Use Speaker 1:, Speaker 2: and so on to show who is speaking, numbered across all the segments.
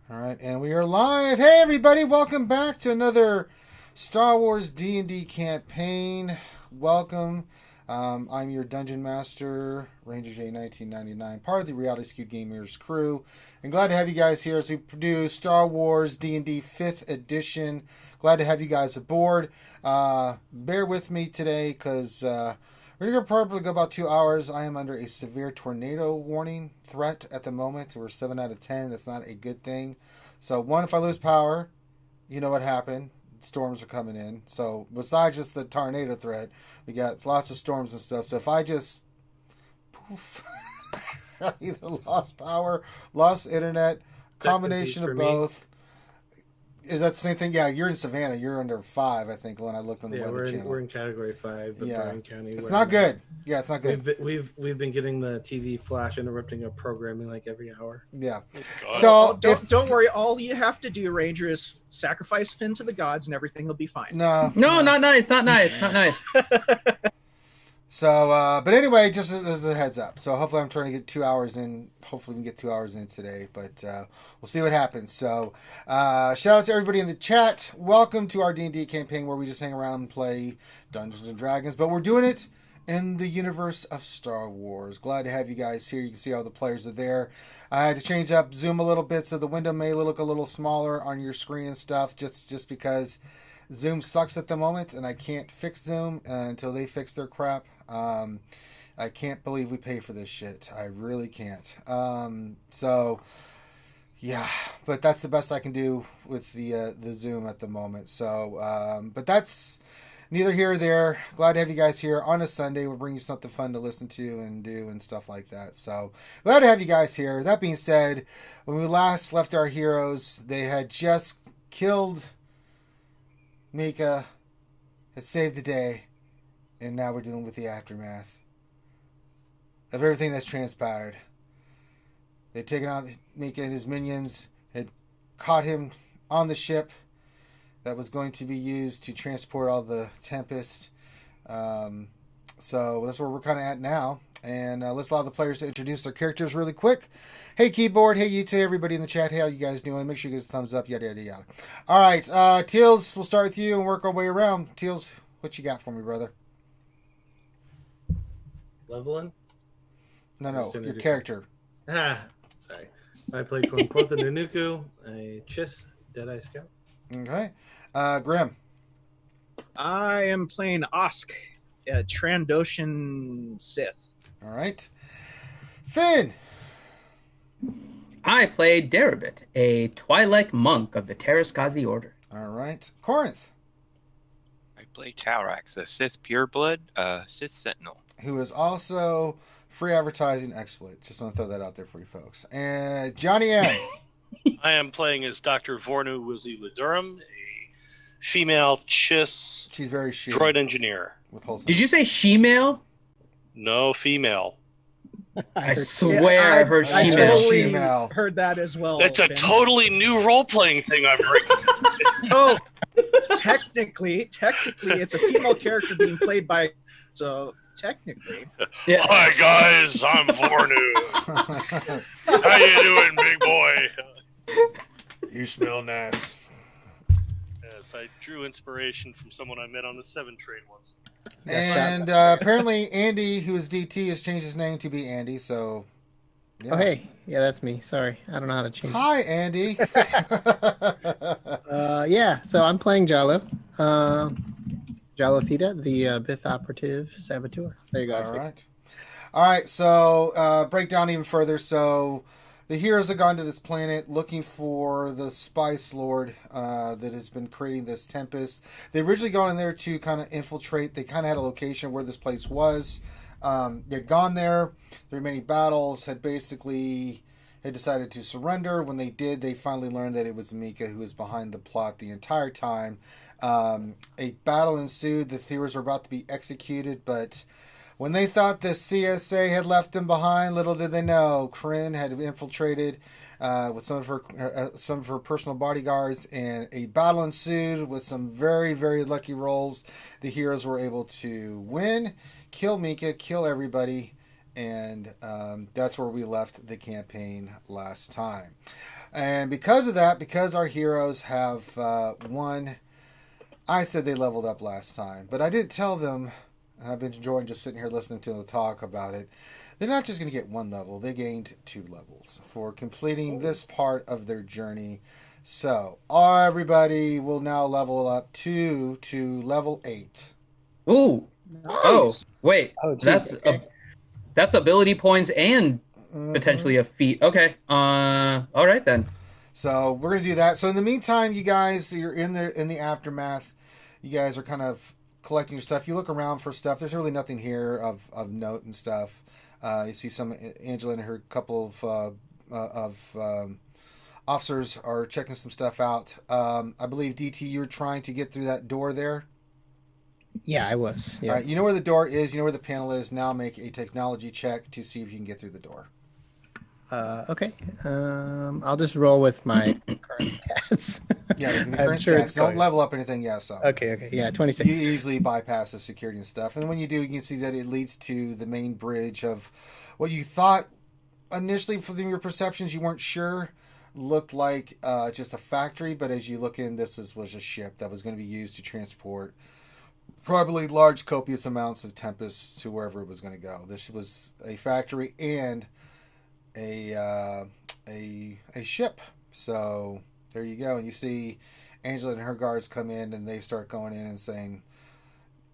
Speaker 1: All right, and we are live. Hey, everybody, welcome back to another Star Wars D&D campaign. Welcome. I'm your Dungeon Master, Ranger J 1999, part of the Reality Skewed Gamers crew. And glad to have you guys here as we produce Star Wars D&D 5th edition. Glad to have you guys aboard. Bear with me today because we're going to probably go about 2 hours. I am under a severe tornado warning threat at the moment. We're 7 out of 10. That's not a good thing. So, one, if I lose power, you know what happened. Storms are coming in. So, besides just the tornado threat, we got lots of storms and stuff. So, if I just poof, either lost power, lost internet, combination of both. Is that the same thing? Yeah, you're in Savannah. You're under 5, I think, when I looked on the weather channel.
Speaker 2: We're in Category 5, but Bryan County.
Speaker 1: It's not good. Yeah, it's not good.
Speaker 2: We've been getting the TV flash interrupting our programming like every hour.
Speaker 1: Yeah.
Speaker 3: So don't worry. All you have to do, Ranger, is sacrifice Finn to the gods, and everything will be fine.
Speaker 1: No,
Speaker 4: not nice. Not nice.
Speaker 1: So, but anyway, just as a heads up. So hopefully I'm trying to get 2 hours in. Hopefully we can get 2 hours in today, but we'll see what happens. So, shout out to everybody in the chat. Welcome to our D&D campaign where we just hang around and play Dungeons and Dragons, but we're doing it in the universe of Star Wars. Glad to have you guys here. You can see all the players are there. I had to change up Zoom a little bit, so the window may look a little smaller on your screen and stuff, just because Zoom sucks at the moment, and I can't fix Zoom until they fix their crap. I can't believe we pay for this shit. I really can't. So, yeah, but that's the best I can do with the Zoom at the moment. So, but that's neither here or there. Glad to have you guys here on a Sunday. We'll bring you something fun to listen to and do and stuff like that. So, glad to have you guys here. That being said, when we last left our heroes, they had just killed Mika, had saved the day, and now we're dealing with the aftermath of everything that's transpired. They'd taken out Mika and his minions, had caught him on the ship that was going to be used to transport all the Tempest. So that's where we're kind of at now. And let's allow the players to introduce their characters really quick. Hey, keyboard. Hey, you two, everybody in the chat. Hey, how you guys doing? Make sure you give us a thumbs up. Yada, yada, yada. All right. Teals, we'll start with you and work our way around. Teals, what you got for me, brother?
Speaker 2: Leveling?
Speaker 1: No, your character.
Speaker 2: Sorry. I play Quoth and Nunuku, a Chiss Jedi Scout.
Speaker 1: Okay. Grim.
Speaker 3: I am playing Osk, a Trandoshan Sith.
Speaker 1: All right. Finn.
Speaker 4: I played Darabit, a Twilight monk of the Terraskazi Order.
Speaker 1: All right. Corinth.
Speaker 5: I play Taurax, a Sith pureblood, Sith Sentinel.
Speaker 1: Who is also free advertising exploit. Just want to throw that out there for you folks. And Johnny M.
Speaker 6: I am playing as Dr. Vornu Wizi-Ladurum, a female Chiss
Speaker 1: She's very she.
Speaker 6: droid engineer.
Speaker 1: With wholesome.
Speaker 4: Did you say she-male?
Speaker 6: No, female.
Speaker 4: I swear I heard
Speaker 3: I
Speaker 4: she-male.
Speaker 3: totally
Speaker 1: She-male.
Speaker 3: heard that as well.
Speaker 6: That's a
Speaker 3: Finn.
Speaker 6: totally new role-playing thing I'm bringing.
Speaker 3: Oh, technically, it's a female character being played by. So technically,
Speaker 4: Yeah.
Speaker 6: Hi guys, I'm Vornu. How you doing, big boy?
Speaker 1: You smell nice.
Speaker 6: Yes, I drew inspiration from someone I met on the 7 train once.
Speaker 1: And apparently Andy, who is DT, has changed his name to be Andy, so... Yeah.
Speaker 7: Oh, hey. Yeah, that's me. Sorry. I don't know how to change
Speaker 1: Hi, Andy.
Speaker 7: Yeah, so I'm playing Jalo. Jalo Theta, the Bith Operative Saboteur. There you go.
Speaker 1: All right, so break down even further. So the heroes have gone to this planet looking for the Spice Lord that has been creating this Tempest. They originally gone in there to kind of infiltrate. They kind of had a location where this place was. They'd gone there. There were many battles. Had decided to surrender. When they did, they finally learned that it was Mika who was behind the plot the entire time. A battle ensued. The heroes were about to be executed, but when they thought the CSA had left them behind, little did they know Kryn had infiltrated with some of her personal bodyguards, and a battle ensued with some very, very lucky rolls. The heroes were able to win, kill Mika, kill everybody, and that's where we left the campaign last time. And because of that, because our heroes have one, I said they leveled up last time, but I didn't tell them, and I've been enjoying just sitting here listening to them talk about it. They're not just going to get one level, they gained 2 levels for completing this part of their journey. So, everybody will now level up to level 8.
Speaker 4: Ooh. Oh, wait.
Speaker 7: Oh, geez, okay.
Speaker 4: That's ability points and potentially a feat. Okay. All right then.
Speaker 1: So we're gonna do that. So in the meantime, you guys, you're in the aftermath. You guys are kind of collecting your stuff. You look around for stuff. There's really nothing here of note and stuff. You see some Angela and her couple of officers are checking some stuff out. I believe DT, you were trying to get through that door there.
Speaker 7: Yeah, I was. Yeah.
Speaker 1: All right, you know where the door is. You know where the panel is. Now make a technology check to see if you can get through the door.
Speaker 7: Okay. I'll just roll with my current stats.
Speaker 1: Yeah, the
Speaker 7: I'm
Speaker 1: current
Speaker 7: sure
Speaker 1: stats.
Speaker 7: it's
Speaker 1: Don't
Speaker 7: going.
Speaker 1: level up anything. Yeah, so.
Speaker 7: Okay. Yeah, 26.
Speaker 1: You easily bypass the security and stuff. And when you do, you can see that it leads to the main bridge of what you thought initially from your perceptions, you weren't sure, looked like just a factory. But as you look in, was a ship that was going to be used to transport probably large, copious amounts of Tempest to wherever it was going to go. This was a factory and a ship. So there you go. And you see Angela and her guards come in, and they start going in and saying,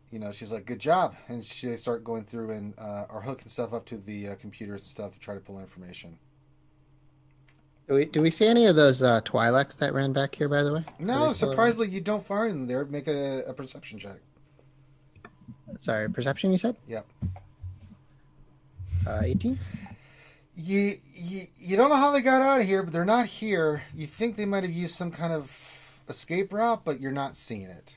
Speaker 1: you know, she's like, good job. And they start going through and are hooking stuff up to the computers and stuff to try to pull information.
Speaker 7: Do we see any of those Twi'leks that ran back here, by the way?
Speaker 1: No, surprisingly, you don't find them there. Make a perception check.
Speaker 7: Sorry, perception, you said?
Speaker 1: Yep.
Speaker 7: 18?
Speaker 1: You don't know how they got out of here, but they're not here. You think they might have used some kind of escape route, but you're not seeing it.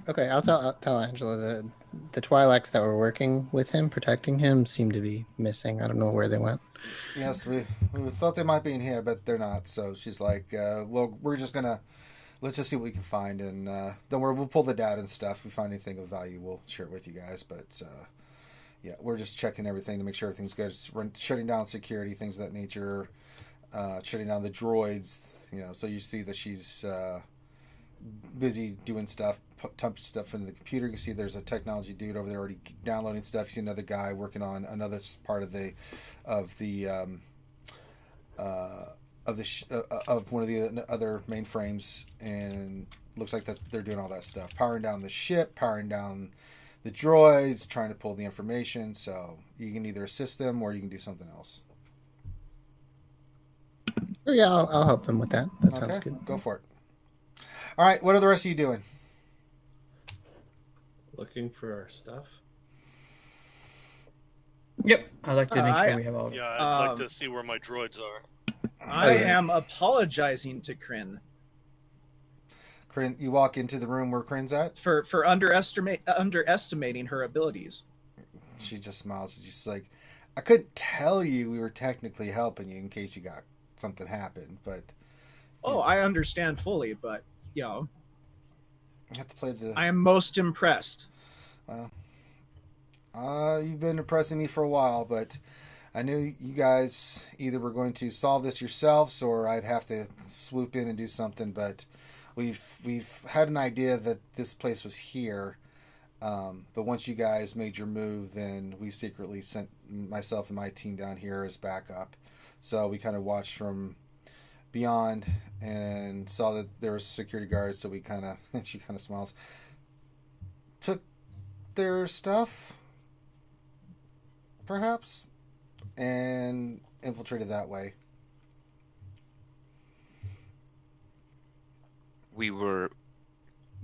Speaker 7: Okay, I'll tell Angela that the Twi'leks that were working with him, protecting him, seem to be missing. I don't know where they went.
Speaker 1: Yes, we thought they might be in here, but they're not. So she's like, well, let's just see what we can find, and don't worry, we'll pull the data and stuff. If we find anything of value, we'll share it with you guys. But yeah, we're just checking everything to make sure everything's good. Shutting down security, things of that nature, shutting down the droids. You know, so you see that she's busy doing stuff, dumping stuff into the computer. You can see there's a technology dude over there already downloading stuff. You see another guy working on another part of one of the other mainframes, and looks like that they're doing all that stuff, powering down the ship, powering down the droids, trying to pull the information. So you can either assist them or you can do something else.
Speaker 7: Oh, yeah, I'll help them with that. That sounds good.
Speaker 1: Go for it. All right, what are the rest of you doing?
Speaker 2: Looking for our stuff.
Speaker 4: Yep. I like to make sure we have all of it.
Speaker 6: Yeah, I'd like to see where my droids are.
Speaker 3: I am apologizing to Kryn
Speaker 1: Kryn, you walk into the room where Kryn's at.
Speaker 3: for underestimating her abilities.
Speaker 1: She just smiles. She's like, I couldn't tell you we were technically helping you in case you got something happened, but
Speaker 3: Oh, I understand fully, but you know,
Speaker 1: you have to play the.
Speaker 3: I am most impressed.
Speaker 1: You've been impressing me for a while, but I knew you guys either were going to solve this yourselves or I'd have to swoop in and do something. But we've had an idea that this place was here. But once you guys made your move, then we secretly sent myself and my team down here as backup. So we kind of watched from beyond and saw that there was security guards. So we kind of, and she kind of smiles, took their stuff, perhaps, and infiltrated that way.
Speaker 5: We were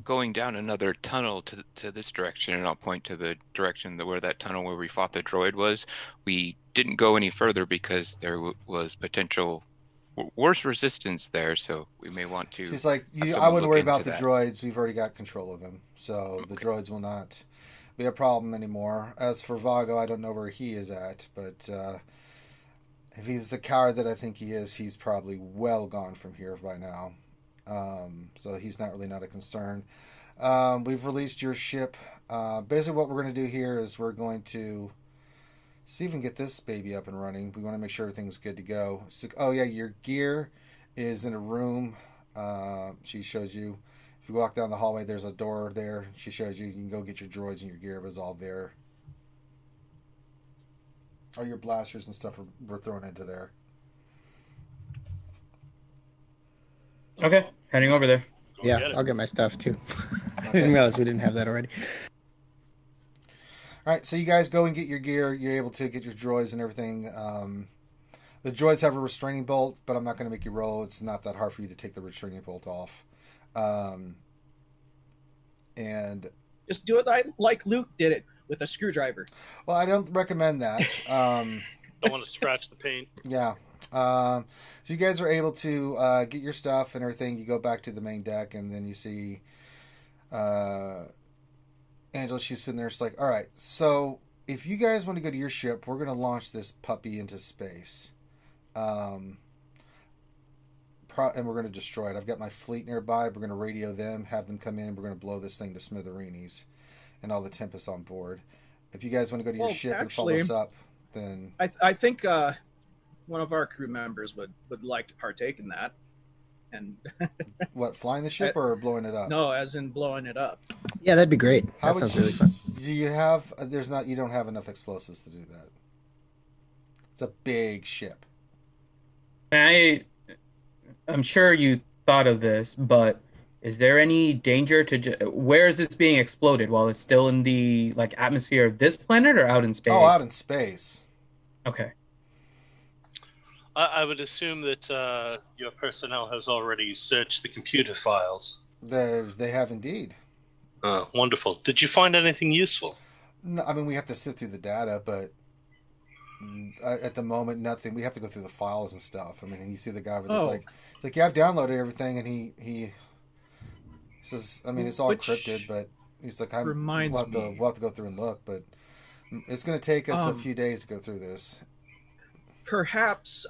Speaker 5: going down another tunnel to this direction, and I'll point to the direction where that tunnel where we fought the droid was. We didn't go any further because there was potential worse resistance there, so we may want to.
Speaker 1: She's like,
Speaker 5: have
Speaker 1: I
Speaker 5: someone
Speaker 1: wouldn't
Speaker 5: look
Speaker 1: worry about
Speaker 5: into
Speaker 1: the
Speaker 5: that.
Speaker 1: droids. We've already got control of them, so the droids will not be a problem anymore. As for Vago, I don't know where he is at, but if he's the coward that I think he is, he's probably well gone from here by now. So he's not a concern. We've released your ship. Basically what we're going to do here is we're going to see if we can get this baby up and running. We want to make sure everything's good to go. So, oh yeah, your gear is in a room. She shows you. If you walk down the hallway, there's a door there. She shows you. You can go get your droids and your gear was all there. All your blasters and stuff were thrown into there.
Speaker 4: Okay, heading over there.
Speaker 6: Go
Speaker 7: Yeah,
Speaker 6: get it.
Speaker 7: I'll get my stuff too. I
Speaker 1: Okay.
Speaker 7: didn't realize we didn't have that already.
Speaker 1: All right, so you guys go and get your gear. You're able to get your droids and everything. The droids have a restraining bolt, but I'm not going to make you roll. It's not that hard for you to take the restraining bolt off. And
Speaker 3: Just do it like Luke did it with a screwdriver.
Speaker 1: well, I don't recommend that.
Speaker 6: Don't want to scratch the paint.
Speaker 1: Yeah. So you guys are able to get your stuff and everything. You go back to the main deck, and then you see Angela. She's sitting there. She's like, "All right, so if you guys want to go to your ship, we're going to launch this puppy into space, and we're going to destroy it. I've got my fleet nearby. We're going to radio them, have them come in. We're going to blow this thing to smithereens, and all the Tempests on board. If you guys want to go to your
Speaker 3: Well,
Speaker 1: ship
Speaker 3: actually,
Speaker 1: and follow us up, then
Speaker 3: I think one of our crew members would like to partake in that. And
Speaker 1: what? Flying the ship or blowing it up?
Speaker 3: no, as in blowing it up.
Speaker 7: Yeah, that'd be great.
Speaker 1: How
Speaker 7: That
Speaker 1: would
Speaker 7: sounds really fun.
Speaker 1: Do you have? You don't have enough explosives to do that. It's a big ship.
Speaker 4: I'm sure you thought of this, but is there any danger to where is this being exploded while it's still in the atmosphere of this planet or out in space?
Speaker 1: Oh, out in space.
Speaker 4: Okay.
Speaker 6: I would assume that your personnel has already searched the computer files.
Speaker 1: They have indeed.
Speaker 6: Wonderful. Did you find anything useful?
Speaker 1: No, I mean, we have to sift through the data, but at the moment, nothing. We have to go through the files and stuff. I mean, and you see the guy over there,
Speaker 3: Oh.
Speaker 1: it's like, yeah, I've downloaded everything, and he says, I mean, it's all
Speaker 3: Which
Speaker 1: encrypted, but he's like,
Speaker 3: reminds
Speaker 1: we'll have to go through and look, but it's going to take us a few days to go through this.
Speaker 3: Perhaps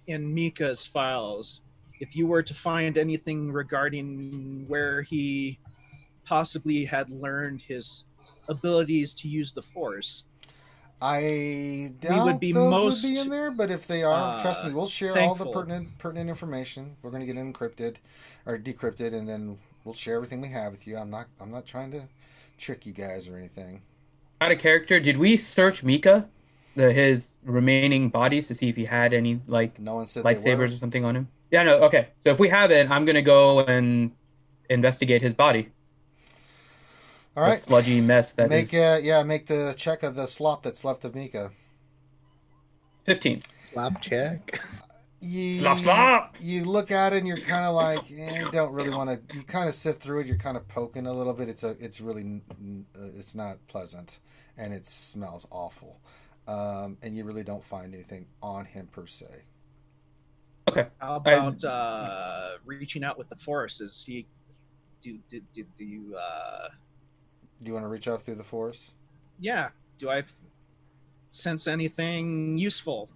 Speaker 3: in Mika's files, if you were to find anything regarding where he possibly had learned his abilities to use the Force,
Speaker 1: I doubt
Speaker 3: would be
Speaker 1: those would be
Speaker 3: most,
Speaker 1: in there, but if they are, trust me, we'll share all the
Speaker 3: thankful.
Speaker 1: pertinent information. We're going to get it encrypted or decrypted, and then we'll share everything we have with you. I'm not trying to trick you guys or anything.
Speaker 4: Out of character, did we search Mika, his remaining bodies, to see if he had any
Speaker 1: No one said they were.
Speaker 4: lightsabers or something on him? Yeah, no. Okay, so if we haven't, I'm gonna go and investigate his body.
Speaker 1: All right,
Speaker 4: The sludgy mess that
Speaker 1: make
Speaker 4: is.
Speaker 1: make the check of the slop that's left of Mika.
Speaker 4: 15.
Speaker 7: Slap check.
Speaker 4: Slop.
Speaker 1: You look at it and you're kind of like, you don't really want to. You kind of sift through it. You're kind of poking a little bit. It's really, it's not pleasant, and it smells awful. And you really don't find anything on him per se.
Speaker 4: Okay.
Speaker 3: how about reaching out with the Force? Is he? Do you?
Speaker 1: Do you want to reach out through the Force?
Speaker 3: Yeah. Do I sense anything useful?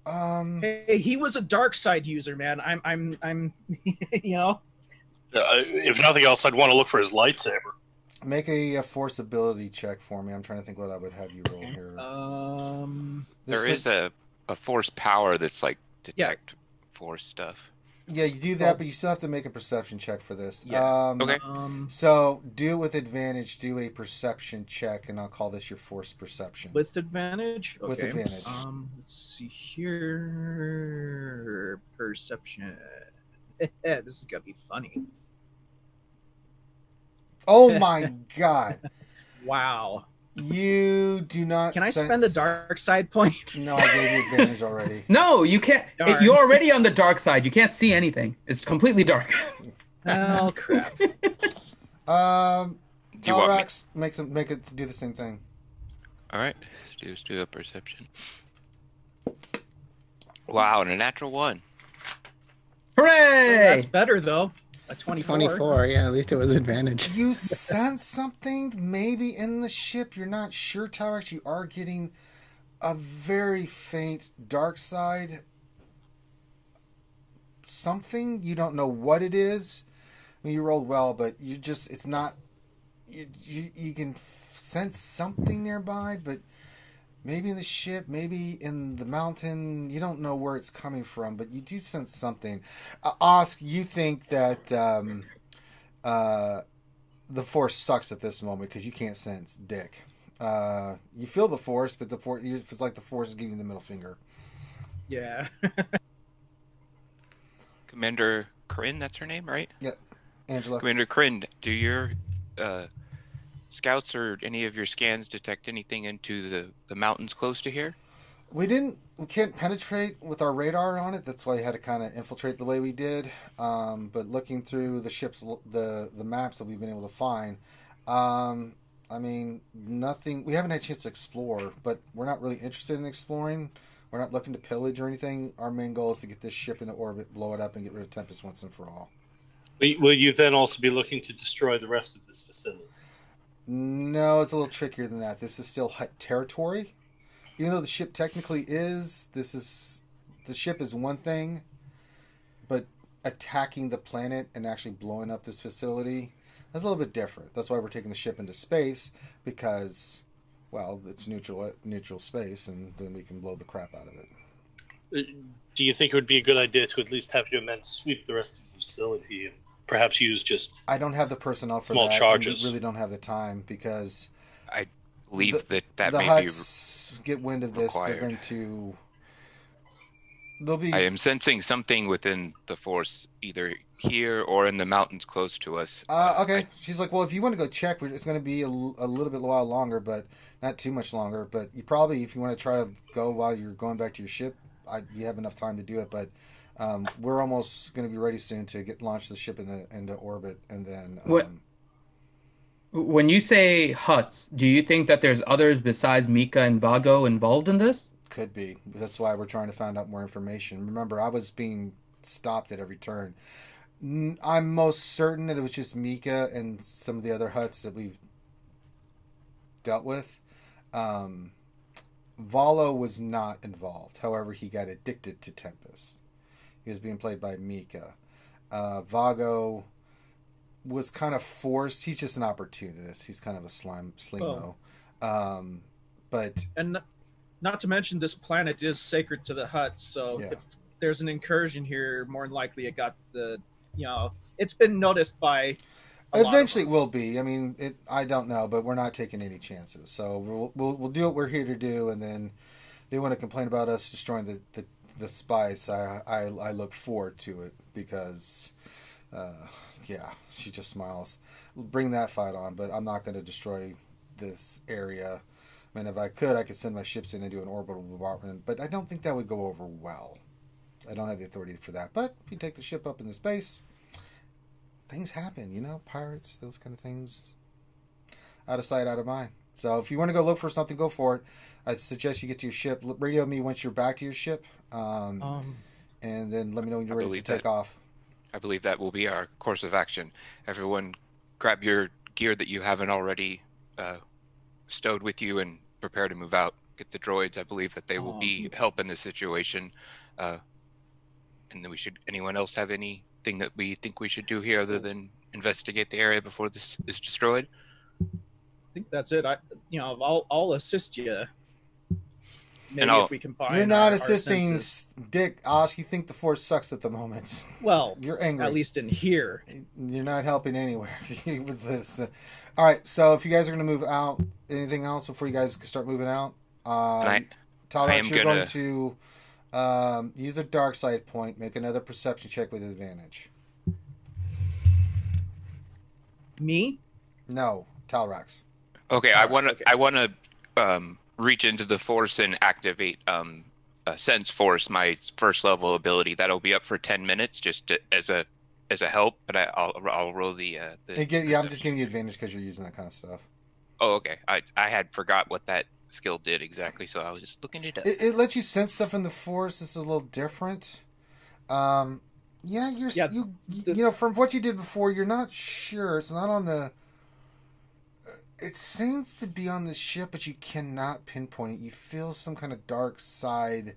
Speaker 3: Hey, he was a dark side user, man. I'm you know.
Speaker 6: If nothing else, I'd want to look for his lightsaber.
Speaker 1: Make a force ability check for me. I'm trying to think what I would have you roll here.
Speaker 5: There is a force power that's like
Speaker 3: Yeah.
Speaker 5: detect force stuff.
Speaker 1: Yeah, you do that, but you still have to make a perception check for this.
Speaker 3: Yeah.
Speaker 5: Okay.
Speaker 1: So do it with advantage. Do a perception check, and I'll call this your force perception.
Speaker 3: With advantage? Okay.
Speaker 1: With advantage.
Speaker 3: Let's see here. Perception. This is gonna be funny.
Speaker 1: Oh my god!
Speaker 3: Wow.
Speaker 1: You do not.
Speaker 3: Can I spend a dark side point?
Speaker 1: No, I gave you advantage already.
Speaker 4: No, you can't.
Speaker 3: Darn.
Speaker 4: You're already on the dark side. You can't see anything. It's completely dark.
Speaker 3: Oh crap.
Speaker 5: Do you want me?
Speaker 1: Talrax, make it do the same thing.
Speaker 5: All right, let's do a perception. Wow, and a natural 1.
Speaker 4: Hooray!
Speaker 3: That's better though. A 24.
Speaker 7: 24. Yeah, at least it was advantage.
Speaker 1: You sense something maybe in the ship. You're not sure, Talrax. You are getting a very faint dark side. Something you don't know what it is. I mean, you rolled well, but it's not. You can sense something nearby, but maybe in the ship, maybe in the mountain. You don't know where it's coming from, but you do sense something. Osk, you think that the Force sucks at this moment because you can't sense dick. You feel the Force, but the Force, it's like the Force is giving you the middle finger.
Speaker 3: Yeah.
Speaker 5: Commander Kryn, that's her name, right?
Speaker 1: Yeah, Angela.
Speaker 5: Commander Kryn, do your scouts or any of your scans detect anything into the mountains close to here?
Speaker 1: We can't penetrate with our radar on it. That's why we had to kind of infiltrate the way we did. But looking through the ships, the maps that we've been able to find, I mean, nothing. We haven't had a chance to explore, but we're not really interested in exploring. We're not looking to pillage or anything. Our main goal is to get this ship into orbit, blow it up, and get rid of Tempest once and for all.
Speaker 6: Will you then also be looking to destroy the rest of this facility?
Speaker 1: No, it's a little trickier than that. This is still Hutt territory. Even though the ship technically is, the ship is one thing, but attacking the planet and actually blowing up this facility is a little bit different. That's why we're taking the ship into space, because, well, it's neutral space, and then we can blow the crap out of it.
Speaker 6: Do you think it would be a good idea to at least have your men sweep the rest of the facility and perhaps use just
Speaker 1: I don't have the personnel for
Speaker 6: small
Speaker 1: that.
Speaker 6: charges?
Speaker 1: I really don't have the time, because
Speaker 5: I believe that
Speaker 1: the
Speaker 5: may
Speaker 1: Hutts get wind of this.
Speaker 5: required.
Speaker 1: They're going to. They'll be.
Speaker 5: I am sensing something within the Force, either here or in the mountains close to us.
Speaker 1: Okay. She's like, well, if you want to go check, it's going to be a little bit while longer, but not too much longer. But you probably, if you want to try to go while you're going back to your ship, you have enough time to do it. But we're almost going to be ready soon to launch the ship into orbit, and then.
Speaker 4: When you say Hutts, do you think that there's others besides Mika and Vago involved in this?
Speaker 1: Could be. That's why we're trying to find out more information. Remember, I was being stopped at every turn. I'm most certain that it was just Mika and some of the other Hutts that we've dealt with. Valo was not involved. However, he got addicted to Tempest. He was being played by Mika. Vago was kind of forced. He's just an opportunist. He's kind of a slimo. But
Speaker 3: And not to mention, this planet is sacred to the Hutts, so if there's an incursion here, more than likely it got it's been noticed by.
Speaker 1: Eventually it will be. I mean, I don't know, but we're not taking any chances. So we'll do what we're here to do, and then they want to complain about us destroying the spice. I look forward to it because, she just smiles. Bring that fight on, but I'm not going to destroy this area. I mean, if I could send my ships in and do an orbital bombardment, but I don't think that would go over well. I don't have the authority for that. But if you take the ship up into space, things happen, pirates, those kind of things. Out of sight, out of mind. So if you want to go look for something, go for it. I suggest you get to your ship. Radio me once you're back to your ship. And then let me know when you're ready to take off.
Speaker 5: I believe that will be our course of action. Everyone grab your gear that you haven't already stowed with you and prepare to move out. Get the droids. I believe that they will be help in this situation. And then anyone else have anything that we think we should do here other than investigate the area before this is destroyed?
Speaker 3: I think that's it. I'll assist you. Maybe
Speaker 5: And
Speaker 3: if we combine.
Speaker 1: You're not
Speaker 3: our
Speaker 1: assisting
Speaker 3: senses.
Speaker 1: Dick. Oz, you think the Force sucks at the moment.
Speaker 3: Well,
Speaker 1: you're angry.
Speaker 3: At least in here.
Speaker 1: You're not helping anywhere with this. All right, so if you guys are going to move out, anything else before you guys start moving out? Talrax, you're going to use a dark side point, make another perception check with advantage.
Speaker 3: Me?
Speaker 1: No, Talrax.
Speaker 5: Okay,
Speaker 3: Talrax,
Speaker 5: I want to reach into the Force and activate Sense Force, my first level ability. That'll be up for 10 minutes, just as a help. But I'll roll the.
Speaker 1: I'm just giving you advantage because you're using that kind of stuff.
Speaker 5: Oh, okay. I had forgot what that skill did exactly, so I was just looking it up.
Speaker 1: It lets you sense stuff in the Force. This is a little different. From what you did before, you're not sure. It's not on the. It seems to be on the ship, but you cannot pinpoint it. You feel some kind of dark side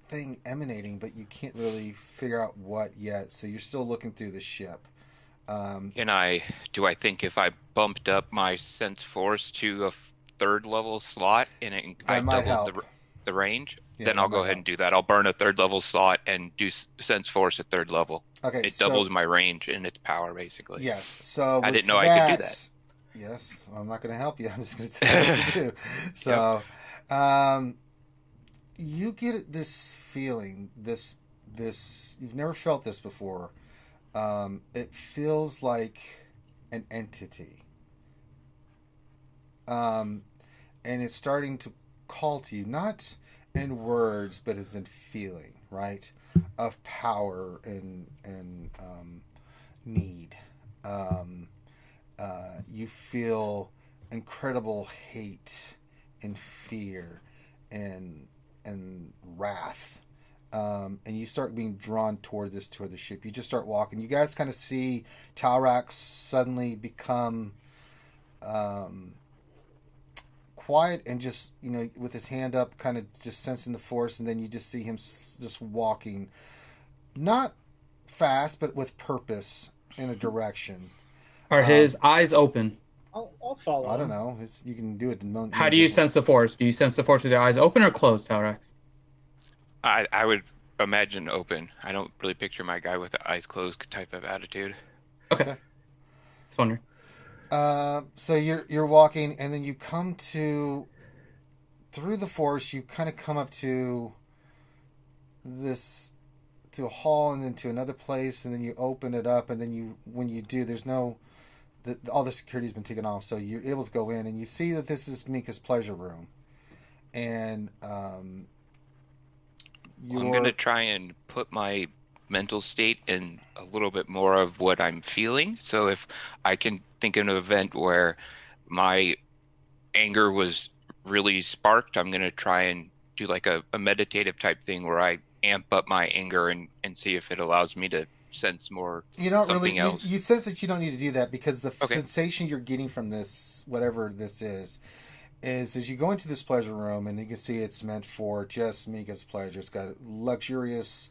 Speaker 1: thing emanating, but you can't really figure out what yet. So you're still looking through the ship.
Speaker 5: Do I think if I bumped up my sense force to a third level slot and I
Speaker 1: might
Speaker 5: doubled
Speaker 1: help.
Speaker 5: the range,
Speaker 1: Yeah,
Speaker 5: then
Speaker 1: that
Speaker 5: I'll go
Speaker 1: might
Speaker 5: ahead
Speaker 1: help.
Speaker 5: and do that. I'll burn a third level slot and do sense force at third level.
Speaker 1: Okay,
Speaker 5: It
Speaker 1: so
Speaker 5: doubles my range and its power, basically.
Speaker 1: yes. So
Speaker 5: I
Speaker 1: with
Speaker 5: didn't know I could do that.
Speaker 1: Yes, I'm not going to help you. I'm just going to tell you what to do. So, you get this feeling, this you've never felt this before. It feels like an entity, and it's starting to call to you, not in words, but as in feeling, right, of power and need. Um, you feel incredible hate and fear and wrath, and you start being drawn toward the ship. You just start walking. You guys kind of see Talrax suddenly become quiet and just, with his hand up, kind of just sensing the force, and then you just see him just walking, not fast, but with purpose in a direction.
Speaker 4: Are his eyes open?
Speaker 3: I'll follow.
Speaker 1: I don't
Speaker 3: him.
Speaker 1: know. You can do it.
Speaker 4: How do you sense the force? Do you sense the force with your eyes open or closed, Talrax?
Speaker 5: I would imagine open. I don't really picture my guy with the eyes closed type of attitude.
Speaker 4: Okay. Just wondering.
Speaker 1: So you're walking, and then you come to, through the forest, you kind of come up to a hall, and then to another place, and then you open it up, and then when you do, there's no, all the security's been taken off, so you're able to go in, and you see that this is Mika's pleasure room, and
Speaker 5: I'm going to try and put my mental state in a little bit more of what I'm feeling. So if I can think of an event where my anger was really sparked, I'm going to try and do like a meditative type thing where I amp up my anger and see if it allows me to sense more something else.
Speaker 1: You sense that you don't need to do that, because the sensation you're getting from this, whatever this is as you go into this pleasure room, and you can see it's meant for just Mika's pleasure. It's got luxurious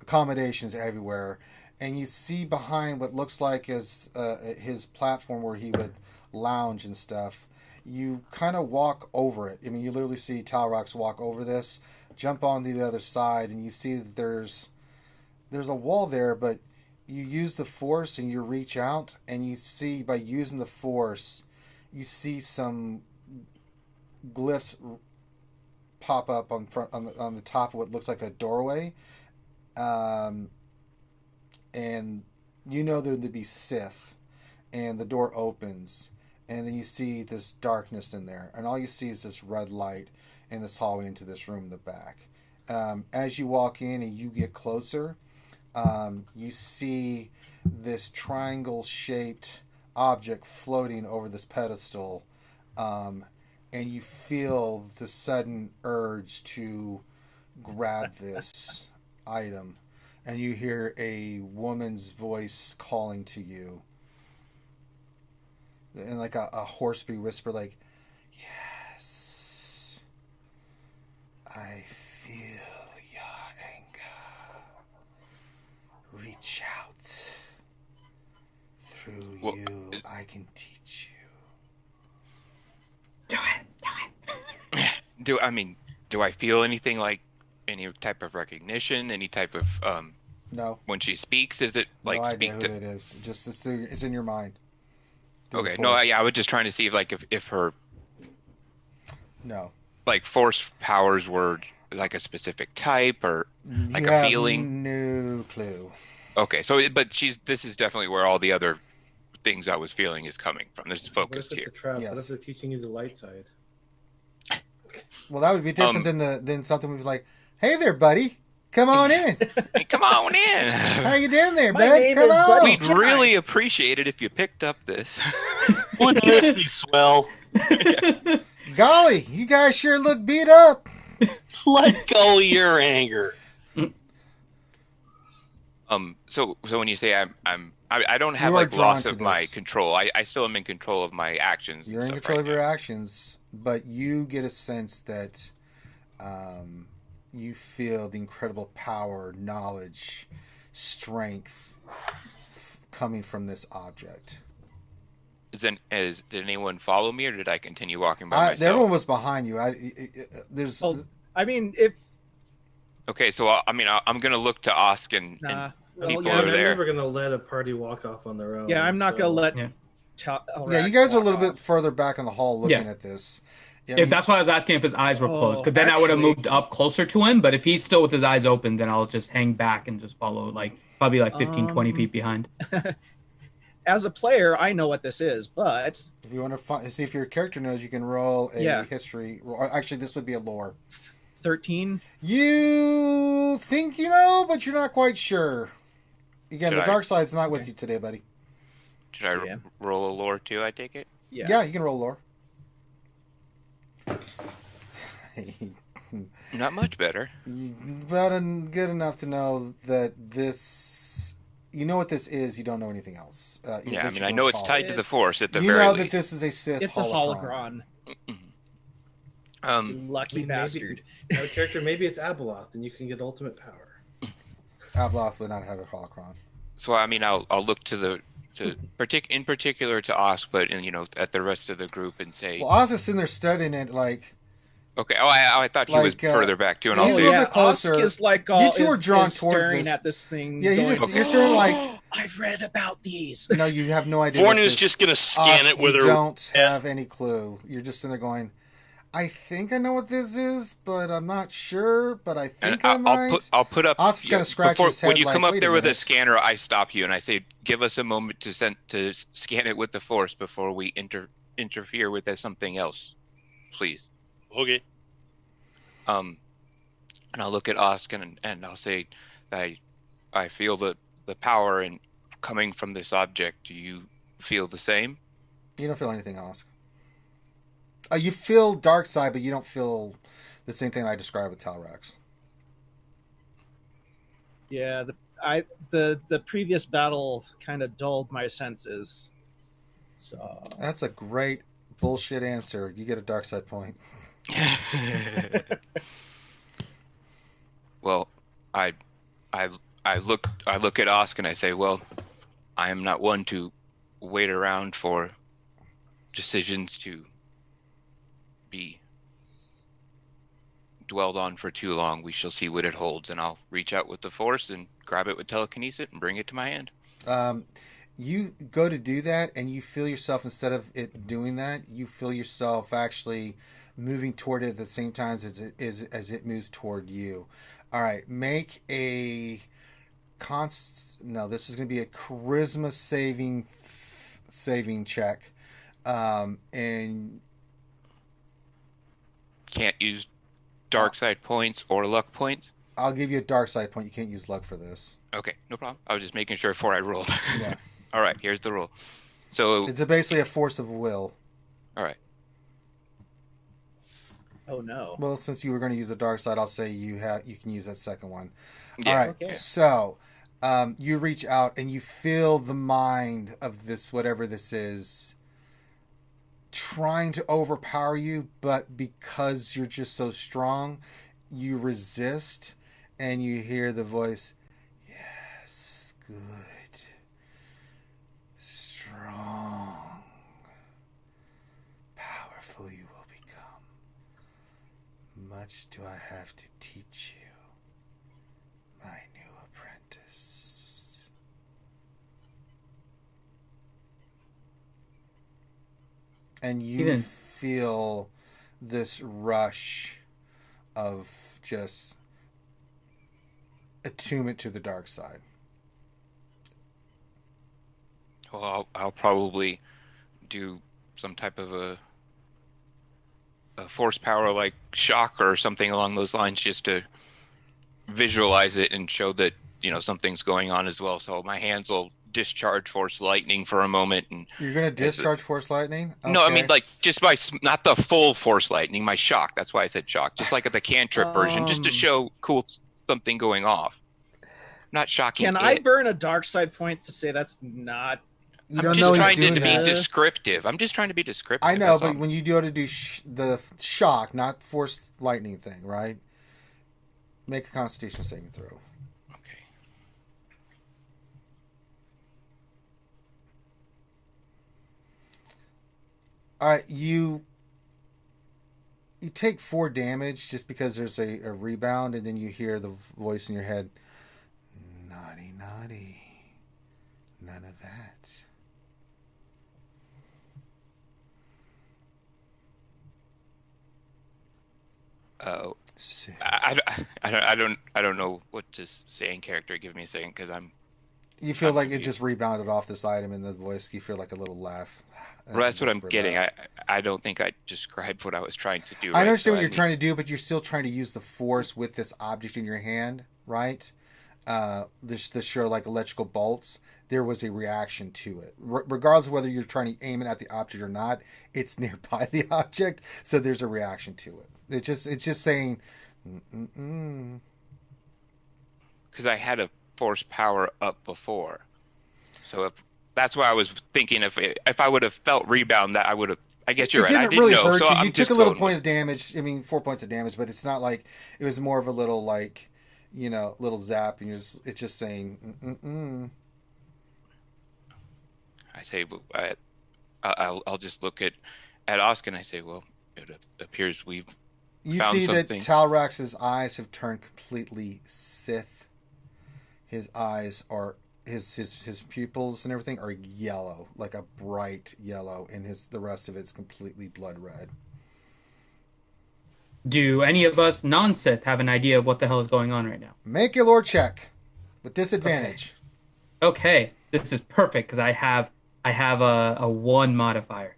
Speaker 1: accommodations everywhere, and you see behind what looks like is his platform where he would lounge and stuff. You kind of walk over it. I mean, you literally see Talrax walk over this, jump on the other side, and you see that there's a wall there, but you use the force and you reach out, and you see, by using the force, you see some glyphs pop up on the top of what looks like a doorway, and you know there to be Sith, and the door opens, and then you see this darkness in there, and all you see is this red light in this hallway into this room in the back. As you walk in and you get closer, you see this triangle-shaped object floating over this pedestal, and you feel the sudden urge to grab this item, and you hear a woman's voice calling to you, and like a hoarse whisper, like, "Yes, I feel your anger. Reach out. Through you, I can teach you."
Speaker 4: Do it.
Speaker 5: Do I feel anything like any type of recognition, any type of
Speaker 1: No.
Speaker 5: when she speaks? Is it like
Speaker 1: No idea
Speaker 5: speak
Speaker 1: who
Speaker 5: to?
Speaker 1: it is. Just it's in your mind.
Speaker 5: Okay, no, I was just trying to see if her
Speaker 1: No.
Speaker 5: like force powers were like a specific type or like
Speaker 1: You
Speaker 5: a
Speaker 1: have
Speaker 5: feeling.
Speaker 1: no clue.
Speaker 5: Okay, so but this is definitely where all the other things I was feeling is coming from. This is
Speaker 2: What if
Speaker 5: focused
Speaker 2: it's
Speaker 5: here.
Speaker 2: a trap?
Speaker 1: Yes.
Speaker 2: What if they're teaching you the light side?
Speaker 1: Well, that would be different than something we'd be like, "Hey there, buddy, come on in.
Speaker 5: Hey, come on in.
Speaker 1: How you doing there,
Speaker 3: My
Speaker 1: bud?
Speaker 3: name
Speaker 1: Come
Speaker 3: is
Speaker 1: on."
Speaker 3: Buddy.
Speaker 5: We'd really appreciate it if you picked up this.
Speaker 6: Wouldn't this be swell?
Speaker 1: Golly, you guys sure look beat up.
Speaker 6: Let go of your anger.
Speaker 5: So when you say I don't have
Speaker 1: You are
Speaker 5: like loss
Speaker 1: drawn
Speaker 5: of
Speaker 1: to
Speaker 5: my
Speaker 1: this.
Speaker 5: control. I still am in control of my actions. and
Speaker 1: You're in
Speaker 5: stuff
Speaker 1: control
Speaker 5: right
Speaker 1: of your
Speaker 5: now.
Speaker 1: actions, but you get a sense that you feel the incredible power, knowledge, strength coming from this object.
Speaker 5: Did anyone follow me, or did I continue walking by myself?
Speaker 1: Everyone was behind you. There's.
Speaker 3: Oh, I mean, if
Speaker 5: Okay, so I'm gonna look to Osk and people
Speaker 3: yeah,
Speaker 5: over
Speaker 2: I'm
Speaker 5: there.
Speaker 2: never gonna let a party walk off on their own.
Speaker 3: yeah, I'm not gonna let.
Speaker 4: Yeah.
Speaker 1: Yeah, you guys are a little bit further back in the hall looking at this. Yeah,
Speaker 4: That's why I was asking if his eyes were closed, because then I would have
Speaker 3: actually-
Speaker 4: moved up closer to him. But if he's still with his eyes open, then I'll just hang back and just follow, like probably like 15, 20 feet behind.
Speaker 3: As a player, I know what this is, but
Speaker 1: if you want to see if your character knows, you can roll a history. Or actually, this would be a lore.
Speaker 3: 13.
Speaker 1: You think you know, but you're not quite sure. Again, the dark side's not with you today, buddy.
Speaker 5: Should I roll a lore too? I take it.
Speaker 1: Yeah, you can roll lore.
Speaker 5: Not much better.
Speaker 1: But good enough to know that this. You know what this is. You don't know anything else.
Speaker 5: Yeah, I mean, I know it's tied to the Force at the
Speaker 1: you
Speaker 5: very
Speaker 1: know
Speaker 5: least.
Speaker 1: that this is a Sith.
Speaker 3: It's a hologron. Lucky bastard.
Speaker 2: Our character, maybe it's Abeloth, and you can get ultimate power.
Speaker 1: Abeloth would not have a holocron.
Speaker 5: So I mean, I'll look in particular to Osk, but at the rest of the group and say.
Speaker 1: Well, Oz is sitting there studying it like.
Speaker 5: Okay. Oh, I thought he was further back too, and I'll
Speaker 1: he's a
Speaker 5: say.
Speaker 1: little bit closer.
Speaker 3: Osk is like all
Speaker 1: You two are drawn
Speaker 3: is
Speaker 1: towards
Speaker 3: staring
Speaker 1: this.
Speaker 3: at this thing.
Speaker 1: Yeah,
Speaker 3: going,
Speaker 1: you're staring like.
Speaker 3: I've read about these.
Speaker 1: No, you have no idea. what
Speaker 6: Vornu's
Speaker 1: this-
Speaker 6: just gonna scan it with
Speaker 1: you
Speaker 6: her.
Speaker 1: don't have any clue. You're just sitting there going, I think I know what this is, but I'm not sure. But I think I might.
Speaker 5: I'll put up.
Speaker 1: Osk's gonna scratch his head
Speaker 5: when you
Speaker 1: like,
Speaker 5: come up
Speaker 1: "Wait
Speaker 5: there
Speaker 1: a
Speaker 5: with a
Speaker 1: minute."
Speaker 5: scanner, I stop you and I say, "Give us a moment to scan it with the Force before we interfere with something else, please."
Speaker 6: Okay.
Speaker 5: And I'll look at Osk and I'll say that I feel the power and coming from this object. Do you feel the same?
Speaker 1: You don't feel anything, Osk. You feel dark side, but you don't feel the same thing I described with Talrax.
Speaker 3: Yeah, the previous battle kind of dulled my senses. So
Speaker 1: That's a great bullshit answer. You get a dark side point.
Speaker 5: Well, I look at Osk and I say, well, I am not one to wait around for decisions to be dwelled on for too long. We shall see what it holds, and I'll reach out with the Force and grab it with telekinesis and bring it to my hand.
Speaker 1: You go to do that, and you feel yourself, instead of it doing that, you feel yourself actually moving toward it at the same time as it moves toward you. All right, make a no, this is going to be a charisma saving check, and
Speaker 5: Can't use dark side points or luck points.
Speaker 1: I'll give you a dark side point. You can't use luck for this.
Speaker 5: Okay, no problem. I was just making sure before I rolled.
Speaker 1: Yeah.
Speaker 5: All right, here's the roll. So
Speaker 1: It's basically a force of will.
Speaker 5: all right.
Speaker 3: oh no.
Speaker 1: Well, since you were going to use the dark side, I'll say you can use that second one.
Speaker 5: Yeah.
Speaker 1: All right.
Speaker 3: Okay.
Speaker 1: So, you reach out and you feel the mind of this, whatever this is, trying to overpower you, but because you're just so strong, you resist, and you hear the voice, yes, good, strong, powerful you will become. Much do I have to teach you, my new apprentice. And you feel this rush of just attunement to the dark side.
Speaker 5: Well, I'll probably do some type of a force power like shock or something along those lines, just to visualize it and show that something's going on as well. So my hands will discharge force lightning for a moment, and
Speaker 1: You're going to discharge force lightning?
Speaker 5: no, I
Speaker 1: Okay.
Speaker 5: mean like just by not the full force lightning, my shock. That's why I said shock, just like the cantrip version, just to show something going off. Not shocking.
Speaker 3: Can I burn a dark side point to say that's not?
Speaker 1: You
Speaker 5: I'm
Speaker 1: don't
Speaker 5: just
Speaker 1: know he's
Speaker 5: trying to
Speaker 1: doing
Speaker 5: be
Speaker 1: that.
Speaker 5: descriptive. I'm just trying to be descriptive.
Speaker 1: I know,
Speaker 5: that's
Speaker 1: but
Speaker 5: all.
Speaker 1: when you go to do the shock, not force lightning thing, right? Make a Constitution saving throw.
Speaker 5: Okay.
Speaker 1: All right, you take 4 damage just because there's a rebound, and then you hear the voice in your head, naughty, naughty, none of that.
Speaker 5: Oh,
Speaker 1: Sick.
Speaker 5: I don't know what to say in character. Give me a second, because
Speaker 1: You feel
Speaker 5: I'm
Speaker 1: like it
Speaker 5: confused.
Speaker 1: just rebounded off this item in the voice. You feel like a little laugh.
Speaker 5: Well, that's what I'm
Speaker 1: Whispered
Speaker 5: getting.
Speaker 1: laugh.
Speaker 5: I don't think I described what I was trying to do.
Speaker 1: I
Speaker 5: Right?
Speaker 1: understand
Speaker 5: So
Speaker 1: what you're trying to do, but you're still trying to use the force with this object in your hand, right? This show like electrical bolts. There was a reaction to it, regardless of whether you're trying to aim it at the object or not. It's nearby the object, so there's a reaction to it. It's just saying,
Speaker 5: because I had a force power up before, so if that's why I was thinking if I would have felt rebound, that I would have. I guess you're
Speaker 1: it
Speaker 5: right. I
Speaker 1: didn't
Speaker 5: didn't
Speaker 1: really
Speaker 5: know,
Speaker 1: hurt
Speaker 5: so
Speaker 1: you.
Speaker 5: I'm
Speaker 1: You
Speaker 5: just
Speaker 1: took a little
Speaker 5: going
Speaker 1: point
Speaker 5: with-
Speaker 1: of damage. I mean, 4 points of damage, but it's not like it was more of a little like, little zap, and it's just saying.
Speaker 5: I say, I'll just look at Oscar and I say, well, it appears we've
Speaker 1: You
Speaker 5: found
Speaker 1: see
Speaker 5: something.
Speaker 1: that Talrax's eyes have turned completely Sith. His eyes are his pupils and everything are yellow, like a bright yellow, and the rest of it's completely blood red.
Speaker 4: Do any of us non-Sith have an idea of what the hell is going on right now?
Speaker 1: Make a lore check with disadvantage.
Speaker 4: Okay, this is perfect because I have a 1 modifier.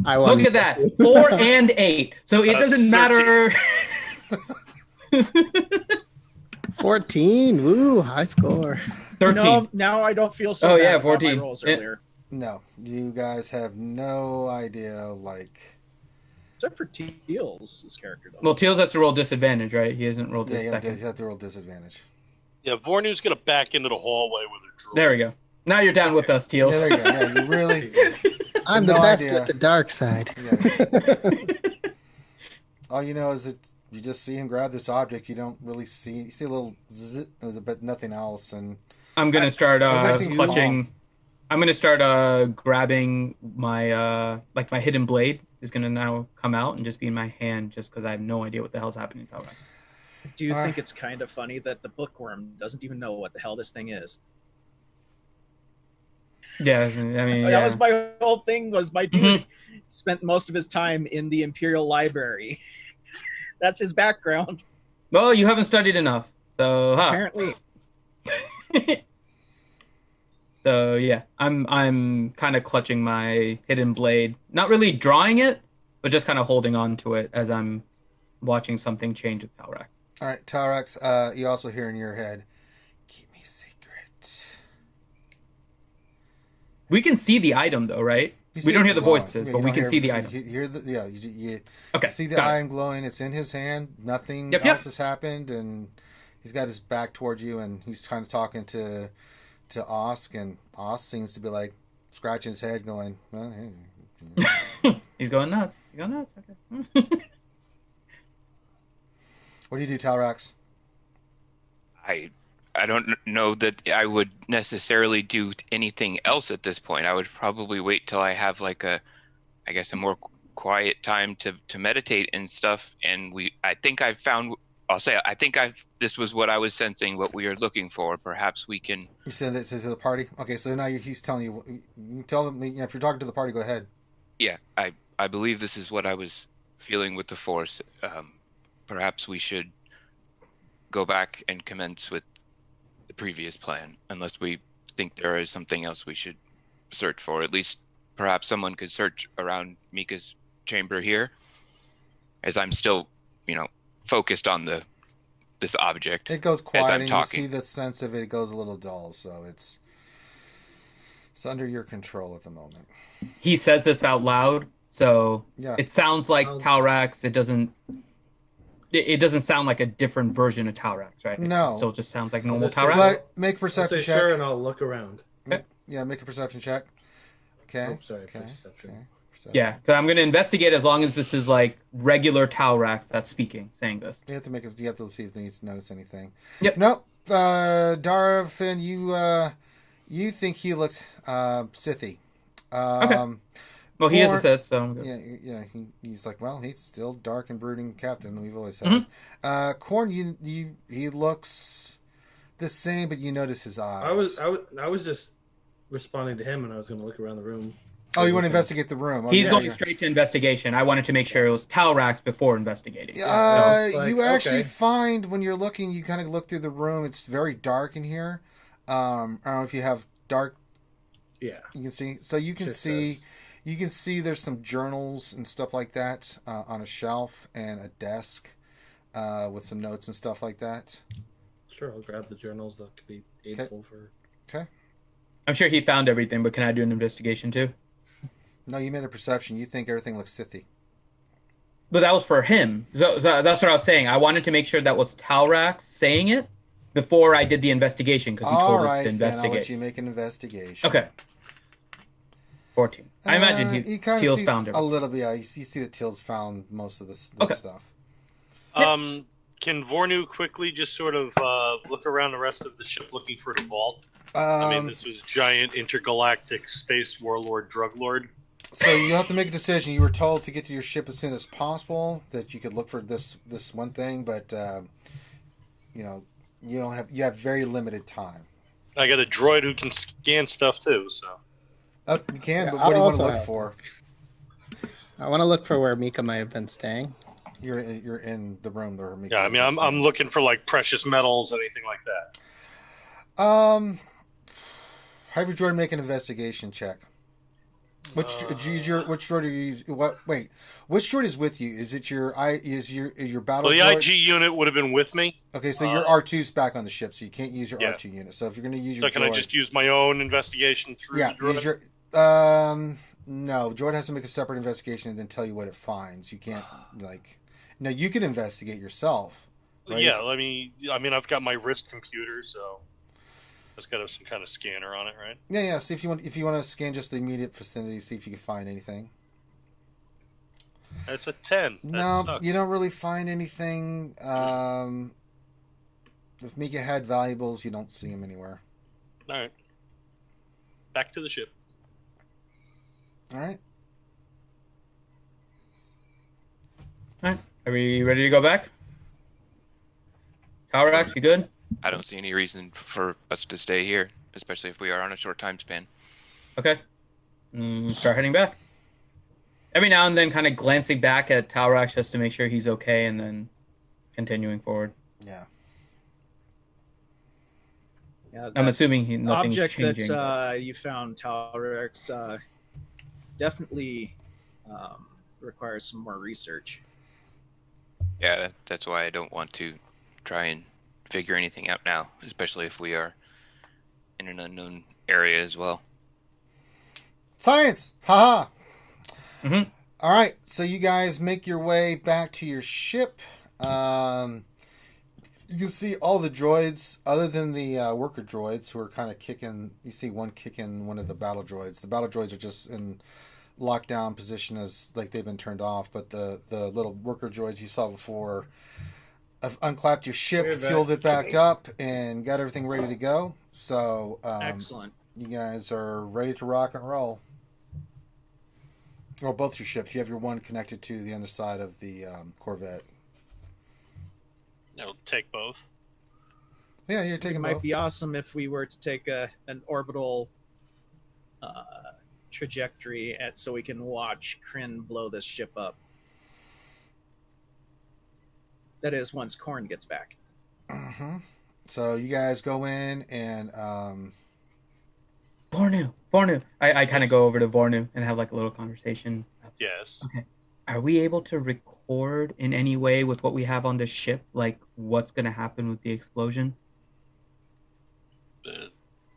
Speaker 7: I want
Speaker 4: Look at that, 4 and 8. So it
Speaker 6: That's
Speaker 4: doesn't matter.
Speaker 7: 14. Woo, high score.
Speaker 4: 13.
Speaker 3: No, now I don't feel so
Speaker 4: Oh,
Speaker 3: bad
Speaker 4: yeah,
Speaker 3: about
Speaker 4: 14.
Speaker 3: my rolls
Speaker 4: Yeah.
Speaker 3: earlier.
Speaker 1: No, you guys have no idea. Like,
Speaker 3: Except for Teal's character, though.
Speaker 4: Well, Teals has to roll disadvantage, right? He hasn't rolled
Speaker 1: yeah,
Speaker 4: this
Speaker 1: you
Speaker 4: second.
Speaker 1: have to roll disadvantage.
Speaker 6: Yeah, Vornu's gonna back into the hallway with her droid.
Speaker 4: There we go. Now you're down with us, Teals.
Speaker 1: Yeah, there you go. Yeah, you really.
Speaker 7: I'm the
Speaker 1: No
Speaker 7: best
Speaker 1: idea.
Speaker 7: with the dark side.
Speaker 1: Yeah. All you know is that you just see him grab this object. You don't really see. You see a little zzz, but nothing else. And
Speaker 4: I'm gonna start
Speaker 1: That seems
Speaker 4: clutching.
Speaker 1: long.
Speaker 4: I'm gonna start grabbing my my hidden blade is gonna now come out and just be in my hand, just because I have no idea what the hell's happening.
Speaker 3: Do you
Speaker 1: Alright.
Speaker 3: think it's kind of funny that the bookworm doesn't even know what the hell this thing is?
Speaker 4: Yeah, I mean,
Speaker 3: That
Speaker 4: yeah.
Speaker 3: was my whole thing. Was my dude
Speaker 4: Mm-hmm.
Speaker 3: spent most of his time in the Imperial Library. That's his background,
Speaker 4: Well, you haven't studied enough, so
Speaker 3: apparently.
Speaker 4: So yeah, I'm kind of clutching my hidden blade, not really drawing it, but just kind of holding on to it as I'm watching something change with Talrax.
Speaker 1: all right, Talrax. You also hear in your head, "Keep me secret."
Speaker 4: We can see the item though, right?
Speaker 1: You
Speaker 4: We
Speaker 1: see
Speaker 4: don't
Speaker 1: it
Speaker 4: hear the
Speaker 1: glowing.
Speaker 4: voices,
Speaker 1: Yeah,
Speaker 4: but
Speaker 1: you
Speaker 4: we
Speaker 1: don't
Speaker 4: can
Speaker 1: hear-
Speaker 4: see the
Speaker 1: you
Speaker 4: item.
Speaker 1: hear you
Speaker 4: Okay,
Speaker 1: see the
Speaker 4: got it.
Speaker 1: item glowing. It's in his hand. Nothing
Speaker 4: Yep,
Speaker 1: else
Speaker 4: yep.
Speaker 1: has happened, and he's got his back towards you, and he's kind of talking to Osk, and Osk seems to be like scratching his head, going, well, hey.
Speaker 4: He's going nuts. He's going nuts. Okay.
Speaker 1: What do you do, Talrax?
Speaker 5: I don't know that I would necessarily do anything else at this point. I would probably wait till I have like a more quiet time to meditate and stuff. And I think I've found. This was what I was sensing, what we are looking for. Perhaps we can.
Speaker 1: You said this is the party. Okay, so now he's telling you. You tell them if you're talking to the party, go ahead.
Speaker 5: Yeah, I believe this is what I was feeling with the Force. Perhaps we should go back and commence with the previous plan, unless we think there is something else we should search for. At least, perhaps someone could search around Mika's chamber here, as I'm still, focused on this object.
Speaker 1: It goes
Speaker 5: As
Speaker 1: quiet,
Speaker 5: I'm
Speaker 1: and
Speaker 5: talking.
Speaker 1: you see the sense of it goes a little dull. So it's under your control at the moment.
Speaker 4: He says this out loud, so
Speaker 1: Yeah.
Speaker 4: it sounds like Talrax. It doesn't sound like a different version of Talrax, right?
Speaker 1: No.
Speaker 4: So it just sounds like normal
Speaker 2: Just say,
Speaker 4: Talrax.
Speaker 1: But make a
Speaker 2: I'll
Speaker 1: perception
Speaker 2: say
Speaker 1: check.
Speaker 2: sure, and I'll look around.
Speaker 1: Yeah, make a perception check. Okay.
Speaker 2: Oh, sorry,
Speaker 1: Okay.
Speaker 2: perception.
Speaker 1: Okay. Perception.
Speaker 4: Yeah, because I'm going to investigate as long as this is like regular Talrax that's speaking, saying this.
Speaker 1: You have to see if they need to notice anything.
Speaker 4: Yep.
Speaker 1: Nope. Darvin, you think he looks Sithy.
Speaker 4: Okay. Well, he is a
Speaker 1: Corn-
Speaker 4: Sith, so
Speaker 1: Yeah. He's like, well, he's still dark and brooding captain. We've always had. Corn, he looks the same, but you notice his eyes.
Speaker 2: I was just responding to him, and I was going to look around the room.
Speaker 1: Oh, you want to investigate the room? Oh,
Speaker 4: he's
Speaker 1: yeah,
Speaker 4: going
Speaker 1: yeah.
Speaker 4: straight to investigation. I wanted to make sure it was Talrax before investigating.
Speaker 1: You
Speaker 2: like,
Speaker 1: actually
Speaker 2: okay.
Speaker 1: find when you're looking, you kind of look through the room. It's very dark in here. I don't know if you have dark.
Speaker 2: Yeah.
Speaker 1: You can see, so you can
Speaker 2: Just
Speaker 1: see,
Speaker 2: does.
Speaker 1: you can see there's some journals and stuff like that on a shelf and a desk with some notes and stuff like that.
Speaker 2: Sure, I'll grab the journals that could be aidful for.
Speaker 1: Okay.
Speaker 4: I'm sure he found everything, but can I do an investigation too?
Speaker 1: No, you made a perception. You think everything looks Sithy.
Speaker 4: But that was for him. So that's what I was saying. I wanted to make sure that was Talrax saying it before I did the investigation, because he
Speaker 1: All
Speaker 4: told us
Speaker 1: right,
Speaker 4: to
Speaker 1: then I'll let
Speaker 4: investigate.
Speaker 1: you make an investigation.
Speaker 4: Okay. 14. I imagine
Speaker 1: he kind of
Speaker 4: Teal's
Speaker 1: sees
Speaker 4: found
Speaker 1: a
Speaker 4: everything.
Speaker 1: little bit. Yeah, you see that Teal's found most of this
Speaker 4: Okay.
Speaker 1: stuff.
Speaker 6: Can Vornu quickly just sort of look around the rest of the ship looking for the vault? I mean, this was giant intergalactic space warlord drug lord.
Speaker 1: So you have to make a decision. You were told to get to your ship as soon as possible, that you could look for this one thing, but you have very limited time.
Speaker 6: I got a droid who can scan stuff too, so.
Speaker 1: You can,
Speaker 7: Yeah,
Speaker 1: but what do you
Speaker 7: I'll
Speaker 1: want to
Speaker 7: also
Speaker 1: look
Speaker 7: have-
Speaker 1: for?
Speaker 7: I want to look for where Mika might have been staying.
Speaker 1: You're in the room where
Speaker 6: Yeah, I mean, I'm looking for like precious metals, anything like that.
Speaker 1: Have your droid make an investigation check. Which droid are you using? Which droid is with you? Is it your battle
Speaker 6: Well, the
Speaker 1: droid?
Speaker 6: IG unit would have been with me.
Speaker 1: Okay, so your R2's back on the ship, so you can't use your
Speaker 6: Yeah.
Speaker 1: R2 unit. So if you're going to use
Speaker 6: So
Speaker 1: your
Speaker 6: can
Speaker 1: droid,
Speaker 6: I just use my own investigation through the droid?
Speaker 1: use your no, droid has to make a separate investigation and then tell you what it finds. You can't no, you can investigate yourself. Right?
Speaker 6: Yeah, I mean, I've got my wrist computer, so it's got some kind of scanner on it, right?
Speaker 1: Yeah. See if you want to scan just the immediate vicinity, see if you can find anything.
Speaker 6: It's a 10. That
Speaker 1: No,
Speaker 6: sucks.
Speaker 1: you don't really find anything. If Mika had valuables, you don't see them anywhere.
Speaker 6: All right. Back to the ship.
Speaker 1: All right.
Speaker 4: All right. Are we ready to go back? Talrax, you good?
Speaker 5: I don't see any reason for us to stay here, especially if we are on a short time span.
Speaker 4: Okay. Start heading back. Every now and then kind of glancing back at Talrax just to make sure he's okay, and then continuing forward.
Speaker 1: Yeah.
Speaker 3: Yeah,
Speaker 4: I'm
Speaker 3: that
Speaker 4: assuming nothing's
Speaker 3: object
Speaker 4: changing.
Speaker 3: that you found, Talrex, definitely requires some more research.
Speaker 5: Yeah, that's why I don't want to try and figure anything out now, especially if we are in an unknown area as well.
Speaker 1: Science! Haha!
Speaker 4: Mhm.
Speaker 1: All right, so you guys make your way back to your ship. You can see all the droids, other than the worker droids, who are kind of kicking. You see one kicking one of the battle droids. The battle droids are just in lockdown position, as like they've been turned off. But the little worker droids you saw before have unclapped your ship,
Speaker 2: We're back.
Speaker 1: fueled it back up, and got everything ready to go. So
Speaker 3: Excellent.
Speaker 1: you guys are ready to rock and roll. Well, both your ships. You have your one connected to the underside of the Corvette.
Speaker 6: I'll take both.
Speaker 1: Yeah, you're
Speaker 3: It
Speaker 1: taking
Speaker 3: might
Speaker 1: both.
Speaker 3: be awesome if we were to take an orbital trajectory so we can watch Kryn blow this ship up. That is, once Korn gets back.
Speaker 1: Mm-hmm. So you guys go in and
Speaker 4: Vornu. I kind of go over to Vornu and have like a little conversation.
Speaker 6: Yes.
Speaker 4: Okay. Are we able to record in any way with what we have on the ship, like what's going to happen with the explosion?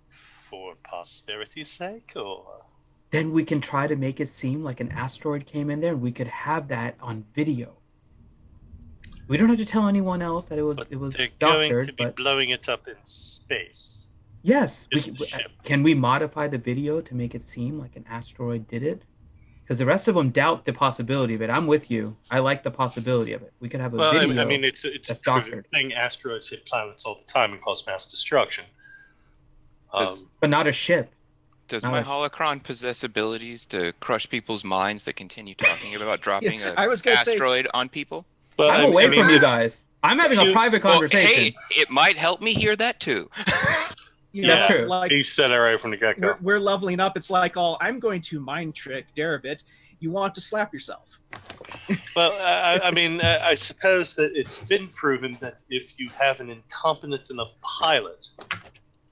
Speaker 6: For posterity's sake, or
Speaker 4: Then we can try to make it seem like an asteroid came in there, and we could have that on video. We don't have to tell anyone else that it was
Speaker 6: they're going
Speaker 4: doctored,
Speaker 6: to be
Speaker 4: but
Speaker 6: blowing it up in space.
Speaker 4: yes,
Speaker 6: Just the ship.
Speaker 4: can we modify the video to make it seem like an asteroid did it? Because the rest of them doubt the possibility of it. I'm with you. I like the possibility of it. We could have a
Speaker 6: Well,
Speaker 4: video.
Speaker 6: I mean, it's a
Speaker 4: that's
Speaker 6: proven
Speaker 4: doctored.
Speaker 6: thing. Asteroids hit planets all the time and cause mass destruction.
Speaker 4: But not a ship.
Speaker 5: Does
Speaker 4: Now
Speaker 5: my
Speaker 4: it's-
Speaker 5: holocron possess abilities to crush people's minds that continue talking about dropping
Speaker 3: Yeah,
Speaker 5: an
Speaker 3: I was gonna say-
Speaker 5: asteroid on people?
Speaker 6: But
Speaker 4: I'm
Speaker 6: I
Speaker 4: away
Speaker 6: mean,
Speaker 4: from you guys. I'm having a
Speaker 6: you-
Speaker 4: private
Speaker 5: Well,
Speaker 4: conversation.
Speaker 5: hey, it might help me hear that too.
Speaker 4: That's true.
Speaker 3: Like,
Speaker 6: he said it right from the get-go.
Speaker 3: we're leveling up. It's like, I'm going to mind trick Darabit. You want to slap yourself.
Speaker 6: Well, I suppose that it's been proven that if you have an incompetent enough pilot,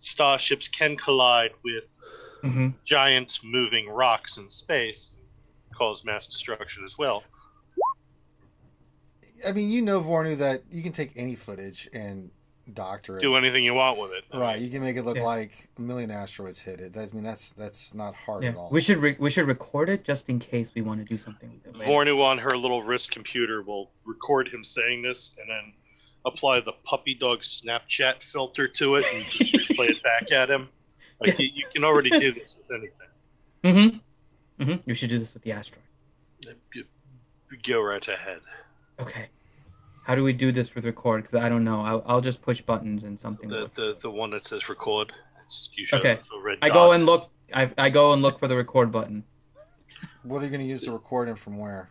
Speaker 6: starships can collide with
Speaker 4: Hmm.
Speaker 6: giant moving rocks in space, cause mass destruction as well.
Speaker 1: I mean, Vornu, that you can take any footage and doctor it.
Speaker 6: Do anything you want with it.
Speaker 1: Right, you can make it look
Speaker 4: Yeah.
Speaker 1: like a million asteroids hit it. That's not hard
Speaker 4: Yeah,
Speaker 1: at all.
Speaker 4: we should record it just in case we want to do something with it later.
Speaker 6: Vornu on her little wrist computer will record him saying this and then apply the puppy dog Snapchat filter to it and play it back at him. Like you can already do this with anything.
Speaker 4: You should do this with the asteroid.
Speaker 6: Go right ahead.
Speaker 4: Okay. How do we do this with record? Because I don't know. I'll just push buttons and something.
Speaker 6: The one that says record. You should
Speaker 4: Okay.
Speaker 6: have a red
Speaker 4: I
Speaker 6: dot.
Speaker 4: go and look. I go and look for the record button.
Speaker 1: What are you going to use to record him from where?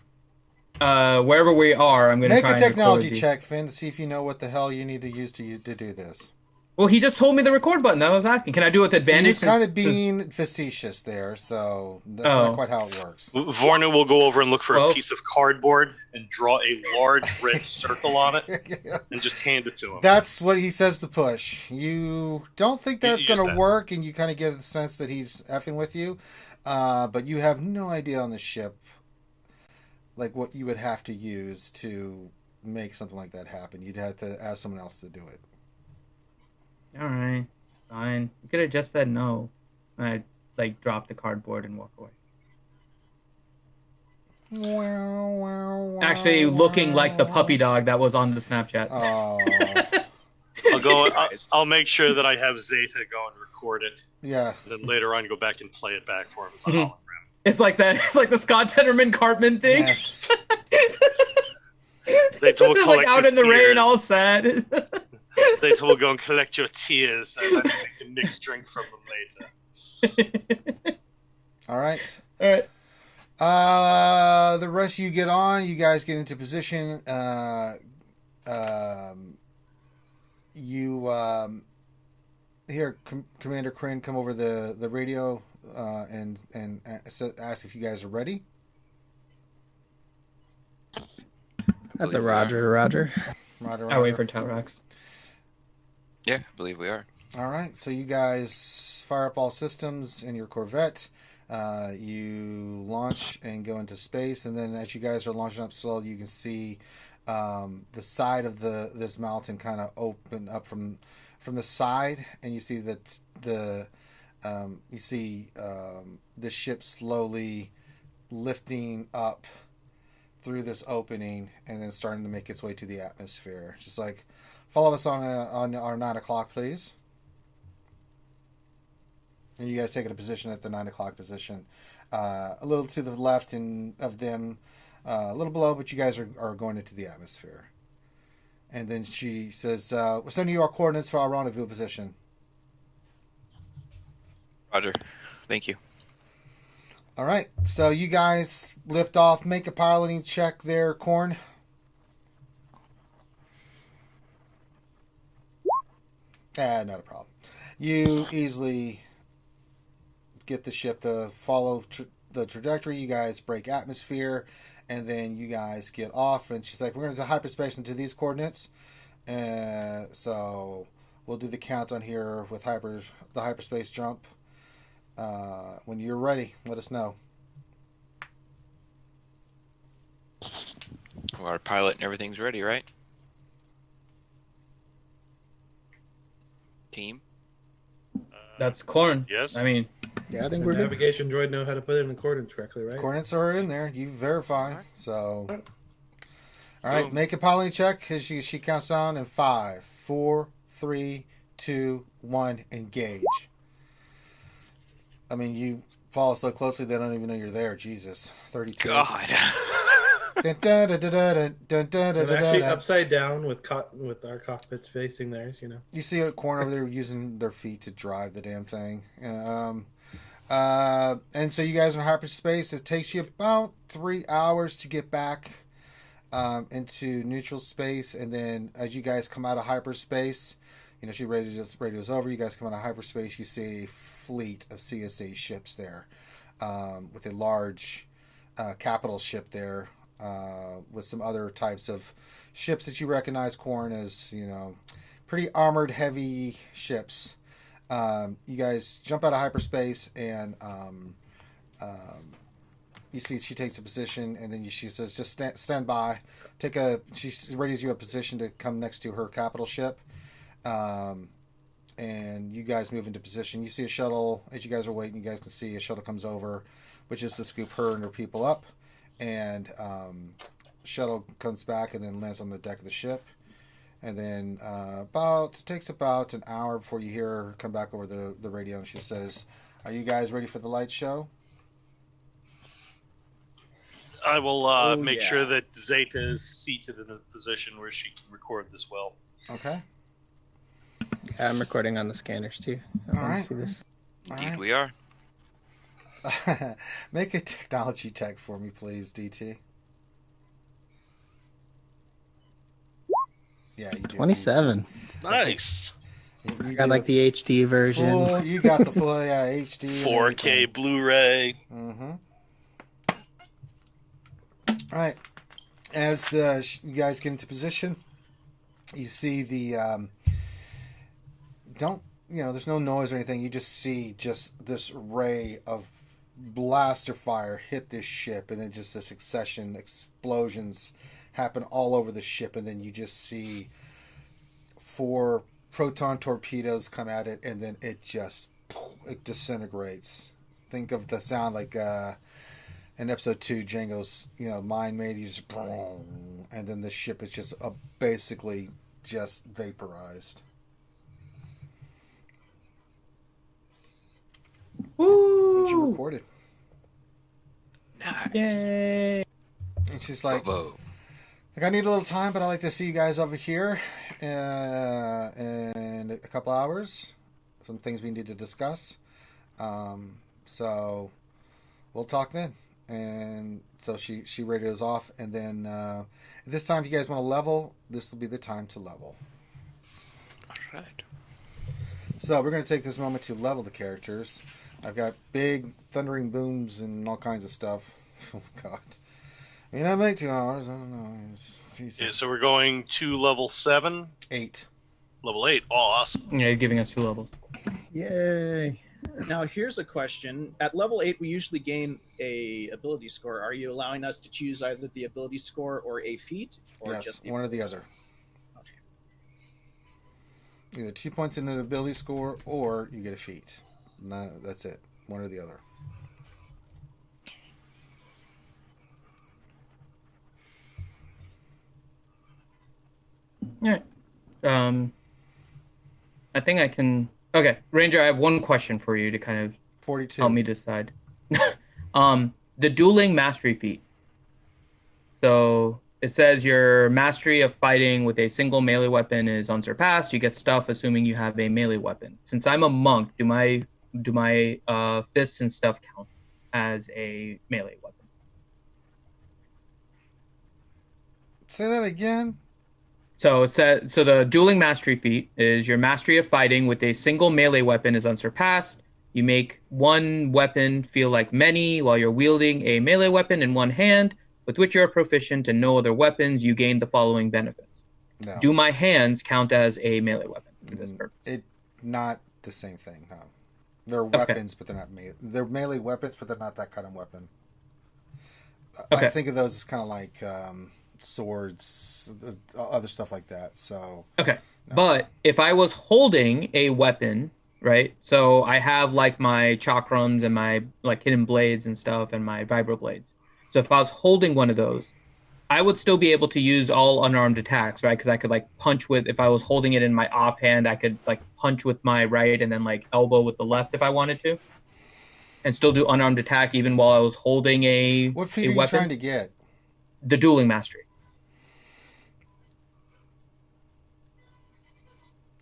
Speaker 4: Wherever we are, I'm going to
Speaker 1: Make
Speaker 4: try
Speaker 1: a
Speaker 4: and
Speaker 1: technology
Speaker 4: record you.
Speaker 1: check, Finn, to see if you know what the hell you need to use to do this.
Speaker 4: Well, he just told me the record button. That was asking. Can I do it with advantage?
Speaker 1: He's kind of
Speaker 4: since-
Speaker 1: being facetious there, so that's
Speaker 4: Oh.
Speaker 1: not quite how it works.
Speaker 6: Vornu will go over and look for
Speaker 4: Well-
Speaker 6: a piece of cardboard and draw a large red circle on it and just hand it to him.
Speaker 1: That's what he says to push. You don't think that's
Speaker 6: You
Speaker 1: going
Speaker 6: use
Speaker 1: to
Speaker 6: that.
Speaker 1: work, and you kind of get the sense that he's effing with you, but you have no idea on the ship, like what you would have to use to make something like that happen. You'd have to ask someone else to do it.
Speaker 4: All right, fine. You could have just said no. I drop the cardboard and walk away. Actually, looking like the puppy dog that was on the Snapchat.
Speaker 1: Oh,
Speaker 6: I'll go.
Speaker 3: Christ.
Speaker 6: I'll make sure that I have Zeta go and record it,
Speaker 1: yeah.
Speaker 6: and then later on go back and play it back for him as a
Speaker 4: Mhm.
Speaker 6: hologram.
Speaker 4: It's like that. It's like the Scott Tenorman Cartman thing.
Speaker 1: Yes.
Speaker 6: Zeta will
Speaker 4: Like
Speaker 6: collect
Speaker 4: out
Speaker 6: his
Speaker 4: in the rain,
Speaker 6: tears.
Speaker 4: all sad.
Speaker 6: Zeta will go and collect your tears, and then make a mixed drink from them later.
Speaker 1: All right.
Speaker 4: All right.
Speaker 1: The rest of you get on. You guys get into position. You hear Commander Kryn come over the radio and ask if you guys are ready.
Speaker 7: That's a Roger. Roger.
Speaker 1: Roger,
Speaker 4: I wait
Speaker 1: roger.
Speaker 4: for Taurax.
Speaker 5: Yeah, I believe we are.
Speaker 1: All right, so you guys fire up all systems in your Corvette. You launch and go into space, and then as you guys are launching up slow, you can see the side of this mountain kind of open up from the side, and you see that the ship slowly lifting up through this opening and then starting to make its way to the atmosphere. Just like, follow us on our 9 o'clock, please. And you guys take a position at the 9 o'clock position. A little to the left of them, a little below, but you guys are going into the atmosphere. And then she says, we're sending you our coordinates for our rendezvous position.
Speaker 5: Roger. Thank you.
Speaker 1: All right, so you guys lift off. Make a piloting check there, Korn. Not a problem. You easily get the ship to follow the trajectory. You guys break atmosphere, and then you guys get off. And she's like, we're going to do hyperspace into these coordinates. So we'll do the count on here with the hyperspace jump. When you're ready, let us know.
Speaker 5: Well, our pilot and everything's ready, right? Team?
Speaker 4: That's corn.
Speaker 6: Yes.
Speaker 4: I mean,
Speaker 7: Yeah, I think
Speaker 2: The
Speaker 7: we're good.
Speaker 2: navigation droid know how to put it in accordance correctly, right?
Speaker 1: Coordinates are in there. You verify. So, all right,
Speaker 5: Boom.
Speaker 1: make a piloting check because she counts down in 5, 4, 3, 2, 1, engage. I mean, you follow so closely they don't even know you're there. Jesus, 32.
Speaker 5: God.
Speaker 1: Dun, dun, dun, dun, dun, dun, dun,
Speaker 2: I'm
Speaker 1: dun,
Speaker 2: actually
Speaker 1: dun.
Speaker 2: upside down with our cockpits facing theirs, you know.
Speaker 1: You see a corner over there using their feet to drive the damn thing. And so you guys are in hyperspace. It takes you about 3 hours to get back into neutral space, and then as you guys come out of hyperspace, she radios over. You guys come out of hyperspace. You see a fleet of CSA ships there, with a large capital ship there, with some other types of ships that you recognize, Corn, as pretty armored, heavy ships. You guys jump out of hyperspace, and you see she takes a position, and then she says, "Just stand by." She radios you a position to come next to her capital ship, and you guys move into position. You see a shuttle as you guys are waiting. You guys can see a shuttle comes over, which is to scoop her and her people up, and shuttle comes back and then lands on the deck of the ship. And then takes about an hour before you hear her come back over the radio, and she says, "Are you guys ready for the light show?"
Speaker 6: I will make sure that Zeta is seated in a position where she can record this well.
Speaker 1: Okay.
Speaker 7: Yeah, I'm recording on the scanners too. I want to see this.
Speaker 5: Indeed, we are.
Speaker 1: Make a technology check for me, please, DT. Yeah, you do.
Speaker 7: 27.
Speaker 6: Nice.
Speaker 1: You
Speaker 7: Got like the HD version.
Speaker 1: You got the full HD.
Speaker 6: 4K Blu-ray.
Speaker 1: Mm-hmm. All right. As you guys get into position, you see there's no noise or anything. You just see this ray of blaster fire hit this ship, and then just a succession explosions happen all over the ship, and then you just see 4 proton torpedoes come at it, and then it disintegrates. Think of the sound like in episode 2, Django's mind made. You just boom, and then the ship is just basically just vaporized.
Speaker 4: Woo!
Speaker 1: Which you recorded.
Speaker 5: Nice.
Speaker 4: Yay!
Speaker 1: And she's like,
Speaker 5: Bravo.
Speaker 1: I need a little time, but I'd like to see you guys over here in a couple hours. Some things we need to discuss. So we'll talk then. And so she radios off, and then this time, if you guys want to level, this will be the time to level.
Speaker 5: All right.
Speaker 1: So we're going to take this moment to level the characters. I've got big thundering booms and all kinds of stuff. Oh God. I mean, I make 2 hours. I don't know.
Speaker 6: Yeah, so we're going to level 7.
Speaker 1: 8.
Speaker 6: Level 8. Oh, awesome.
Speaker 4: Yeah, giving us 2 levels.
Speaker 7: Yay.
Speaker 3: Now, here's a question. At level 8, we usually gain a ability score. Are you allowing us to choose either the ability score or a feat? Or
Speaker 1: Yes,
Speaker 3: just
Speaker 1: one or the other.
Speaker 3: Okay.
Speaker 1: Either 2 points in an ability score, or you get a feat. No, that's it. One or the other.
Speaker 4: All right. I think I can. Okay, Ranger, I have one question for you to kind of
Speaker 1: 42.
Speaker 4: help me decide. The dueling mastery feat. So it says your mastery of fighting with a single melee weapon is unsurpassed. You get stuff assuming you have a melee weapon. Since I'm a monk, do my fists and stuff count as a melee weapon?
Speaker 1: Say that again.
Speaker 4: So the dueling mastery feat is your mastery of fighting with a single melee weapon is unsurpassed. You make one weapon feel like many while you're wielding a melee weapon in one hand, with which you're proficient and no other weapons. You gain the following benefits.
Speaker 1: No.
Speaker 4: Do my hands count as a melee weapon for this purpose?
Speaker 1: Not the same thing. No. They're weapons, but they're not melee. They're melee weapons, but they're not that kind of weapon.
Speaker 4: Okay.
Speaker 1: I think of those as kind of like swords, other stuff like that. So
Speaker 4: Okay.
Speaker 1: no.
Speaker 4: But if I was holding a weapon, right? So I have like my chakrams and my like hidden blades and stuff and my vibroblades. So if I was holding one of those, I would still be able to use all unarmed attacks, right? Because I could like punch with, if I was holding it in my offhand, I could like punch with my right and then like elbow with the left if I wanted to, and still do unarmed attack even while I was holding a
Speaker 1: What feat
Speaker 4: a
Speaker 1: are you
Speaker 4: weapon.
Speaker 1: trying to get?
Speaker 4: The dueling mastery.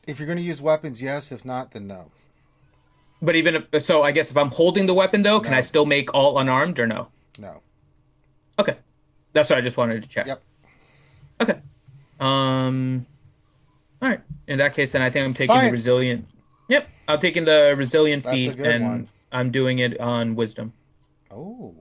Speaker 1: If you're going to use weapons, yes. If not, then no.
Speaker 4: But even if, so, I guess if I'm holding the weapon though, can
Speaker 1: No.
Speaker 4: I still make all unarmed or no?
Speaker 1: No.
Speaker 4: Okay, that's what I just wanted to check.
Speaker 1: Yep.
Speaker 4: Okay. All right. In that case, then I think I'm taking the
Speaker 1: Science.
Speaker 4: resilient. Yep, I'm taking the resilient
Speaker 1: That's a
Speaker 4: feat,
Speaker 1: good
Speaker 4: and
Speaker 1: one.
Speaker 4: I'm doing it on wisdom.
Speaker 1: Oh.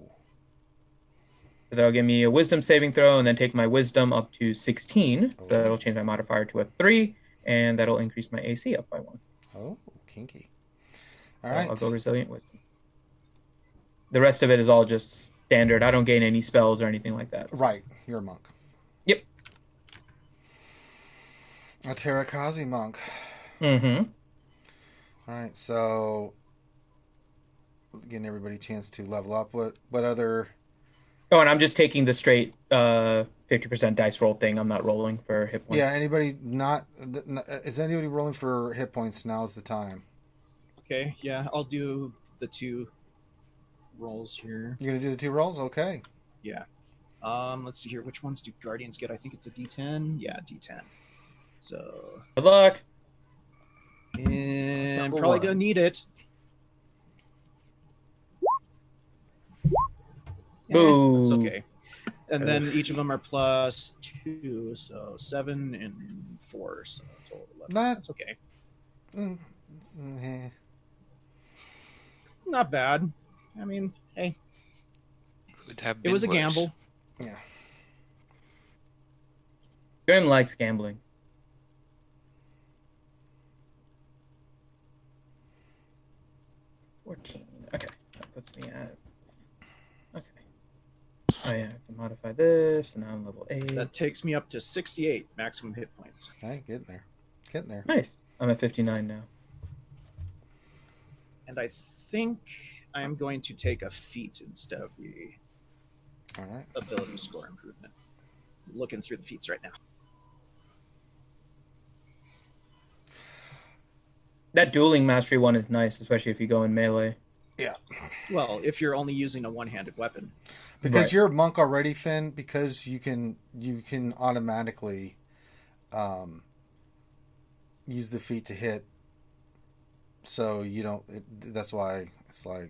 Speaker 4: So that'll give me a wisdom saving throw, and then take my wisdom up to 16. So that'll change my modifier to a 3, and that'll increase my AC up by 1.
Speaker 1: Oh, kinky. All
Speaker 4: So
Speaker 1: right.
Speaker 4: I'll go resilient wisdom. The rest of it is all just standard. I don't gain any spells or anything like that. So.
Speaker 1: Right. You're a monk.
Speaker 4: Yep.
Speaker 1: A Terakazi monk.
Speaker 4: Mm-hmm.
Speaker 1: All right. So, getting everybody a chance to level up. What other...
Speaker 4: Oh, and I'm just taking the straight 50% dice roll thing. I'm not rolling for hit points.
Speaker 1: Yeah, anybody not... Is anybody rolling for hit points? Now's the time.
Speaker 3: Okay, yeah, I'll do the 2 rolls here.
Speaker 1: You're going to do the 2 rolls? Okay.
Speaker 3: Yeah. Let's see here. Which ones do Guardians get? I think it's a D10. Yeah, D10. So,
Speaker 4: Good luck.
Speaker 3: and
Speaker 7: Number
Speaker 3: probably
Speaker 7: 1.
Speaker 3: gonna need it.
Speaker 4: Boo.
Speaker 3: That's okay. And then each of them are plus 2, so 7 and 4, so total 11. That's okay.
Speaker 1: Eh.
Speaker 3: Not bad. I mean, hey,
Speaker 5: Could have
Speaker 3: it
Speaker 5: been
Speaker 3: was a
Speaker 5: worse.
Speaker 3: gamble.
Speaker 1: Yeah.
Speaker 4: Grim likes gambling. $14. Okay, that puts me at. Okay. Oh yeah, I can modify this, and now I'm level 8.
Speaker 3: That takes me up to 68 maximum hit points.
Speaker 1: Hey, getting there. Getting there.
Speaker 4: Nice. I'm at 59 now.
Speaker 3: And I think I am going to take a feat instead of the
Speaker 1: All right.
Speaker 3: ability score improvement. Looking through the feats right now.
Speaker 4: That dueling mastery one is nice, especially if you go in melee.
Speaker 1: Yeah.
Speaker 3: Well, if you're only using a one-handed weapon.
Speaker 1: Because
Speaker 4: Right.
Speaker 1: you're a monk already, Finn, because you can automatically use the feat to hit. So you don't. That's why it's like.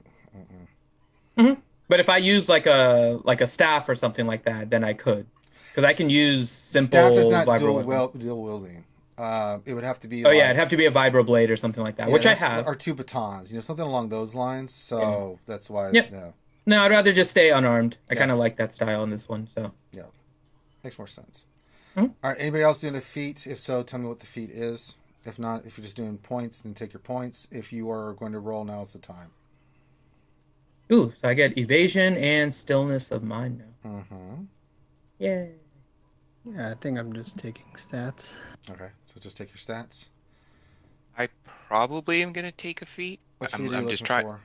Speaker 4: But if I use like a staff or something like that, then I could, because I can use simple
Speaker 1: Staff is not
Speaker 4: vibro weapons.
Speaker 1: dual wielding. It would have to be.
Speaker 4: Oh yeah, it'd have to be a vibro blade or something like that, which I
Speaker 1: that's-
Speaker 4: have.
Speaker 1: or 2 batons. Something along those lines. So that's why.
Speaker 4: Yep.
Speaker 1: Yeah,
Speaker 4: No, I'd rather just stay unarmed. I
Speaker 1: Yeah.
Speaker 4: kind of like that style in this one. So
Speaker 1: makes more sense.
Speaker 4: Mhm.
Speaker 1: All right. Anybody else doing a feat? If so, tell me what the feat is. If not, if you're just doing points, then take your points. If you are going to roll, now's the time.
Speaker 4: ooh, so I get evasion and stillness of mind now.
Speaker 1: Mm-hmm.
Speaker 4: Yay.
Speaker 7: Yeah, I think I'm just taking stats.
Speaker 1: Okay. So just take your stats.
Speaker 5: I probably am gonna take a feat.
Speaker 1: What feat
Speaker 5: I'm
Speaker 1: are you
Speaker 5: just
Speaker 1: looking
Speaker 5: trying.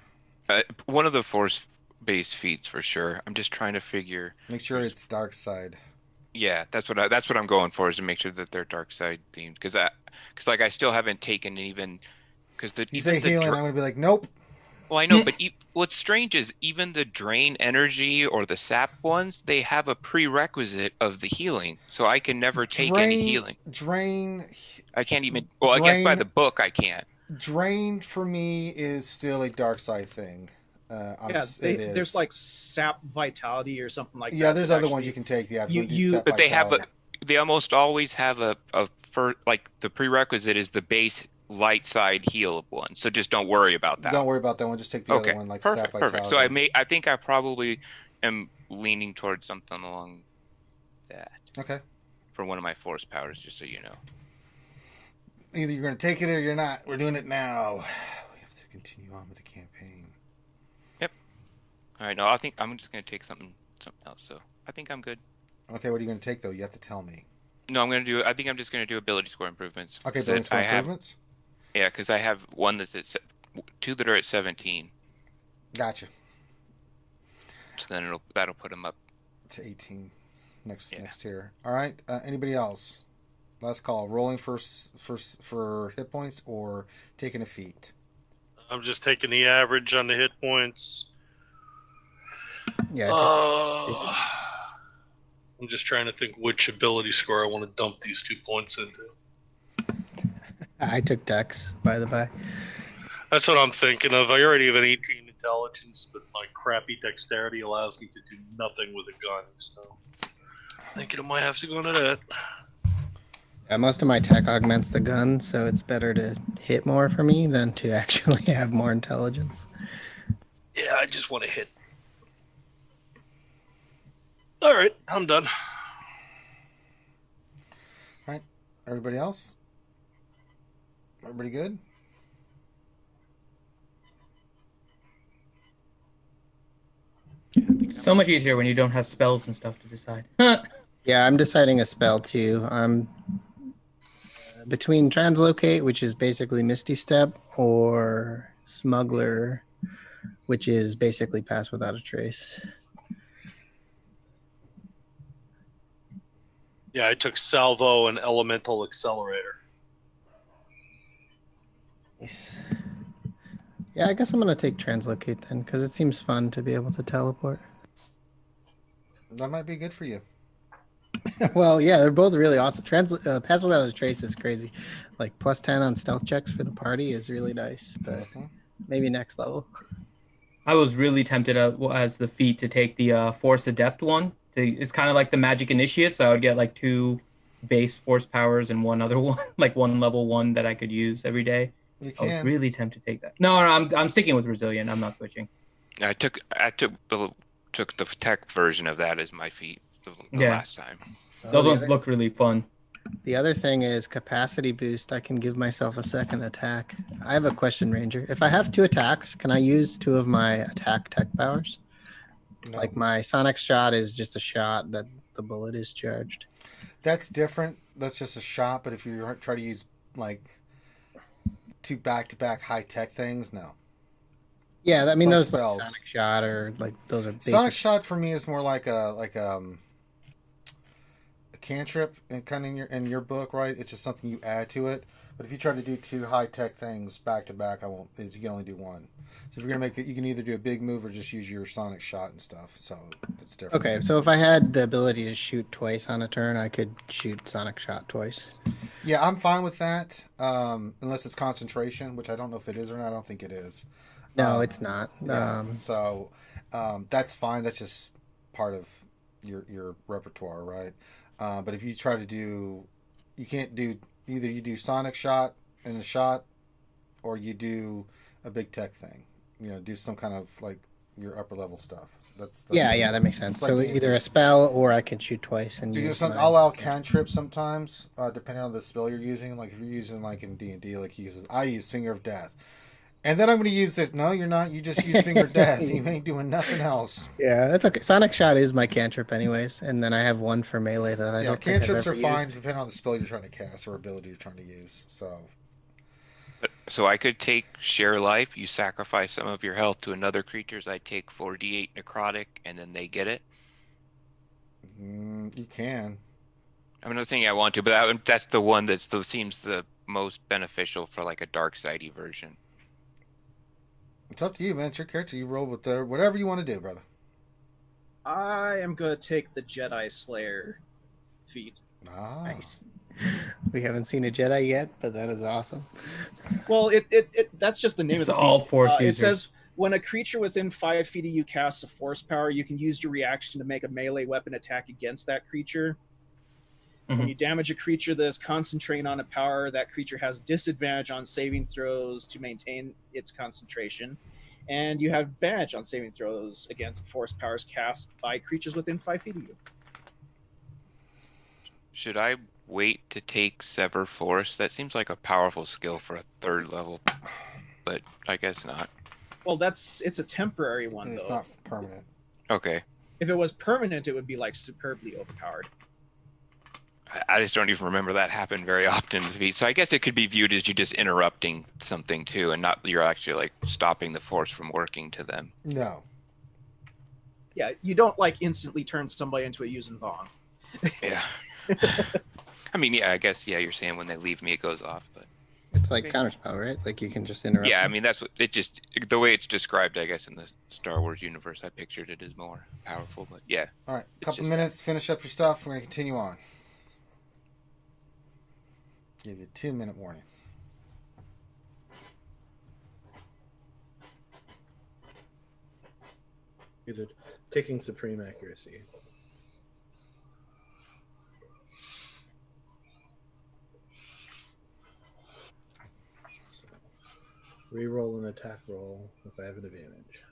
Speaker 1: for?
Speaker 5: One of the force-based feats for sure. I'm just trying to figure.
Speaker 1: Make sure it's dark side.
Speaker 5: Yeah, that's what I'm going for, is to make sure that they're dark side themed, because like I still haven't taken even because the
Speaker 1: You
Speaker 5: even
Speaker 1: say
Speaker 5: the
Speaker 1: healing, I'm going to be like, nope.
Speaker 5: well, I know, but what's strange is even the drain energy or the sap ones, they have a prerequisite of the healing, so I can never take any healing. I can't even. Well, I guess by the book I can't.
Speaker 1: Drain for me is still a dark side thing.
Speaker 3: There's like sap vitality or something like that.
Speaker 1: Yeah, there's
Speaker 3: that
Speaker 1: other ones
Speaker 3: actually-
Speaker 1: you can take. Yeah,
Speaker 5: But they almost always have a like the prerequisite is the base light side heal one. So just don't worry about that.
Speaker 1: Don't worry about that one. Just take the other one, like
Speaker 5: perfect,
Speaker 1: sap
Speaker 5: perfect.
Speaker 1: vitality.
Speaker 5: So I think I probably am leaning towards something along that
Speaker 1: Okay.
Speaker 5: for one of my force powers, just so you know.
Speaker 1: Either you're going to take it or you're not. We're doing it now. We have to continue on with the campaign.
Speaker 5: All right, no, I think I'm just gonna take something else. So I think I'm good.
Speaker 1: Okay, what are you going to take though? You have to tell me.
Speaker 5: No, I think I'm just gonna do ability score improvements.
Speaker 1: Okay,
Speaker 5: 'Cause
Speaker 1: ability score
Speaker 5: I have-
Speaker 1: improvements.
Speaker 5: Yeah, because I have one that's at 2 that are at 17.
Speaker 1: Gotcha.
Speaker 5: So then that'll put them up.
Speaker 1: To 18. Next tier. All right. Anybody else? Last call. Rolling for hit points or taking a feat.
Speaker 6: I'm just taking the average on the hit points.
Speaker 7: Yeah,
Speaker 6: I'm just trying to think which ability score I want to dump these 2 points into.
Speaker 7: I took Dex, by the by.
Speaker 6: That's what I'm thinking of. I already have an 18 intelligence, but my crappy dexterity allows me to do nothing with a gun, so thinking I might have to go into that.
Speaker 7: Most of my tech augments the gun, so it's better to hit more for me than to actually have more intelligence.
Speaker 6: Yeah, I just want to hit. Alright, I'm done.
Speaker 1: Alright, everybody else? Everybody good?
Speaker 4: So much easier when you don't have spells and stuff to decide.
Speaker 7: Yeah, I'm deciding a spell too. I'm between Translocate, which is basically Misty Step, or Smuggler, which is basically Pass Without a Trace.
Speaker 6: Yeah, I took Salvo and Elemental Accelerator.
Speaker 7: Nice. Yeah, I guess I'm going to take Translocate then, because it seems fun to be able to teleport.
Speaker 1: That might be good for you.
Speaker 7: Well, yeah, they're both really awesome. Pass Without a Trace is crazy. Like, plus 10 on stealth checks for the party is really nice, but maybe next level.
Speaker 4: I was really tempted as the feat to take the Force Adept one. It's kind of like the Magic Initiate, so I would get like 2 base Force powers and one other one, like one level 1 that I could use every day.
Speaker 1: You
Speaker 4: I was
Speaker 1: can.
Speaker 4: really tempted to take that. No, I'm sticking with Resilient. I'm not switching.
Speaker 5: I took the tech version of that as my feat the
Speaker 4: Yeah.
Speaker 5: last time.
Speaker 4: Those ones look really fun.
Speaker 7: The other thing is capacity boost. I can give myself a second attack. I have a question, Ranger. If I have 2 attacks, can I use 2 of my attack tech powers?
Speaker 1: No.
Speaker 7: Like my sonic shot is just a shot that the bullet is charged.
Speaker 1: That's different. That's just a shot, but if you try to use like 2 back-to-back high-tech things, no.
Speaker 7: Yeah, I mean
Speaker 1: Some
Speaker 7: those
Speaker 1: spells.
Speaker 7: like sonic shot or like those are basic.
Speaker 1: Sonic shot for me is more like a cantrip and kind of in your book, right? It's just something you add to it. But if you try to do 2 high-tech things back-to-back, I won't. You can only do 1. So if you're gonna make it, you can either do a big move or just use your sonic shot and stuff. So it's different.
Speaker 7: Okay, so if I had the ability to shoot twice on a turn, I could shoot sonic shot twice.
Speaker 1: Yeah, I'm fine with that. Unless it's concentration, which I don't know if it is or not. I don't think it is.
Speaker 7: No, it's not.
Speaker 1: Yeah, so that's fine. That's just part of your repertoire, right? But if you try to do, you can't do either. You do sonic shot and a shot, or you do a big tech thing. You know, do some kind of like your upper level stuff. That's
Speaker 7: yeah, that makes sense.
Speaker 1: it's like
Speaker 7: So either a spell or I could shoot twice and use.
Speaker 1: I'll allow cantrips sometimes, depending on the spell you're using. Like if you're using like in D&D, like I use Finger of Death. And then I'm going to use this. No, you're not. You just use Finger of Death. You ain't doing nothing else.
Speaker 7: Yeah, that's okay. Sonic shot is my cantrip, anyways, and then I have 1 for melee that I don't think I've
Speaker 1: cantrips
Speaker 7: ever
Speaker 1: are fine
Speaker 7: used.
Speaker 1: depending on the spell you're trying to cast or ability you're trying to use.
Speaker 5: So I could take Share Life. You sacrifice some of your health to another creature's. I take 4d8 necrotic, and then they get it.
Speaker 1: You can.
Speaker 5: I'm not saying I want to, but that's the one that still seems the most beneficial for like a dark sidey version.
Speaker 1: It's up to you, man. It's your character. You roll with whatever you want to do, brother.
Speaker 3: I am going to take the Jedi Slayer feat.
Speaker 1: Ah.
Speaker 7: Nice. We haven't seen a Jedi yet, but that is awesome.
Speaker 3: Well, that's just the name
Speaker 4: It's
Speaker 3: of the
Speaker 4: all
Speaker 3: feat.
Speaker 4: Force
Speaker 3: It
Speaker 4: users.
Speaker 3: says, when a creature within 5 feet of you casts a force power, you can use your reaction to make a melee weapon attack against that creature. When you damage a creature that is concentrating on a power, that creature has disadvantage on saving throws to maintain its concentration. And you have advantage on saving throws against force powers cast by creatures within 5 feet of you.
Speaker 5: Should I wait to take Sever Force? That seems like a powerful skill for a 3rd level, but I guess not.
Speaker 3: Well, it's a temporary one,
Speaker 1: It's
Speaker 3: though.
Speaker 1: not permanent.
Speaker 5: Okay.
Speaker 3: If it was permanent, it would be like superbly overpowered.
Speaker 5: I just don't even remember that happened very often to me. So I guess it could be viewed as you just interrupting something too, and not you're actually like stopping the force from working to them.
Speaker 1: No.
Speaker 3: Yeah, you don't like instantly turn somebody into a Yuuzhan Vong.
Speaker 5: Yeah. I mean, yeah, I guess, yeah, you're saying when they leave me, it goes off, but
Speaker 7: It's like
Speaker 5: Okay.
Speaker 7: counterspell, right? Like you can just interrupt.
Speaker 5: yeah, I
Speaker 7: them.
Speaker 5: mean, that's what it just, the way it's described, I guess, in the Star Wars universe, I pictured it as more powerful, but yeah.
Speaker 1: All right.
Speaker 5: It's
Speaker 1: Couple
Speaker 5: just-
Speaker 1: minutes. Finish up your stuff. We're going to continue on. Give you a 2-minute warning.
Speaker 2: Either taking supreme accuracy. So, reroll an attack roll if I have an advantage.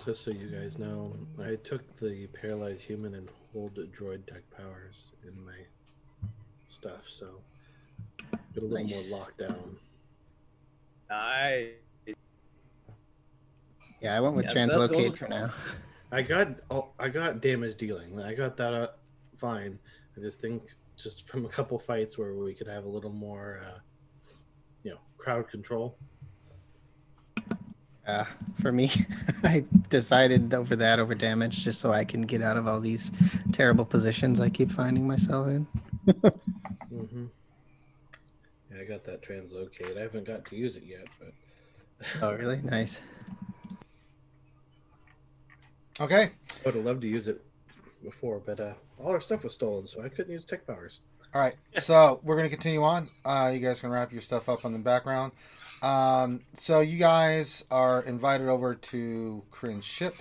Speaker 2: Just so you guys know, I took the paralyzed human and hold droid tech powers in my stuff, so get a little
Speaker 7: Nice.
Speaker 2: more lockdown.
Speaker 7: Yeah, I went with
Speaker 3: Yeah, those
Speaker 7: translocate
Speaker 3: will
Speaker 7: for now.
Speaker 2: I got damage dealing. I got that fine. I just think just from a couple fights where we could have a little more, crowd control.
Speaker 7: For me, I decided over damage just so I can get out of all these terrible positions I keep finding myself in.
Speaker 2: Mm-hmm. Yeah, I got that translocate. I haven't got to use it yet, but
Speaker 7: Oh, really? Nice.
Speaker 1: Okay.
Speaker 2: I would have loved to use it before, but all our stuff was stolen, so I couldn't use tech powers.
Speaker 1: All right. So we're going to continue on. You guys can wrap your stuff up on the background. So you guys are invited over to Corinne's ship,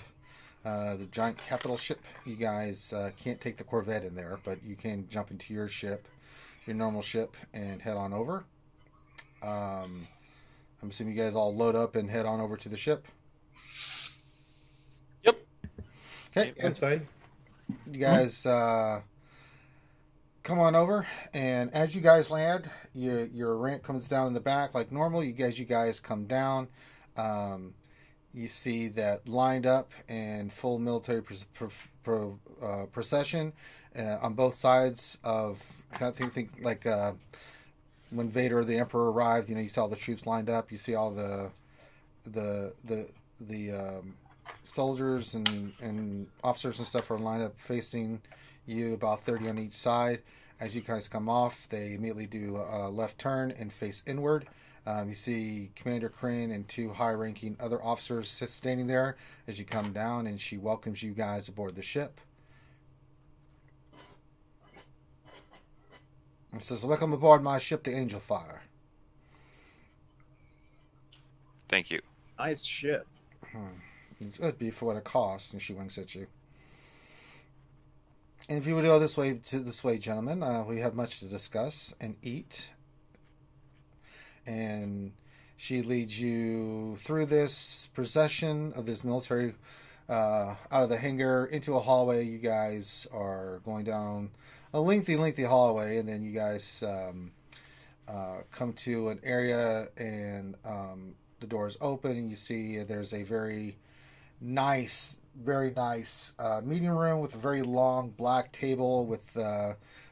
Speaker 1: the giant capital ship. You guys can't take the Corvette in there, but you can jump into your ship, your normal ship, and head on over. I'm assuming you guys all load up and head on over to the ship.
Speaker 6: Yep.
Speaker 1: Okay.
Speaker 2: That's fine.
Speaker 1: You guys come on over, and as you guys land, your ramp comes down in the back like normal. You guys come down. You see that lined up and full military procession on both sides of. I think like when Vader or the Emperor arrived. You saw the troops lined up. You see all the soldiers and officers and stuff are lined up facing you, about 30 on each side. As you guys come off, they immediately do a left turn and face inward. You see Commander Crane and two high-ranking other officers standing there as you come down, and she welcomes you guys aboard the ship. And says, "Welcome aboard my ship, the Angel Fire."
Speaker 5: Thank you.
Speaker 3: Nice ship.
Speaker 1: It'd be for what it costs, and she winks at you. And if you would go this way, gentlemen, we have much to discuss and eat. And she leads you through this procession of this military out of the hangar into a hallway. You guys are going down a lengthy hallway, and then you guys come to an area, and the doors open, and you see there's a very nice meeting room with a very long black table with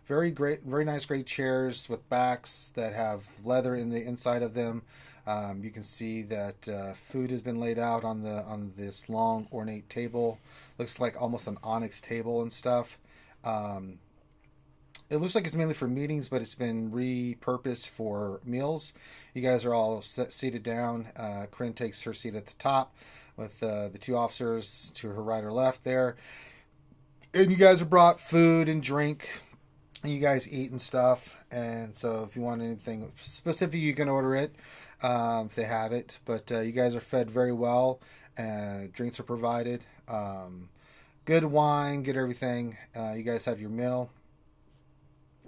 Speaker 1: very nice great chairs with backs that have leather in the inside of them. You can see that food has been laid out on this long ornate table. Looks like almost an onyx table and stuff. It looks like it's mainly for meetings, but it's been repurposed for meals. You guys are all seated down. Corinne takes her seat at the top with the two officers to her right or left there. And you guys have brought food and drink. And you guys eat and stuff. And so if you want anything specific, you can order it if they have it. But you guys are fed very well. Drinks are provided. Good wine, good everything. You guys have your meal.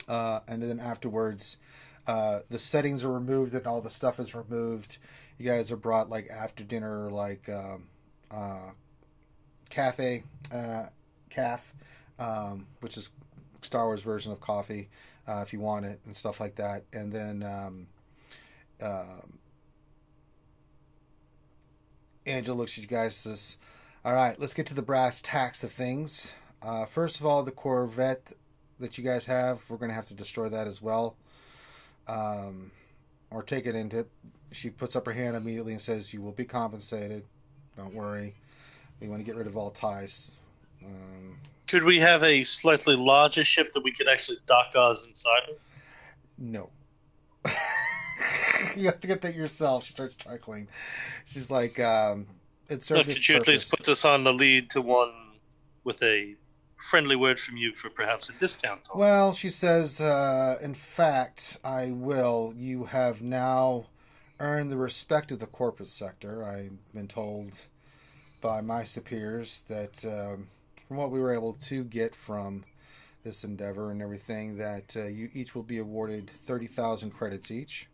Speaker 1: And then afterwards, the settings are removed and all the stuff is removed. You guys are brought like after dinner, like caf, which is Star Wars version of coffee, if you want it and stuff like that. And then Angela looks at you guys and says, All right, let's get to the brass tacks of things. First of all, the Corvette that you guys have, we're going to have to destroy that as well. Or take it into... She puts up her hand immediately and says, you will be compensated. Don't worry. We want to get rid of all ties.
Speaker 6: Could we have a slightly larger ship that we could actually dock ours inside of?
Speaker 1: No. You have to get that yourself. She starts chuckling. She's like, it serves its
Speaker 6: Could you at least
Speaker 1: purpose.
Speaker 6: put us on the lead to one with a friendly word from you for perhaps a discount on?
Speaker 1: Well, she says, in fact, I will. You have now earned the respect of the corporate sector. I've been told by my superiors that from what we were able to get from this endeavor and everything, that you each will be awarded 30,000 credits each.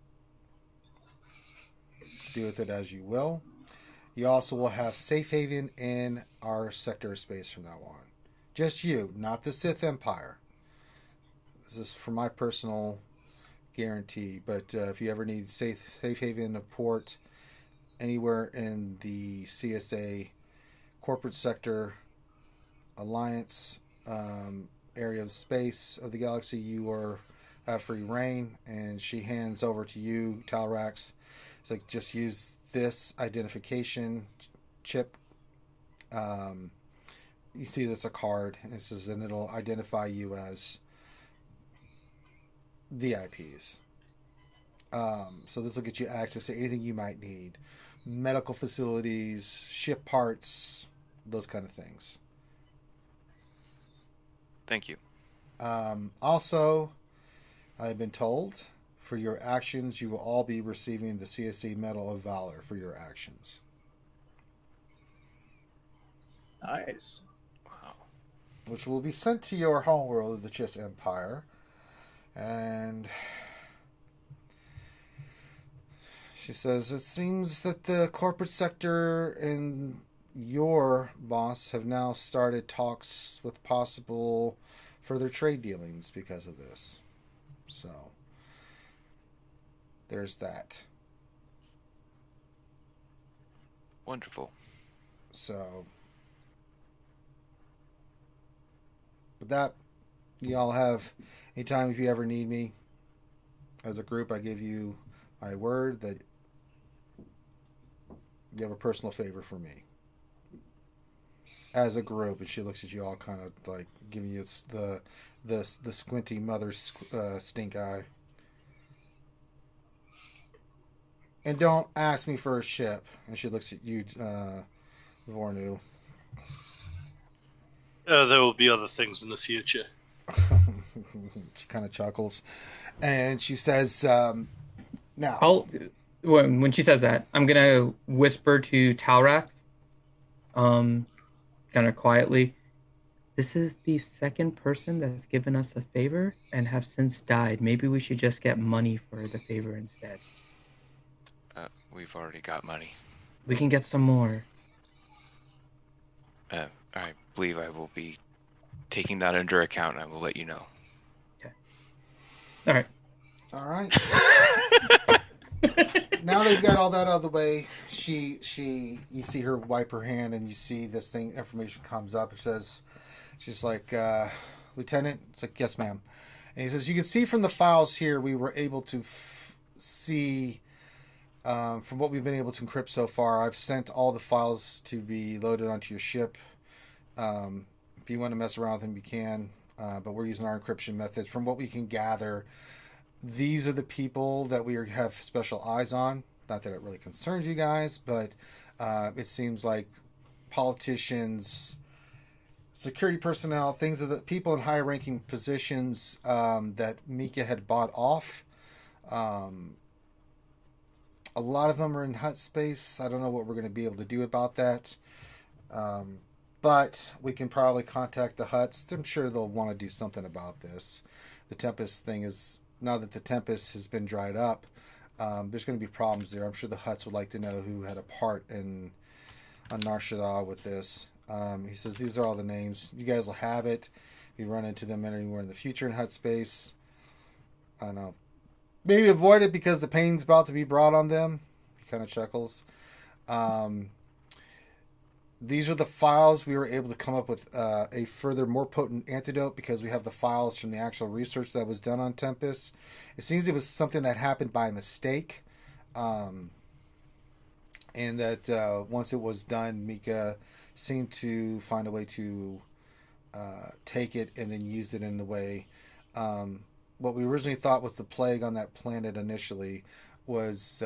Speaker 1: Do with it as you will. You also will have safe haven in our sector of space from now on. Just you, not the Sith Empire. This is for my personal guarantee. But if you ever need safe haven in a port anywhere in the CSA corporate sector alliance area of space of the galaxy, you have free reign. And she hands over to you, Talrax. It's like, just use this identification chip. You see that's a card, and it says, and it'll identify you as VIPs. So this will get you access to anything you might need. Medical facilities, ship parts, those kind of things.
Speaker 5: Thank you.
Speaker 1: Also, I've been told, for your actions, you will all be receiving the CSC Medal of Valor for your actions.
Speaker 3: Nice.
Speaker 5: Wow.
Speaker 1: Which will be sent to your homeworld of the Chiss Empire. And she says, it seems that the corporate sector and your boss have now started talks with possible further trade dealings because of this. So, there's that.
Speaker 5: Wonderful.
Speaker 1: So, with that, y'all have, anytime if you ever need me, as a group, I give you my word that you have a personal favor for me. As a group, and she looks at you all kind of like giving you the squinty mother stink eye. And don't ask me for a ship. And she looks at you, Vornu.
Speaker 6: There will be other things in the future.
Speaker 1: She kind of chuckles, and she says, "Now."
Speaker 4: When she says that, I'm gonna whisper to Talrax, kind of quietly. This is the second person that's given us a favor and have since died. Maybe we should just get money for the favor instead.
Speaker 5: We've already got money.
Speaker 4: We can get some more.
Speaker 5: I believe I will be taking that under account, and I will let you know.
Speaker 4: Okay. All right.
Speaker 1: All right. Now they've got all that out of the way, you see her wipe her hand, and you see this thing, information comes up. It says, she's like, Lieutenant? It's like, yes, ma'am. And he says, you can see from the files here, we were able to see, from what we've been able to encrypt so far, I've sent all the files to be loaded onto your ship. If you want to mess around with them, you can, but we're using our encryption methods. From what we can gather, these are the people that we have special eyes on. Not that it really concerns you guys, but it seems like politicians, security personnel, things of the people in high-ranking positions that Mika had bought off. A lot of them are in hut space. I don't know what we're going to be able to do about that. But we can probably contact the huts. I'm sure they'll want to do something about this. The Tempest thing is, now that the Tempest has been dried up, there's going to be problems there. I'm sure the huts would like to know who had a part on Nar Shaddaa with this. He says, these are all the names. You guys will have it. If you run into them anywhere in the future in hut space, I don't know. Maybe avoid it because the pain's about to be brought on them. He kind of chuckles. these are the files we were able to come up with a further, more potent antidote because we have the files from the actual research that was done on Tempest. It seems it was something that happened by mistake, and that once it was done, Mika seemed to find a way to take it and then use it in the way. What we originally thought was the plague on that planet initially was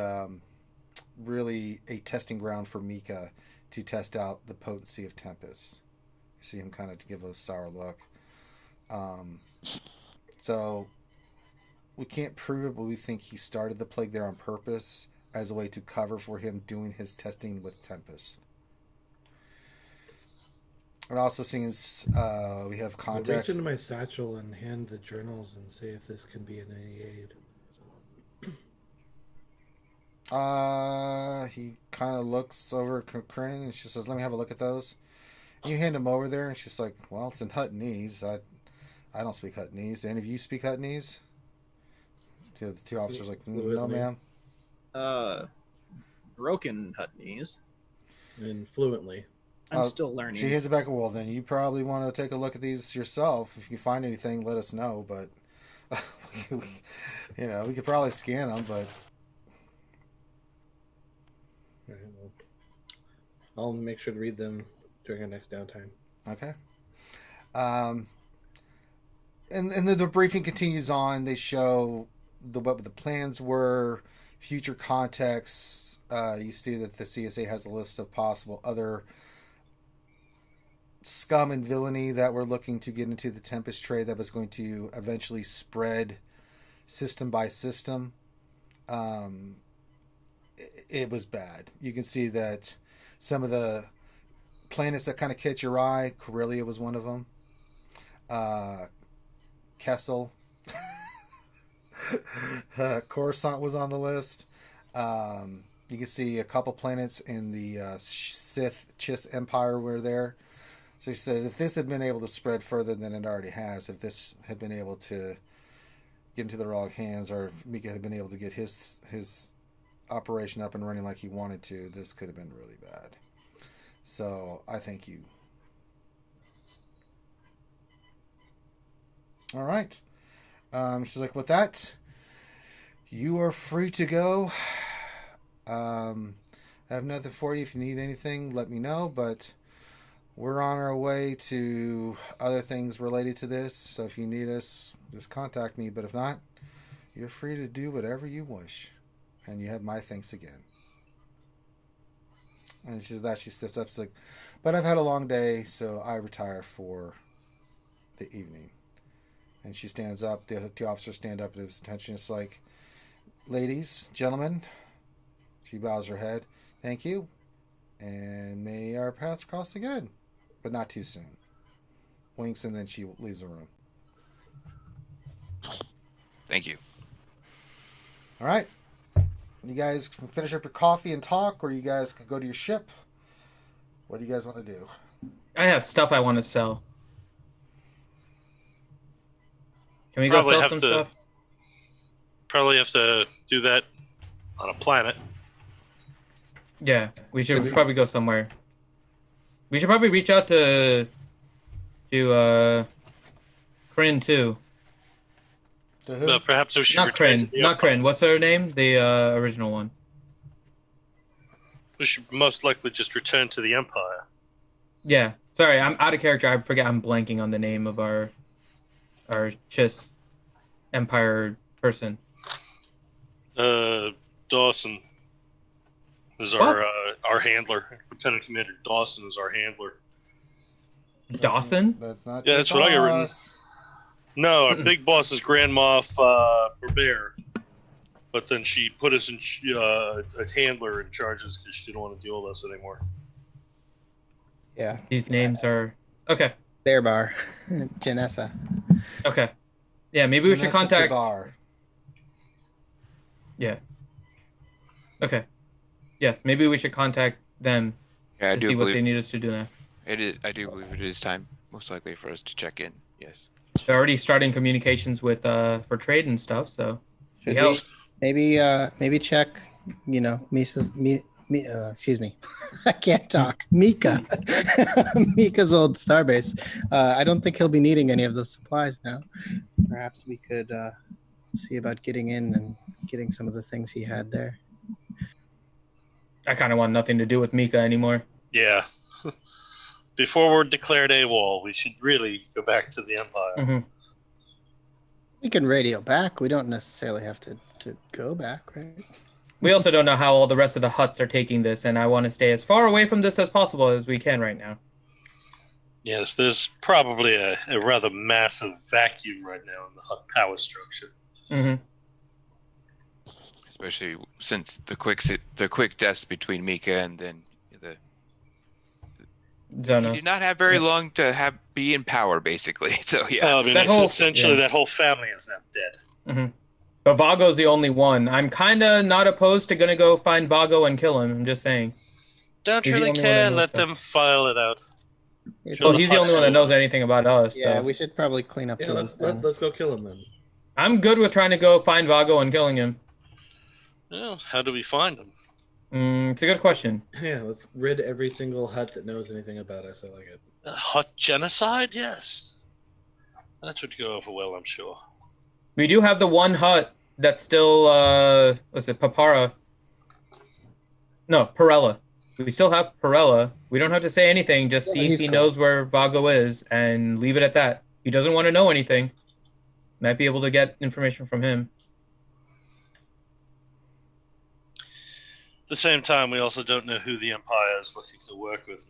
Speaker 1: really a testing ground for Mika to test out the potency of Tempest. You see him kind of give a sour look. So we can't prove it, but we think he started the plague there on purpose as a way to cover for him doing his testing with Tempest. It also seems we have
Speaker 2: I'll
Speaker 1: context.
Speaker 2: reach into my satchel and hand the journals and see if this can be an any aid.
Speaker 1: He kind of looks over at Corinne and she says, "Let me have a look at those." And you hand him over there and she's like, "Well, it's in Huttonese. I don't speak Huttonese. Do any of you speak Huttonese?" The two officers like, "No, ma'am."
Speaker 3: Broken Huttonese.
Speaker 2: And fluently.
Speaker 3: I'm still learning.
Speaker 1: She hands it back. "Well, then you probably want to take a look at these yourself. If you find anything, let us know. But we could probably scan them, but."
Speaker 2: All right, well, I'll make sure to read them during our next downtime.
Speaker 1: Okay. And the briefing continues on. They show what the plans were, future contexts. You see that the CSA has a list of possible other scum and villainy that were looking to get into the Tempest trade that was going to eventually spread system by system. It was bad. You can see that some of the planets that kind of catch your eye, Corellia was one of them. Kessel. Coruscant was on the list. You can see a couple planets in the Sith Chiss Empire were there. So he said if this had been able to spread further than it already has, if this had been able to get into the wrong hands, or if Mika had been able to get his operation up and running like he wanted to, this could have been really bad. So I thank you. All right. She's like, with that, you are free to go. I have nothing for you. If you need anything, let me know. But we're on our way to other things related to this. So if you need us, just contact me. But if not, you're free to do whatever you wish. And you have my thanks again. And she steps up. She's like, but I've had a long day, so I retire for the evening. And she stands up. The two officers stand up at his attention. It's like, ladies, gentlemen. She bows her head. Thank you. And may our paths cross again. But not too soon. Winks, and then she leaves the room.
Speaker 5: Thank you.
Speaker 1: All right. You guys can finish up your coffee and talk, or you guys can go to your ship. What do you guys want to do?
Speaker 4: I have stuff I want to sell. Can we
Speaker 6: Probably
Speaker 4: go sell
Speaker 6: have
Speaker 4: some
Speaker 6: to-
Speaker 4: stuff?
Speaker 6: Probably have to do that on a planet.
Speaker 4: Yeah, we should probably go somewhere. We should probably reach out to Kryn too.
Speaker 1: To who?
Speaker 6: Perhaps we should
Speaker 4: Not
Speaker 6: return to
Speaker 4: Kryn.
Speaker 6: the
Speaker 4: Not
Speaker 6: Empire.
Speaker 4: Kryn. What's her name? The original one.
Speaker 6: We should most likely just return to the Empire.
Speaker 4: Yeah. Sorry, I'm out of character. I forget. I'm blanking on the name of our Chiss Empire person.
Speaker 6: Dawson is our handler. Lieutenant Commander Dawson is our handler.
Speaker 4: Dawson?
Speaker 1: That's not.
Speaker 6: Yeah,
Speaker 1: your
Speaker 6: that's what I got written.
Speaker 1: boss.
Speaker 6: No, our big boss is Grand Moff Berbere. But then she put us in a handler in charges because she didn't want to deal with us anymore.
Speaker 7: Yeah.
Speaker 4: These names are okay.
Speaker 7: Bearbar. Janessa.
Speaker 4: Okay. Yeah, maybe we should
Speaker 1: Vanessa
Speaker 4: contact.
Speaker 1: Tabar.
Speaker 4: Yeah. Okay. Yes, maybe we should contact them
Speaker 5: Yeah, I
Speaker 4: to
Speaker 5: do
Speaker 4: see what they
Speaker 5: believe
Speaker 4: need us to do now.
Speaker 5: it is. I do believe it is time, most likely, for us to check in. Yes.
Speaker 4: They're already starting communications with for trade and stuff. So
Speaker 7: Should
Speaker 4: help.
Speaker 7: we maybe check, excuse me, I can't talk. Mika, Mika's old starbase. I don't think he'll be needing any of those supplies now. Perhaps we could see about getting in and getting some of the things he had there.
Speaker 4: I kind of want nothing to do with Mika anymore.
Speaker 6: Yeah. Before we're declared AWOL, we should really go back to the Empire.
Speaker 4: Mm-hmm.
Speaker 7: We can radio back. We don't necessarily have to go back, right?
Speaker 4: We also don't know how all the rest of the huts are taking this, and I want to stay as far away from this as possible as we can right now.
Speaker 6: Yes, there's probably a rather massive vacuum right now in the hut power structure.
Speaker 4: Mm-hmm.
Speaker 5: Especially since the quick deaths between Mika and then the
Speaker 4: Zonos.
Speaker 5: he did not have very long to be in power, basically. So yeah,
Speaker 6: I mean,
Speaker 4: That whole-
Speaker 6: essentially that whole family is now dead.
Speaker 4: Mm-hmm. But Vago's the only one. I'm kind of not opposed to gonna go find Vago and kill him. I'm just saying.
Speaker 6: Don't
Speaker 4: He's the
Speaker 6: really
Speaker 4: only one that
Speaker 6: care.
Speaker 4: knows
Speaker 6: Let
Speaker 4: stuff.
Speaker 6: them file it out.
Speaker 4: Well, he's the only one that knows anything about us.
Speaker 7: Yeah,
Speaker 4: So.
Speaker 7: we should probably clean up
Speaker 2: Yeah,
Speaker 7: those
Speaker 2: let's go kill him then.
Speaker 4: I'm good with trying to go find Vago and killing him.
Speaker 6: Well, how do we find them?
Speaker 4: It's a good question.
Speaker 2: Yeah, let's rid every single hut that knows anything about us. I like it.
Speaker 6: Hut genocide? Yes. That would go over well, I'm sure.
Speaker 4: We do have the one hut that's still, what's it, Papara? No, Perella. We still have Perella. We don't have to say anything. Just
Speaker 7: Yeah,
Speaker 4: see if
Speaker 7: he's
Speaker 4: he
Speaker 7: cool.
Speaker 4: knows where Vago is and leave it at that. He doesn't want to know anything. Might be able to get information from him.
Speaker 6: At the same time, we also don't know who the Empire is looking to work with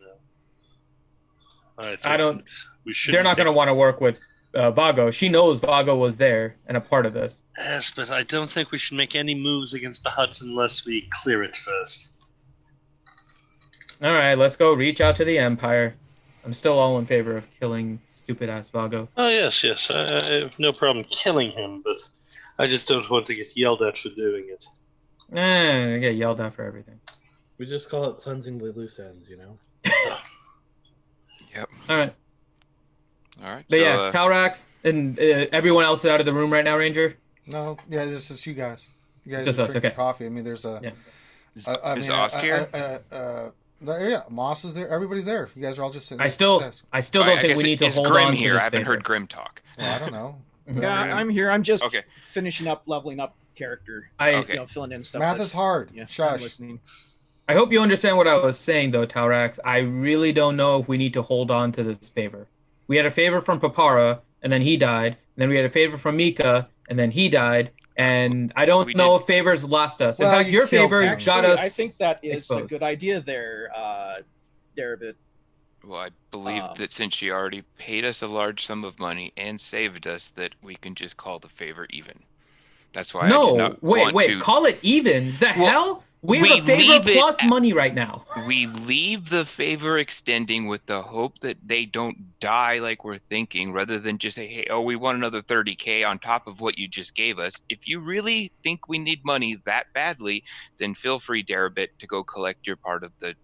Speaker 6: now.
Speaker 4: I don't-
Speaker 6: that we should.
Speaker 4: They're not going to want to work with Vago. She knows Vago was there and a part of this.
Speaker 6: Yes, but I don't think we should make any moves against the huts unless we clear it first.
Speaker 4: All right, let's go reach out to the Empire. I'm still all in favor of killing stupid-ass Vago.
Speaker 6: Oh, yes. I have no problem killing him, but I just don't want to get yelled at for doing it.
Speaker 4: I get yelled at for everything.
Speaker 2: We just call it cleansing the loose ends, you know?
Speaker 5: Yep.
Speaker 4: All right.
Speaker 5: All right.
Speaker 4: But
Speaker 5: so,
Speaker 4: yeah, Calrax and everyone else is out of the room right now, Ranger?
Speaker 1: No, yeah, it's just you guys. You guys
Speaker 4: Just
Speaker 1: just
Speaker 4: us,
Speaker 1: drink your
Speaker 4: okay.
Speaker 1: coffee. I mean, there's a.
Speaker 4: Yeah.
Speaker 5: is Osk here?
Speaker 1: Yeah, Moss is there. Everybody's there. You guys are all just sitting.
Speaker 4: I
Speaker 1: at
Speaker 4: still
Speaker 1: the desk.
Speaker 4: don't
Speaker 5: I
Speaker 4: think
Speaker 5: guess
Speaker 4: we need to
Speaker 5: is
Speaker 4: hold
Speaker 5: Grim
Speaker 4: on
Speaker 5: here.
Speaker 4: to this
Speaker 5: I haven't
Speaker 4: favor.
Speaker 5: heard Grim talk.
Speaker 1: Well, I don't know.
Speaker 3: Yeah, I'm here. I'm just
Speaker 5: Okay.
Speaker 3: finishing up, leveling up character.
Speaker 5: Okay.
Speaker 3: You know, filling in stuff.
Speaker 1: Math
Speaker 3: that-
Speaker 1: is hard.
Speaker 3: Yeah, I'm
Speaker 1: Shush.
Speaker 3: listening.
Speaker 4: I hope you understand what I was saying, though, Taurax. I really don't know if we need to hold on to this favor. We had a favor from Papara, and then he died. And then we had a favor from Mika, and then he died. And I don't
Speaker 5: We
Speaker 4: know
Speaker 5: did-
Speaker 4: if favors last us. In
Speaker 1: Well,
Speaker 4: fact,
Speaker 1: you
Speaker 4: your
Speaker 1: killed
Speaker 4: favor
Speaker 1: him.
Speaker 4: got
Speaker 3: Actually,
Speaker 4: us.
Speaker 3: I think that is a
Speaker 4: exposed.
Speaker 3: good idea there, Darabit.
Speaker 5: Well, I believe that since she already paid us a large sum of money and saved us, that we can just call the favor even. That's why I did
Speaker 4: No,
Speaker 5: not
Speaker 4: wait,
Speaker 5: want to.
Speaker 4: call it even. The hell? We have
Speaker 5: we
Speaker 4: a favor
Speaker 5: leave it
Speaker 4: plus
Speaker 5: at-
Speaker 4: money right now.
Speaker 5: We leave the favor extending with the hope that they don't die like we're thinking, rather than just say, hey, we want another 30K on top of what you just gave us. If you really think we need money that badly, then feel free, Darabit, to go collect your part of the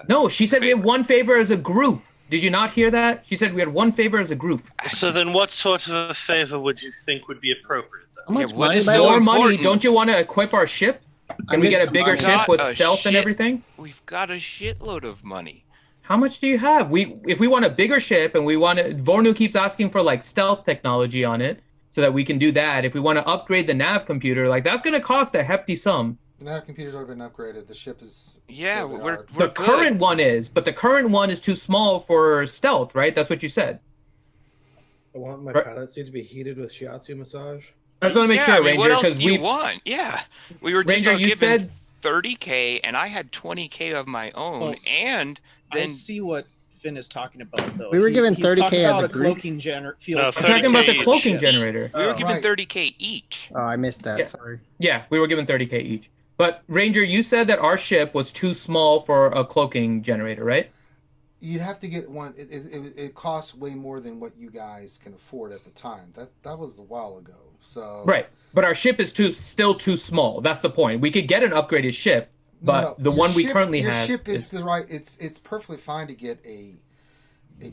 Speaker 4: No, she said we
Speaker 5: favor.
Speaker 4: had one favor as a group. Did you not hear that? She said we had one favor as a group.
Speaker 6: So then what sort of a favor would you think would be appropriate, then?
Speaker 7: How much
Speaker 5: Yeah, what
Speaker 7: money?
Speaker 5: is
Speaker 7: by the
Speaker 5: so
Speaker 7: way?
Speaker 4: More money.
Speaker 5: important.
Speaker 4: Don't you want to equip our ship?
Speaker 7: I
Speaker 4: Can we
Speaker 7: missed
Speaker 4: get a
Speaker 7: the
Speaker 4: bigger
Speaker 7: money.
Speaker 4: ship
Speaker 5: Got
Speaker 4: with
Speaker 5: a
Speaker 4: stealth and
Speaker 5: shit.
Speaker 4: everything?
Speaker 5: We've got a shitload of money.
Speaker 4: How much do you have? If we want a bigger ship and we want to, Vornu keeps asking for like stealth technology on it so that we can do that. If we want to upgrade the nav computer, like that's going to cost a hefty sum.
Speaker 1: The nav computer's already been upgraded. The ship is.
Speaker 5: Yeah,
Speaker 1: state of the
Speaker 5: we're
Speaker 1: art.
Speaker 4: The
Speaker 5: good.
Speaker 4: current one is, but the current one is too small for stealth, right? That's what you said.
Speaker 2: I want my
Speaker 4: Right.
Speaker 2: pilot suit to be heated with shiatsu massage.
Speaker 4: I just want to make
Speaker 5: Yeah,
Speaker 4: sure,
Speaker 5: I mean,
Speaker 4: Ranger,
Speaker 5: what else
Speaker 4: because
Speaker 5: do you
Speaker 4: we've
Speaker 5: want? Yeah, we were just
Speaker 4: Ranger,
Speaker 5: all
Speaker 4: you
Speaker 5: given
Speaker 4: said
Speaker 5: 30K, and I had 20K of my own,
Speaker 3: Well,
Speaker 5: and
Speaker 3: I
Speaker 5: then
Speaker 3: see what Finn is talking about, though.
Speaker 7: We were given
Speaker 3: he's
Speaker 7: 30K
Speaker 3: talking
Speaker 7: as
Speaker 3: about
Speaker 7: a group.
Speaker 3: cloaking field.
Speaker 6: No,
Speaker 4: I'm talking about the
Speaker 6: 30K
Speaker 4: cloaking
Speaker 6: each.
Speaker 4: generator.
Speaker 5: we were
Speaker 7: Oh,
Speaker 5: given
Speaker 1: right.
Speaker 5: 30K each.
Speaker 7: Oh, I missed that.
Speaker 4: Yeah.
Speaker 7: Sorry.
Speaker 4: Yeah, we were given 30K each. But Ranger, you said that our ship was too small for a cloaking generator, right?
Speaker 1: You'd have to get one. It costs way more than what you guys can afford at the time. That was a while ago. So
Speaker 4: Right. But our ship is still too small. That's the point. We could get an upgraded ship, but the
Speaker 1: your
Speaker 4: one we
Speaker 1: ship-
Speaker 4: currently
Speaker 1: your
Speaker 4: have
Speaker 1: ship is the right. It's perfectly fine to get a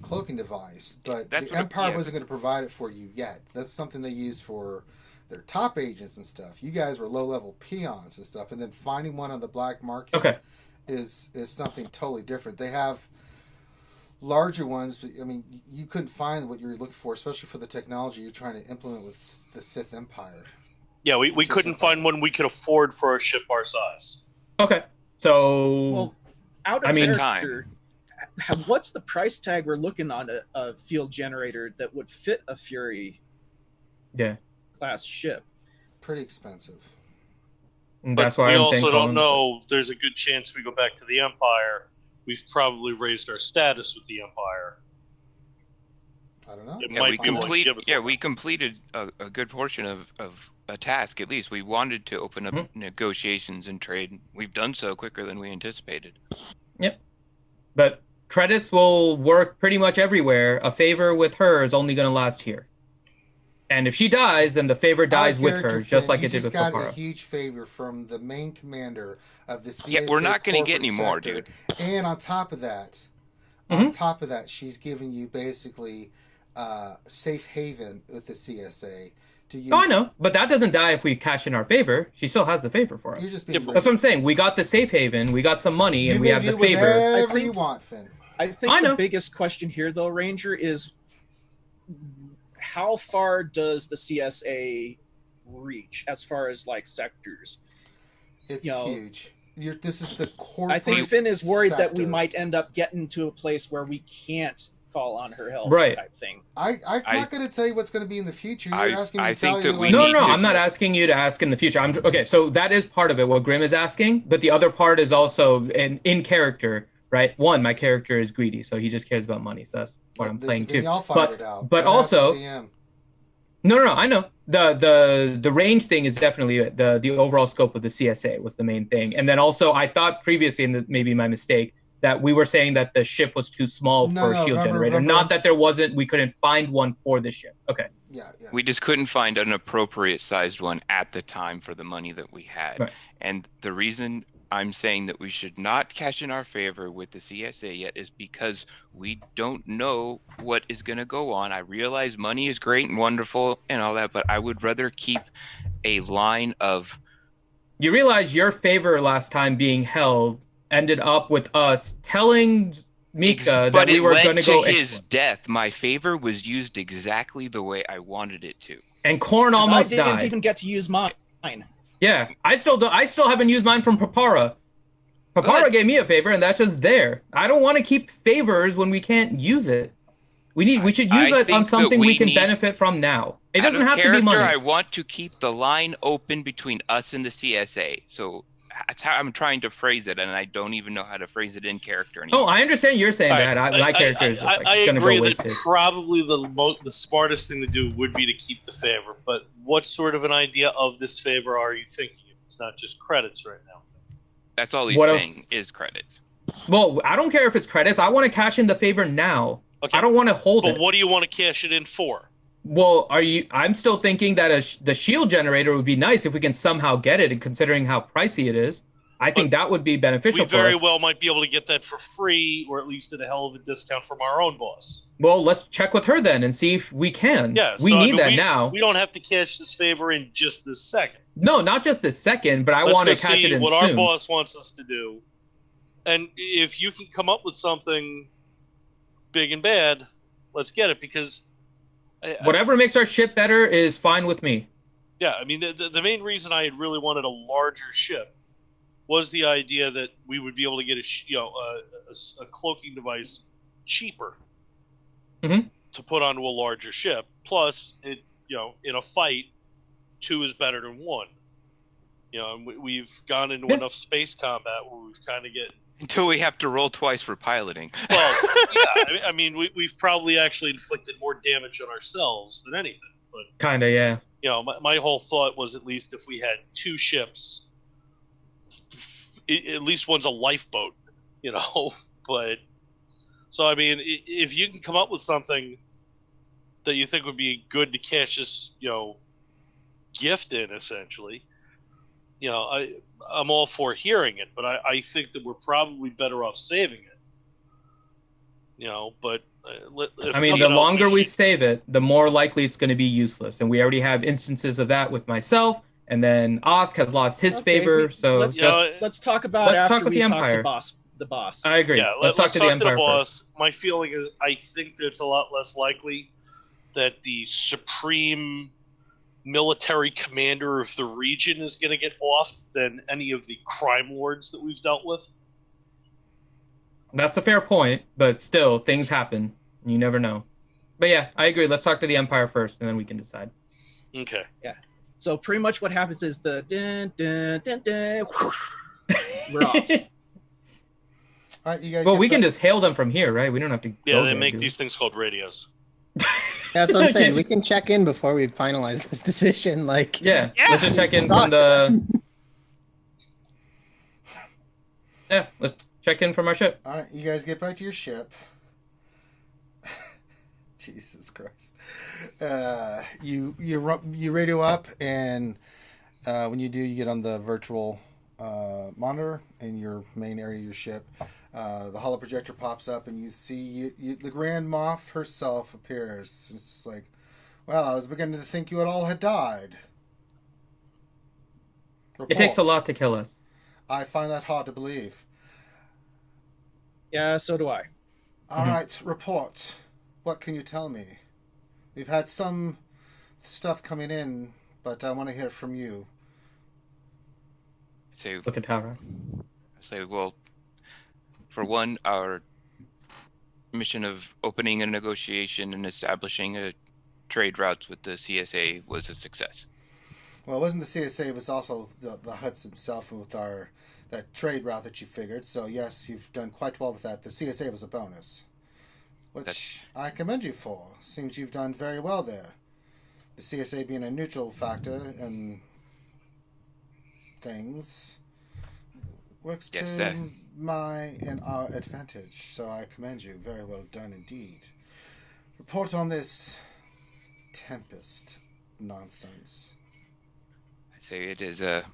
Speaker 1: cloaking device, but
Speaker 5: That's
Speaker 1: the
Speaker 5: what-
Speaker 1: Empire
Speaker 5: yeah.
Speaker 1: wasn't going to provide it for you yet. That's something they use for their top agents and stuff. You guys were low level peons and stuff, and then finding one on the black market.
Speaker 4: Okay.
Speaker 1: is something totally different. They have larger ones, but I mean, you couldn't find what you're looking for, especially for the technology you're trying to implement with the Sith Empire.
Speaker 6: Yeah, we couldn't find one we could afford for a ship our size.
Speaker 4: Okay, so
Speaker 3: Well, out of character, what's the price tag we're looking on a field generator that would fit a Fury class ship?
Speaker 1: Pretty expensive.
Speaker 4: And that's
Speaker 6: but
Speaker 4: why
Speaker 6: we
Speaker 4: I'm
Speaker 6: also
Speaker 4: saying
Speaker 6: don't know. There's a good chance we go back to the Empire. We've probably raised our status with the Empire.
Speaker 1: I don't know.
Speaker 5: We completed a good portion of a task. At least we wanted to open up negotiations and trade. We've done so quicker than we anticipated.
Speaker 4: Yep. But credits will work pretty much everywhere. A favor with her is only going to last here. And if she dies, then the favor dies with her, just like it did with
Speaker 1: Papara.
Speaker 4: Papara.
Speaker 1: A huge favor from the main commander of the CSA.
Speaker 5: Yeah, we're not going to get any more,
Speaker 1: sector.
Speaker 5: dude.
Speaker 1: And on top of that, she's giving you basically safe haven with the CSA. To use.
Speaker 4: Oh, I know, but that doesn't die if we cash in our favor. She still has the favor for us.
Speaker 1: You're just being
Speaker 4: That's what I'm saying. We got the safe haven, we got some money, and we have the favor.
Speaker 1: Whatever you want, Finn.
Speaker 3: I think the biggest question here, though, Ranger, is how far does the CSA reach as far as like sectors?
Speaker 1: It's huge. This is the corporate.
Speaker 3: I think Finn is worried that we
Speaker 1: sector.
Speaker 3: might end up getting to a place where we can't call on her help, type thing.
Speaker 1: I'm not going to tell you what's going to be in the future. You're asking me to tell you.
Speaker 4: No, I'm not asking you to ask in the future. Okay, so that is part of it, what Grim is asking, but the other part is also in character, right? One, my character is greedy, so he just cares about money, so that's what I'm playing too. But also, no, I know the range thing is definitely it. The overall scope of the CSA was the main thing, and then also I thought previously, and maybe my mistake, that we were saying that the ship was too small for a shield generator. Not that we couldn't find one for the ship. Okay.
Speaker 1: Yeah.
Speaker 5: We just couldn't find an appropriate sized one at the time for the money that we had.
Speaker 4: Right.
Speaker 5: And the reason I'm saying that we should not cash in our favor with the CSA yet is because we don't know what is going to go on. I realize money is great and wonderful and all that, but I would rather keep a line of...
Speaker 4: You realize your favor last time being held ended up with us telling Mika that we were going to go.
Speaker 5: But his death. My favor was used exactly the way I wanted it to.
Speaker 4: And Korn almost died.
Speaker 3: I didn't even get to use mine.
Speaker 4: Yeah, I still haven't used mine from Papara. Papara gave me a favor, and that's just there. I don't want to keep favors when we can't use it. We should use it on something we can benefit from now. It doesn't have to be money.
Speaker 5: I want to keep the line open between us and the CSA. So that's how I'm trying to phrase it, and I don't even know how to phrase it in character anymore.
Speaker 4: Oh, I understand you're saying that. My character is just
Speaker 6: I
Speaker 4: going to
Speaker 6: agree
Speaker 4: go
Speaker 6: that
Speaker 4: wasted.
Speaker 6: probably the smartest thing to do would be to keep the favor. But what sort of an idea of this favor are you thinking? If it's not just credits right now.
Speaker 5: That's all he's saying is credits.
Speaker 4: Well, I don't care if it's credits. I want to cash in the favor now. Okay. I don't want to hold it.
Speaker 6: But what do you want to cash it in for?
Speaker 4: Well, I'm still thinking that the shield generator would be nice if we can somehow get it, and considering how pricey it is, I think that would be beneficial for us.
Speaker 6: We very well might be able to get that for free, or at least at a hell of a discount from our own boss.
Speaker 4: Well, let's check with her then and see if we can. Yeah, we need that now.
Speaker 6: We don't have to cash this favor in just this second.
Speaker 4: No, not just this second, but I want to cash it in
Speaker 6: what
Speaker 4: soon.
Speaker 6: Our boss wants us to do. And if you can come up with something big and bad, let's get it, because
Speaker 4: whatever makes our ship better is fine with me.
Speaker 6: Yeah, I mean, the main reason I had really wanted a larger ship was the idea that we would be able to get a cloaking device cheaper to put onto a larger ship. Plus, it in a fight, 2 is better than 1. And we've gone into enough space combat where we've kind of get
Speaker 5: until we have to roll twice for piloting.
Speaker 6: Well, yeah, I mean, we've probably actually inflicted more damage on ourselves than anything. But
Speaker 4: kind of, yeah.
Speaker 6: My whole thought was, at least if we had 2 ships, at least one's a lifeboat, But so I mean, if you can come up with something that you think would be good to cash this, gift in, essentially, I'm all for hearing it, but I think that we're probably better off saving it. But
Speaker 4: I mean, the longer we save it, the more likely it's going to be useless, and we already have instances of that with myself and then Osk has lost his
Speaker 3: Okay,
Speaker 4: favor. So
Speaker 3: let's
Speaker 4: just,
Speaker 3: let's talk about
Speaker 4: let's
Speaker 3: after
Speaker 4: talk with
Speaker 3: we
Speaker 4: the
Speaker 3: talk to
Speaker 4: Empire.
Speaker 3: the boss.
Speaker 4: I agree.
Speaker 6: Yeah,
Speaker 4: let's talk to the Empire
Speaker 6: boss.
Speaker 4: first.
Speaker 6: My feeling is I think that it's a lot less likely that the supreme military commander of the region is going to get offed than any of the crime lords that we've dealt with.
Speaker 4: That's a fair point, but still, things happen. You never know. But yeah, I agree. Let's talk to the Empire first, and then we can decide.
Speaker 6: Okay.
Speaker 3: So pretty much what happens is the dun, dun, dun, dun, whoosh, we're off.
Speaker 1: All right, you guys.
Speaker 4: Well,
Speaker 1: get
Speaker 4: we can
Speaker 1: back-
Speaker 4: just hail them from here, right? We don't have to.
Speaker 6: Yeah,
Speaker 4: go
Speaker 6: they
Speaker 4: there,
Speaker 6: make
Speaker 4: do we?
Speaker 6: these things called radios.
Speaker 7: That's what I'm saying. We can check in before we finalize this decision. Like,
Speaker 4: Yeah,
Speaker 6: Yeah.
Speaker 4: let's just check in from the. Yeah, let's check in from our ship.
Speaker 1: All right, you guys get back to your ship. Jesus Christ. You radio up, and when you do, you get on the virtual monitor in your main area of your ship. The holo projector pops up, and you see the Grand Moff herself appears. It's like, well, I was beginning to think you all had died.
Speaker 4: It takes a
Speaker 1: Report.
Speaker 4: lot to kill us.
Speaker 1: I find that hard to believe.
Speaker 3: Yeah, so do I.
Speaker 1: All right, report. What can you tell me? We've had some stuff coming in, but I want to hear from you.
Speaker 5: So,
Speaker 4: Look at Tara.
Speaker 5: well, for one, our mission of opening a negotiation and establishing a trade routes with the CSA was a success.
Speaker 1: Well, it wasn't the CSA, it was also the Huts himself with that trade route that you figured. So, yes, you've done quite well with that. The CSA was a bonus, which I commend you for. Seems you've done very well there. The CSA being a neutral factor and things works
Speaker 5: Yes,
Speaker 1: to
Speaker 5: that-
Speaker 1: my and our advantage. So I commend you. Very well done indeed. Report on this Tempest nonsense.
Speaker 5: I say it is it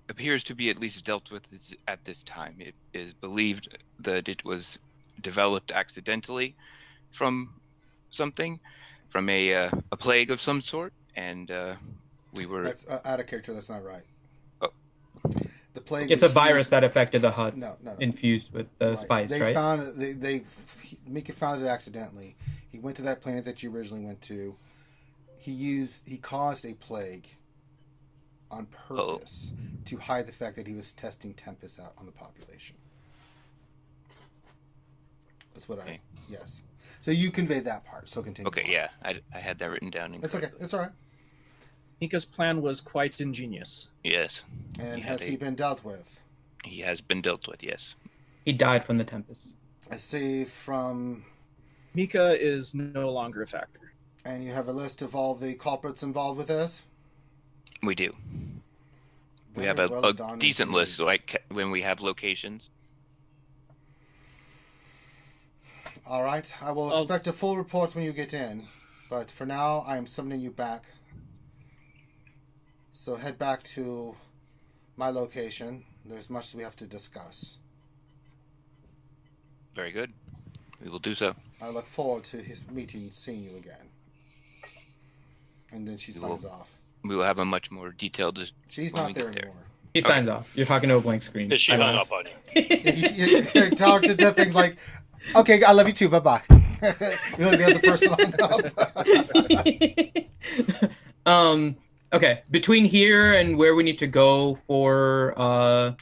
Speaker 5: appears to be at least dealt with at this time. It is believed that it was developed accidentally from something, from a plague of some sort, and we were.
Speaker 1: That's out of character. That's not right.
Speaker 5: Oh.
Speaker 1: The plague.
Speaker 4: It's a
Speaker 1: was
Speaker 4: virus
Speaker 1: used-
Speaker 4: that affected the Huts,
Speaker 1: No.
Speaker 4: infused with the
Speaker 1: Right.
Speaker 4: spice,
Speaker 1: They
Speaker 4: right?
Speaker 1: found Mika found it accidentally. He went to that planet that you originally went to. He caused a plague on purpose to hide the fact that he was testing Tempest out on the population. That's what
Speaker 5: Okay.
Speaker 1: yes. So you conveyed that part. So continue.
Speaker 5: Okay,
Speaker 1: on.
Speaker 5: yeah, I had that written down.
Speaker 1: It's okay. It's all right.
Speaker 3: Mika's plan was quite ingenious.
Speaker 5: Yes,
Speaker 1: And
Speaker 5: He
Speaker 1: has
Speaker 5: had
Speaker 1: he
Speaker 5: a-
Speaker 1: been dealt with?
Speaker 5: he has been dealt with. Yes.
Speaker 4: He died from the Tempest.
Speaker 1: I see from.
Speaker 3: Mika is no longer a factor.
Speaker 1: And you have a list of all the culprits involved with this?
Speaker 5: We do. We
Speaker 1: Very
Speaker 5: have a
Speaker 1: well done
Speaker 5: decent
Speaker 1: indeed.
Speaker 5: list, like when we have locations.
Speaker 1: All right. I will
Speaker 3: Oh.
Speaker 1: expect a full report when you get in. But for now, I am summoning you back. So head back to my location. There's much we have to discuss.
Speaker 5: Very good. We will do so.
Speaker 1: I look forward to his meeting, seeing you again. And then she
Speaker 5: We
Speaker 1: signs
Speaker 5: will-
Speaker 1: off.
Speaker 5: We will have a much more detailed.
Speaker 1: She's
Speaker 5: when
Speaker 1: not
Speaker 5: we
Speaker 1: there
Speaker 5: get there.
Speaker 1: anymore.
Speaker 4: He signs off. You're talking to a blank screen.
Speaker 6: Because she
Speaker 4: I
Speaker 6: hung
Speaker 4: laugh.
Speaker 6: up on you.
Speaker 1: you talk to that thing like, okay, I love you too. Bye bye. You look the other person hung up.
Speaker 4: Okay. Between here and where we need to go for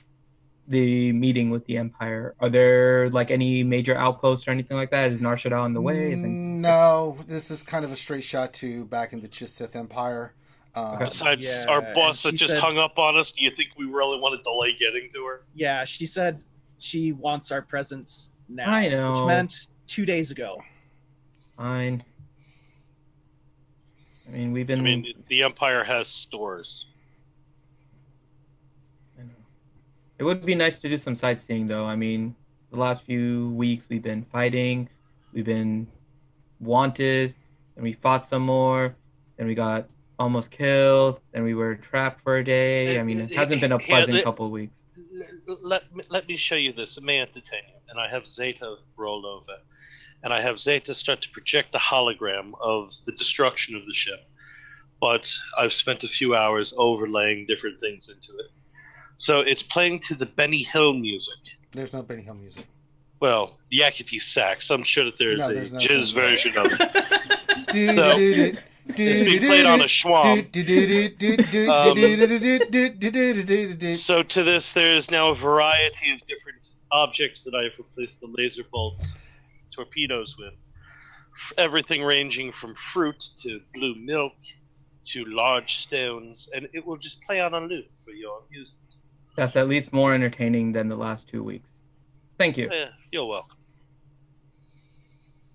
Speaker 4: the meeting with the Empire, are there like any major outposts or anything like that? Is Narshada on the way?
Speaker 1: No, this is kind of a straight shot to back in the Sith Empire.
Speaker 4: Okay.
Speaker 6: Besides
Speaker 3: Yeah,
Speaker 6: our boss
Speaker 3: and
Speaker 6: that
Speaker 3: she
Speaker 6: just
Speaker 3: said-
Speaker 6: hung up on us, do you think we really want to delay getting to her?
Speaker 3: Yeah, she said she wants our presence now.
Speaker 4: I know.
Speaker 3: Which meant 2 days ago.
Speaker 4: Fine. I mean, we've been.
Speaker 6: I mean, the Empire has stores.
Speaker 4: I know. It would be nice to do some sightseeing, though. I mean, the last few weeks we've been fighting, we've been wanted, and we fought some more, and we got almost killed, and we were trapped for a day. I mean, it hasn't been a pleasant couple of weeks.
Speaker 6: Let me show you this. It may entertain you. And I have Zeta rolled over. And I have Zeta start to project a hologram of the destruction of the ship. but I've spent a few hours overlaying different things into it. So it's playing to the Benny Hill music.
Speaker 1: There's no Benny Hill music.
Speaker 6: Well, Yakety sax. I'm sure that there's a
Speaker 1: no
Speaker 6: jizz
Speaker 1: Benny.
Speaker 6: version of it. It's being played on a schwab. So to this, there's now a variety of different objects that I've replaced the laser bolts torpedoes with. Everything ranging from fruit to blue milk to large stones, and it will just play on a loop for your amusement.
Speaker 4: That's at least more entertaining than the last 2 weeks. Thank you.
Speaker 6: You're welcome.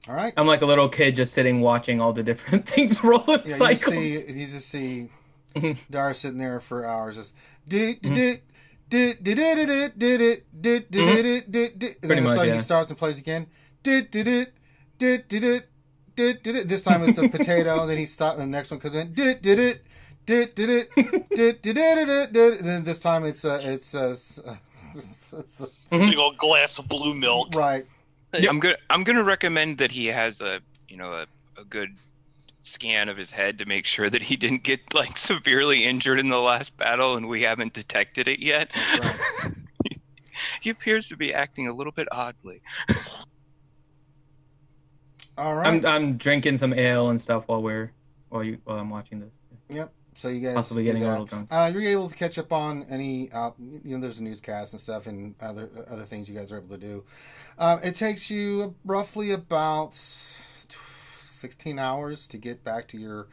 Speaker 1: All right.
Speaker 4: I'm like a little kid just sitting watching all the different things roll in cycles.
Speaker 1: You just see Dara sitting there for hours just
Speaker 4: Pretty
Speaker 1: and then
Speaker 4: much,
Speaker 1: he
Speaker 4: yeah.
Speaker 1: starts and plays again. This time it's a potato, and then he stops, and the next one comes in. And then this time it's
Speaker 6: Big old glass of blue milk.
Speaker 1: right.
Speaker 5: Yep. I'm gonna recommend that he has a good scan of his head to make sure that he didn't get like severely injured in the last battle and we haven't detected it yet.
Speaker 1: That's right.
Speaker 5: He appears to be acting a little bit oddly.
Speaker 1: All right.
Speaker 4: I'm drinking some ale and stuff while I'm watching this.
Speaker 1: Yep. So you guys
Speaker 4: Possibly
Speaker 1: do
Speaker 4: getting a
Speaker 1: that.
Speaker 4: little drunk.
Speaker 1: You're able to catch up on any, there's a newscast and stuff and other things you guys are able to do. It takes you roughly about 16 hours to get back to your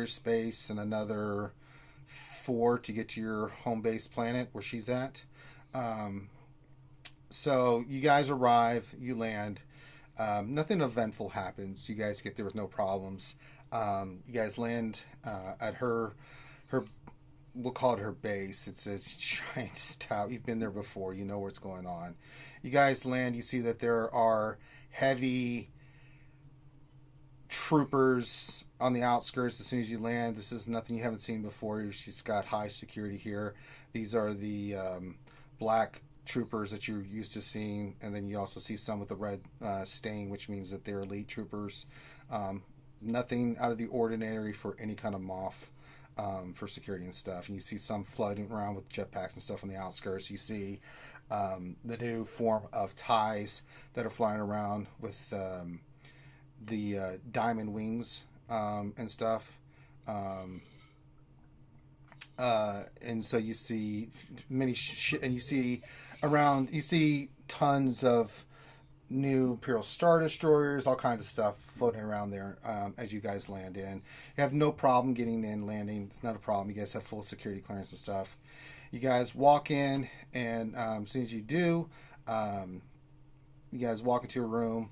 Speaker 1: space, and another 4 to get to your home base planet where she's at. So you guys arrive, you land. Nothing eventful happens. You guys get there with no problems. You guys land at her, we'll call it her base. It's a giant stout. You've been there before. You know what's going on. You guys land. You see that there are heavy troopers on the outskirts as soon as you land. This is nothing you haven't seen before. She's got high security here. These are the black troopers that you're used to seeing, and then you also see some with the red stain, which means that they're elite troopers. Nothing out of the ordinary for any kind of MOF for security and stuff. And you see some floating around with jetpacks and stuff on the outskirts. You see the new form of ties that are flying around with the diamond wings and stuff. And so you see many and you see tons of new Imperial Star Destroyers, all kinds of stuff floating around there as you guys land in. You have no problem getting in, landing. It's not a problem. You guys have full security clearance and stuff. You guys walk in, and as soon as you do, you guys walk into a room,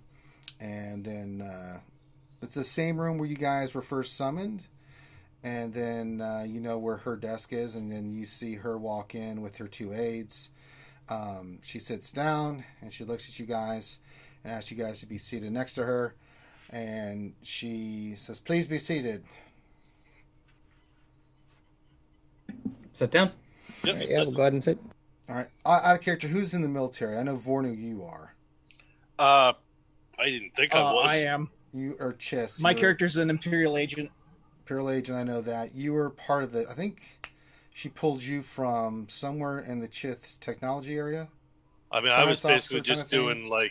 Speaker 1: and then it's the same room where you guys were first summoned. And then you know where her desk is, and then you see her walk in with her 2 aides. She sits down, and she looks at you guys and asks you guys to be seated next to her. And she says, "Please be seated."
Speaker 4: Sit down.
Speaker 6: Yep,
Speaker 7: Yeah, we'll go ahead and sit.
Speaker 1: All right. Out of character, who's in the military? I know, Vornu, you are.
Speaker 6: I didn't think I was.
Speaker 3: I am.
Speaker 1: You are Chiss.
Speaker 3: My
Speaker 1: You're
Speaker 3: character's an Imperial agent.
Speaker 1: Imperial agent, I know that. You were part of the... I think she pulled you from somewhere in the Chith technology area.
Speaker 6: I mean, I was
Speaker 1: Science
Speaker 6: basically
Speaker 1: officer
Speaker 6: just
Speaker 1: kind of thing?
Speaker 6: doing like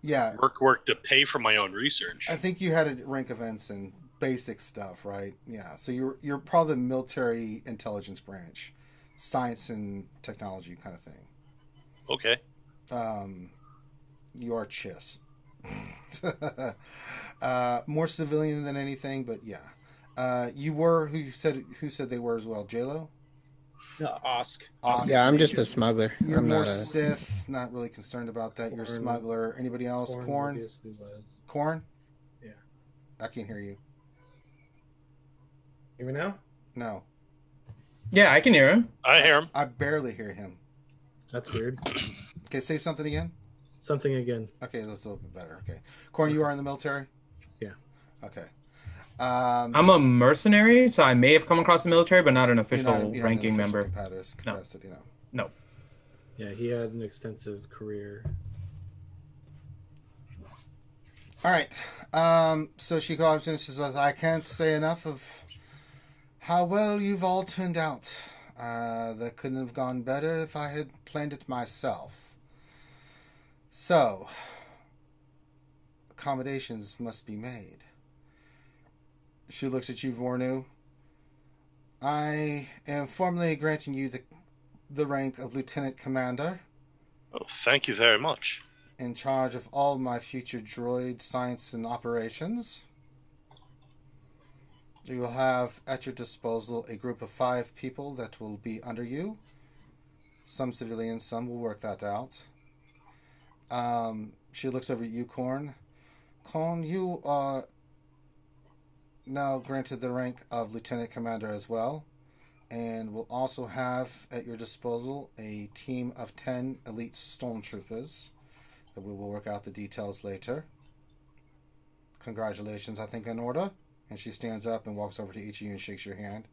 Speaker 1: Yeah.
Speaker 6: work to pay for my own research.
Speaker 1: I think you had a rank events and basic stuff, right? Yeah. So you're part of the military intelligence branch, science and technology kind of thing.
Speaker 6: Okay.
Speaker 1: You are Chiss. More civilian than anything, but yeah. You were who said they were as well. JLo?
Speaker 3: Osk.
Speaker 7: Yeah, I'm just a smuggler.
Speaker 1: You're
Speaker 7: I'm
Speaker 1: more
Speaker 7: not a.
Speaker 1: Sith. Not really concerned about that. You're a
Speaker 2: Corn.
Speaker 1: smuggler. Anybody else? Corn?
Speaker 2: obviously was.
Speaker 1: Corn?
Speaker 2: Yeah.
Speaker 1: I can't hear you.
Speaker 2: Hear me now?
Speaker 1: No.
Speaker 4: Yeah, I can hear him.
Speaker 6: I hear him.
Speaker 1: I barely hear him.
Speaker 2: That's weird.
Speaker 1: Okay, say something again.
Speaker 2: Something again.
Speaker 1: Okay, that's a little bit better. Okay. Corn, you are in the military?
Speaker 2: Yeah.
Speaker 1: Okay.
Speaker 4: I'm a mercenary, so I may have come across the military, but not an
Speaker 1: you're
Speaker 4: official
Speaker 1: not an
Speaker 4: ranking
Speaker 1: official
Speaker 4: member.
Speaker 1: Capacity, no.
Speaker 4: No.
Speaker 2: Yeah, he had an extensive career.
Speaker 1: All right. So she calls and she says, "I can't say enough of How well you've all turned out. That couldn't have gone better if I had planned it myself. So, accommodations must be made. She looks at you, Vornu. I am formally granting you the rank of Lieutenant Commander,
Speaker 6: Oh, thank you very much.
Speaker 1: in charge of all my future droid science and operations. You will have at your disposal a group of 5 people that will be under you. Some civilians, some will work that out. She looks over at you, Korn. Korn, you are now granted the rank of Lieutenant Commander as well, and will also have at your disposal a team of 10 elite stormtroopers that we will work out the details later. Congratulations, I think, in order. And she stands up and walks over to each of you and shakes your hand.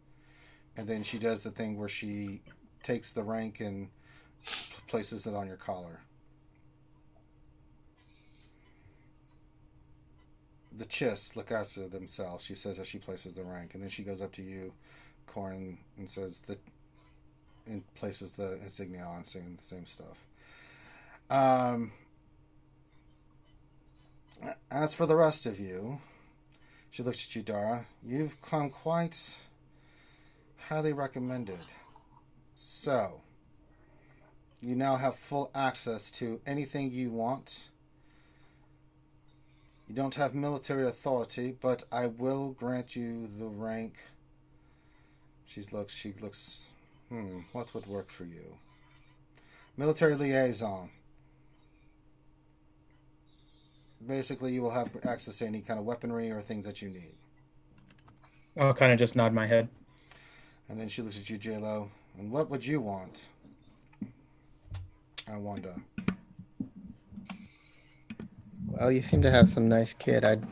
Speaker 1: And then she does the thing where she takes the rank and places it on your collar. The Chiss look after themselves, she says as she places the rank. And then she goes up to you, Corn, and says and places the insignia on, saying the same stuff. As for the rest of you, she looks at you, Dara. You've come quite highly recommended. So, you now have full access to anything you want. You don't have military authority, but I will grant you the rank. She looks, what would work for you? Military liaison. Basically, you will have access to any kind of weaponry or thing that you need.
Speaker 4: I'll kind of just nod my head.
Speaker 1: And then she looks at you, J-Lo. And what would you want? I wonder.
Speaker 7: Well, you seem to have some nice kit. I'd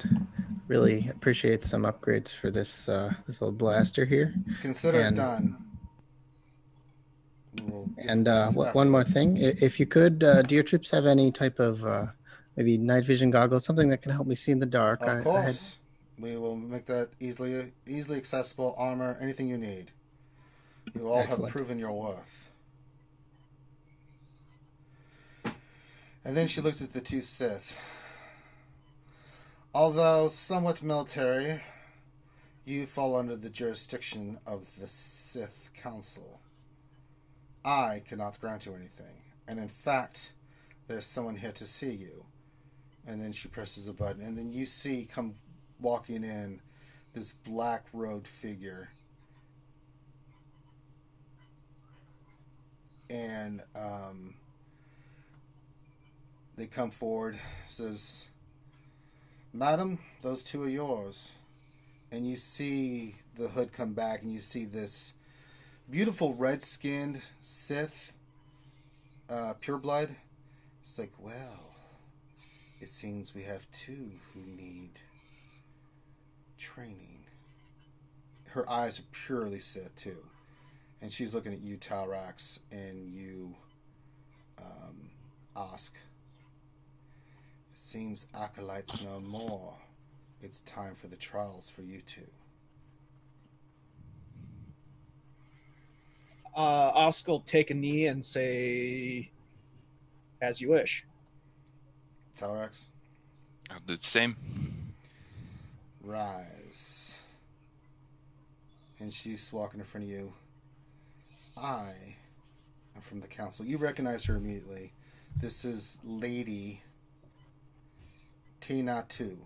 Speaker 7: really appreciate some upgrades for this this old blaster here.
Speaker 1: Consider it done.
Speaker 7: And one more thing. If you could, do your troops have any type of maybe night vision goggles, something that can help me see in the dark?
Speaker 1: Of course. We will make that easily accessible. Armor, anything you need. You all have proven your worth. And then she looks at the 2 Sith. Although somewhat military, you fall under the jurisdiction of the Sith Council. I cannot grant you anything. And in fact, there's someone here to see you. And then she presses a button. And then you see come walking in this black-robed figure. And they come forward, says, Madam, those 2 are yours. And you see the hood come back, and you see this beautiful red-skinned Sith, pureblood. It's like, well, it seems we have 2 who need training. Her eyes are purely Sith, too. And she's looking at you, Talrax, and you, ask, it seems acolytes no more. It's time for the trials for you 2.
Speaker 3: Osk will take a knee and say, as you wish.
Speaker 1: Talrax?
Speaker 5: I'll do the same.
Speaker 1: Rise. And she's walking in front of you. I am from the council. You recognize her immediately. This is Lady Tina-Tu.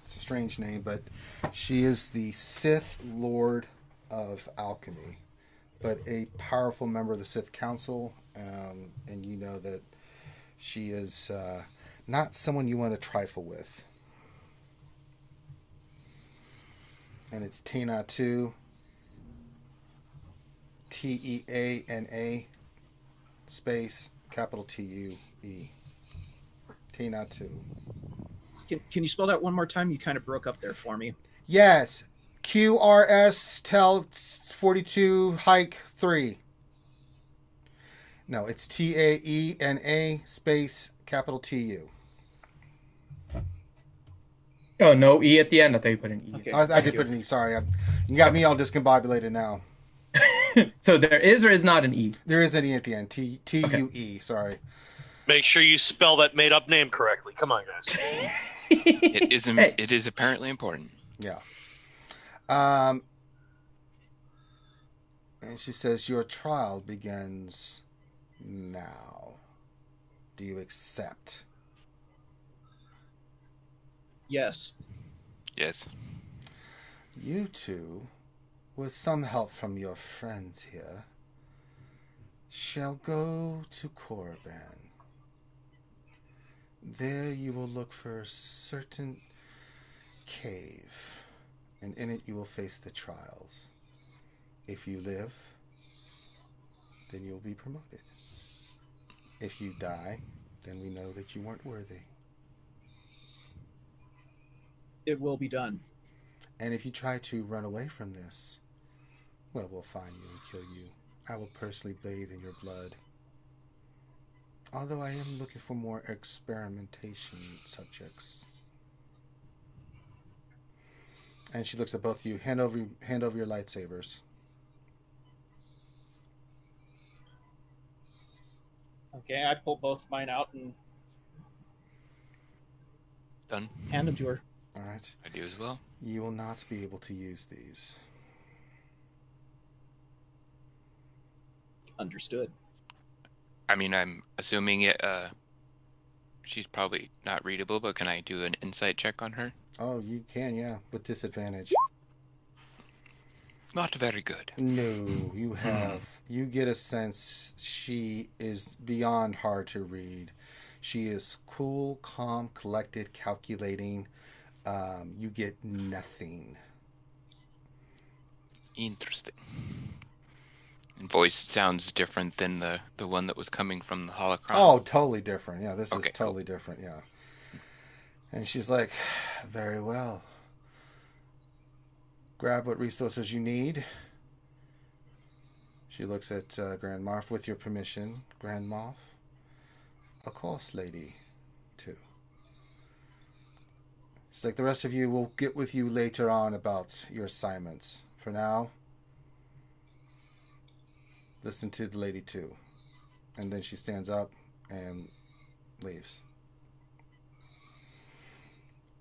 Speaker 1: It's a strange name, but she is the Sith Lord of Alchemy, but a powerful member of the Sith Council, and you know that she is not someone you want to trifle with. And it's Tina-Tu, Teana space capital Tue. Tina-Tu.
Speaker 3: Can you spell that one more time? You kind of broke up there for me.
Speaker 1: Yes. QRS tel 42 hike 3. No, it's Taena space capital Tu.
Speaker 4: Oh, no E at the end. I thought you put an E.
Speaker 3: Okay.
Speaker 1: I
Speaker 3: thank
Speaker 1: did
Speaker 3: you.
Speaker 1: put an E. Sorry, you got me all discombobulated now.
Speaker 4: So there is or is not an E?
Speaker 1: There is an E at the end. T-U-E. Sorry.
Speaker 6: Make sure you spell that made-up name correctly. Come on, guys.
Speaker 5: It is apparently important.
Speaker 1: Yeah. And she says, your trial begins now. Do you accept?
Speaker 3: Yes.
Speaker 5: Yes.
Speaker 1: You two, with some help from your friends here, shall go to Korriban. There you will look for a certain cave, and in it you will face the trials. If you live, then you'll be promoted. If you die, then we know that you weren't worthy.
Speaker 3: It will be done.
Speaker 1: And if you try to run away from this, well, we'll find you and kill you. I will personally bathe in your blood. Although I am looking for more experimentation subjects. And she looks at both of you. Hand over your lightsabers.
Speaker 3: Okay, I pull both mine out and
Speaker 5: Done.
Speaker 3: hand them to her.
Speaker 1: All right.
Speaker 5: I do as well.
Speaker 1: You will not be able to use these.
Speaker 3: Understood.
Speaker 5: I mean, I'm assuming it. She's probably not readable, but can I do an insight check on her?
Speaker 1: Oh, you can, yeah, with disadvantage.
Speaker 5: Not very good.
Speaker 1: No, you get a sense she is beyond hard to read. She is cool, calm, collected, calculating. You get nothing.
Speaker 5: Interesting. And voice sounds different than the one that was coming from the holocron.
Speaker 1: Oh, totally different. Yeah, this
Speaker 5: Okay,
Speaker 1: is totally different. Yeah. And she's like, very well. Grab what resources you need. She looks at Grand Moff. With your permission, Grand Moff. Of course, lady, too. She's like, the rest of you will get with you later on about your assignments. For now, listen to the lady, too. And then she stands up and leaves.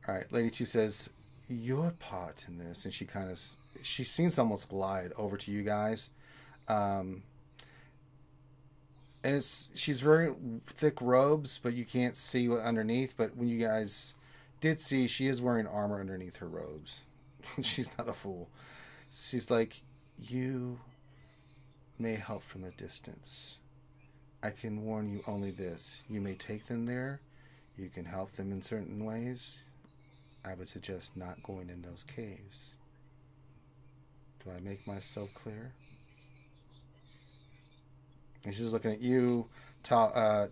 Speaker 1: All right, Lady 2 says, your part in this, and she seems to almost glide over to you guys. And she's very thick robes, but you can't see what underneath. But when you guys did see, she is wearing armor underneath her robes. She's not a fool. She's like, you may help from a distance. I can warn you only this. You may take them there. You can help them in certain ways. I would suggest not going in those caves. Do I make myself clear? And she's looking at you,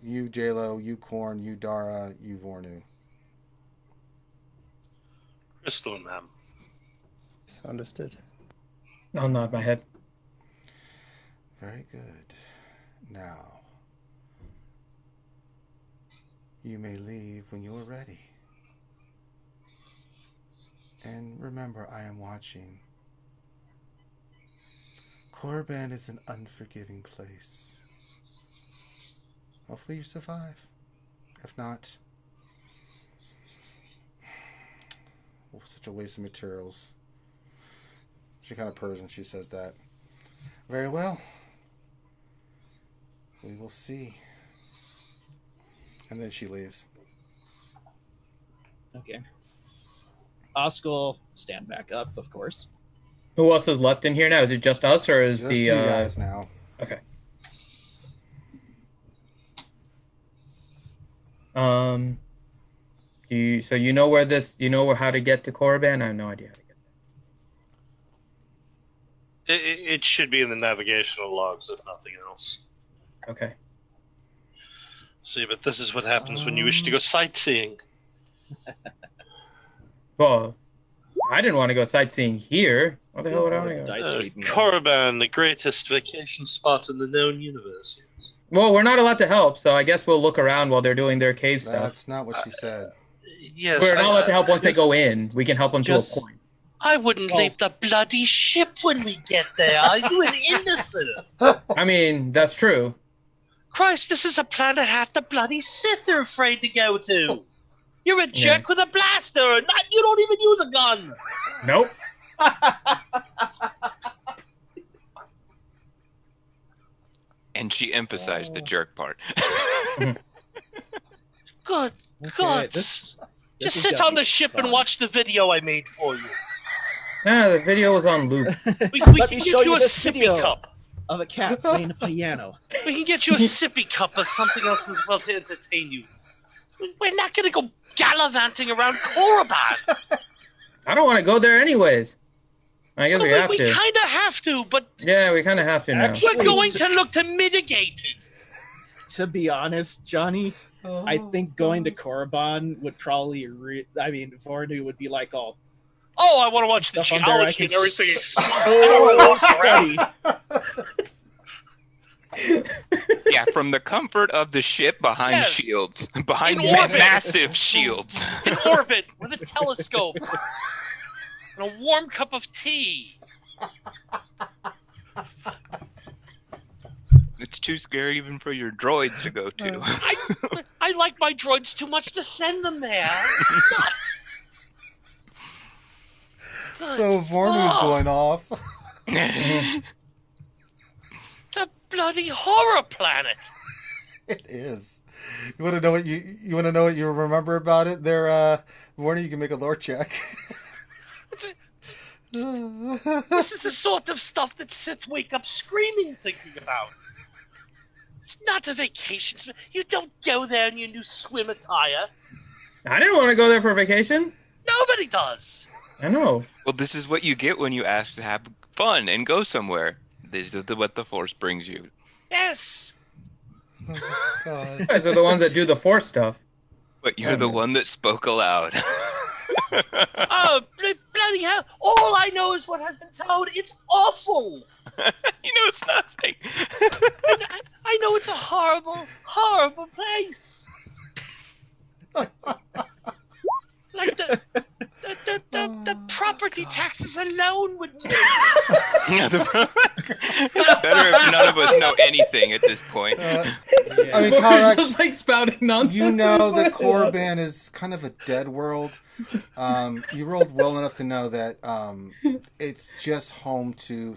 Speaker 1: you J-Lo, you Korn, you Dara, you Vornu.
Speaker 6: Crystal, ma'am.
Speaker 7: Understood.
Speaker 4: I'll nod my head.
Speaker 1: Very good. Now, you may leave when you are ready. And remember, I am watching. Korriban is an unforgiving place. Hopefully you survive. If not, such a waste of materials. She kind of purrs when she says that. Very well. We will see. And then she leaves.
Speaker 3: Okay. Oscar will stand back up, of course.
Speaker 4: Who else is left in here now? Is it just us, or is
Speaker 1: Just
Speaker 4: the
Speaker 1: you guys now.
Speaker 4: Okay. So you know where how to get to Korriban? I have no idea how to get
Speaker 6: It should be in the navigational logs, if nothing else.
Speaker 4: there. Okay.
Speaker 6: See, but this is what happens when you wish to go sightseeing.
Speaker 4: Well, I didn't want to go sightseeing here. What the hell would I want to go?
Speaker 3: Dice leading them.
Speaker 6: Korriban, the greatest vacation spot in the known universe.
Speaker 4: Well, we're not allowed to help, so I guess we'll look around while they're doing their cave stuff.
Speaker 1: That's not what she said.
Speaker 8: Yes,
Speaker 4: We're not allowed to help once they
Speaker 3: this-
Speaker 4: go in. We can help them to a
Speaker 3: just-
Speaker 4: point.
Speaker 8: I wouldn't leave the bloody ship when we get there. Are you an innocent?
Speaker 4: I mean, that's true.
Speaker 8: Christ, this is a planet half the bloody Sith are afraid to go to. You're a
Speaker 4: Yeah.
Speaker 8: jerk with a blaster. You don't even use a gun.
Speaker 4: Nope.
Speaker 5: And she emphasized the jerk part.
Speaker 8: Good
Speaker 3: Okay,
Speaker 8: God.
Speaker 3: this
Speaker 8: Just
Speaker 3: is
Speaker 8: sit
Speaker 3: gonna
Speaker 8: on
Speaker 3: be
Speaker 8: the ship
Speaker 3: fun.
Speaker 8: and watch the video I made for you.
Speaker 4: Nah, the video was on loop.
Speaker 8: We
Speaker 3: Let
Speaker 8: can
Speaker 3: me
Speaker 8: get
Speaker 3: show
Speaker 8: you
Speaker 3: you
Speaker 8: a
Speaker 3: this
Speaker 8: sippy
Speaker 3: video.
Speaker 8: cup.
Speaker 3: Of a cat playing a piano.
Speaker 8: We can get you a sippy cup or something else as well to entertain you. We're not going to go gallivanting around Korriban.
Speaker 4: I don't want to go there anyways. I guess we have
Speaker 8: We
Speaker 4: to.
Speaker 8: kind of have to, but
Speaker 4: Yeah, we kind of have to now.
Speaker 3: Actually-
Speaker 8: we're going to look to mitigate it.
Speaker 3: To be honest, Johnny, I think going to Korriban would probably. Vornu would be like, "Oh,
Speaker 8: Oh, I want to watch the
Speaker 3: stuff on there I
Speaker 8: geology
Speaker 3: can
Speaker 8: and everything.
Speaker 3: study."
Speaker 5: Yeah, from the comfort of the ship behind
Speaker 8: Yes.
Speaker 5: shields. Behind
Speaker 8: In orbit.
Speaker 5: massive shields.
Speaker 8: In orbit with a telescope and a warm cup of tea.
Speaker 5: It's too scary even for your droids to go to.
Speaker 8: I like my droids too much to send them there. Nuts.
Speaker 1: So Vornu's
Speaker 8: Oh.
Speaker 1: going off.
Speaker 8: It's a bloody horror planet.
Speaker 1: It is. You want to know what you want to know what you remember about it? There, Vornu, you can make a lore check.
Speaker 8: This is the sort of stuff that Sith wake up screaming thinking about. It's not a vacation. You don't go there in your new swim attire.
Speaker 4: I didn't want to go there for vacation.
Speaker 8: Nobody does.
Speaker 4: I know.
Speaker 5: Well, this is what you get when you ask to have fun and go somewhere. This is what the Force brings you.
Speaker 8: Yes.
Speaker 1: Oh, God.
Speaker 4: You guys are the ones that do the Force stuff.
Speaker 5: But you're the one that spoke aloud.
Speaker 8: Oh, bloody hell. All I know is what has been told. It's awful.
Speaker 5: He knows nothing.
Speaker 8: I know it's a horrible, horrible place. Like the property taxes alone would kill you.
Speaker 5: It's better if none of us know anything at this point.
Speaker 1: I mean,
Speaker 4: We're
Speaker 1: Tyrax,
Speaker 4: just like spouting nonsense.
Speaker 1: you know that Korriban is kind of a dead world. You rolled well enough to know that it's just home to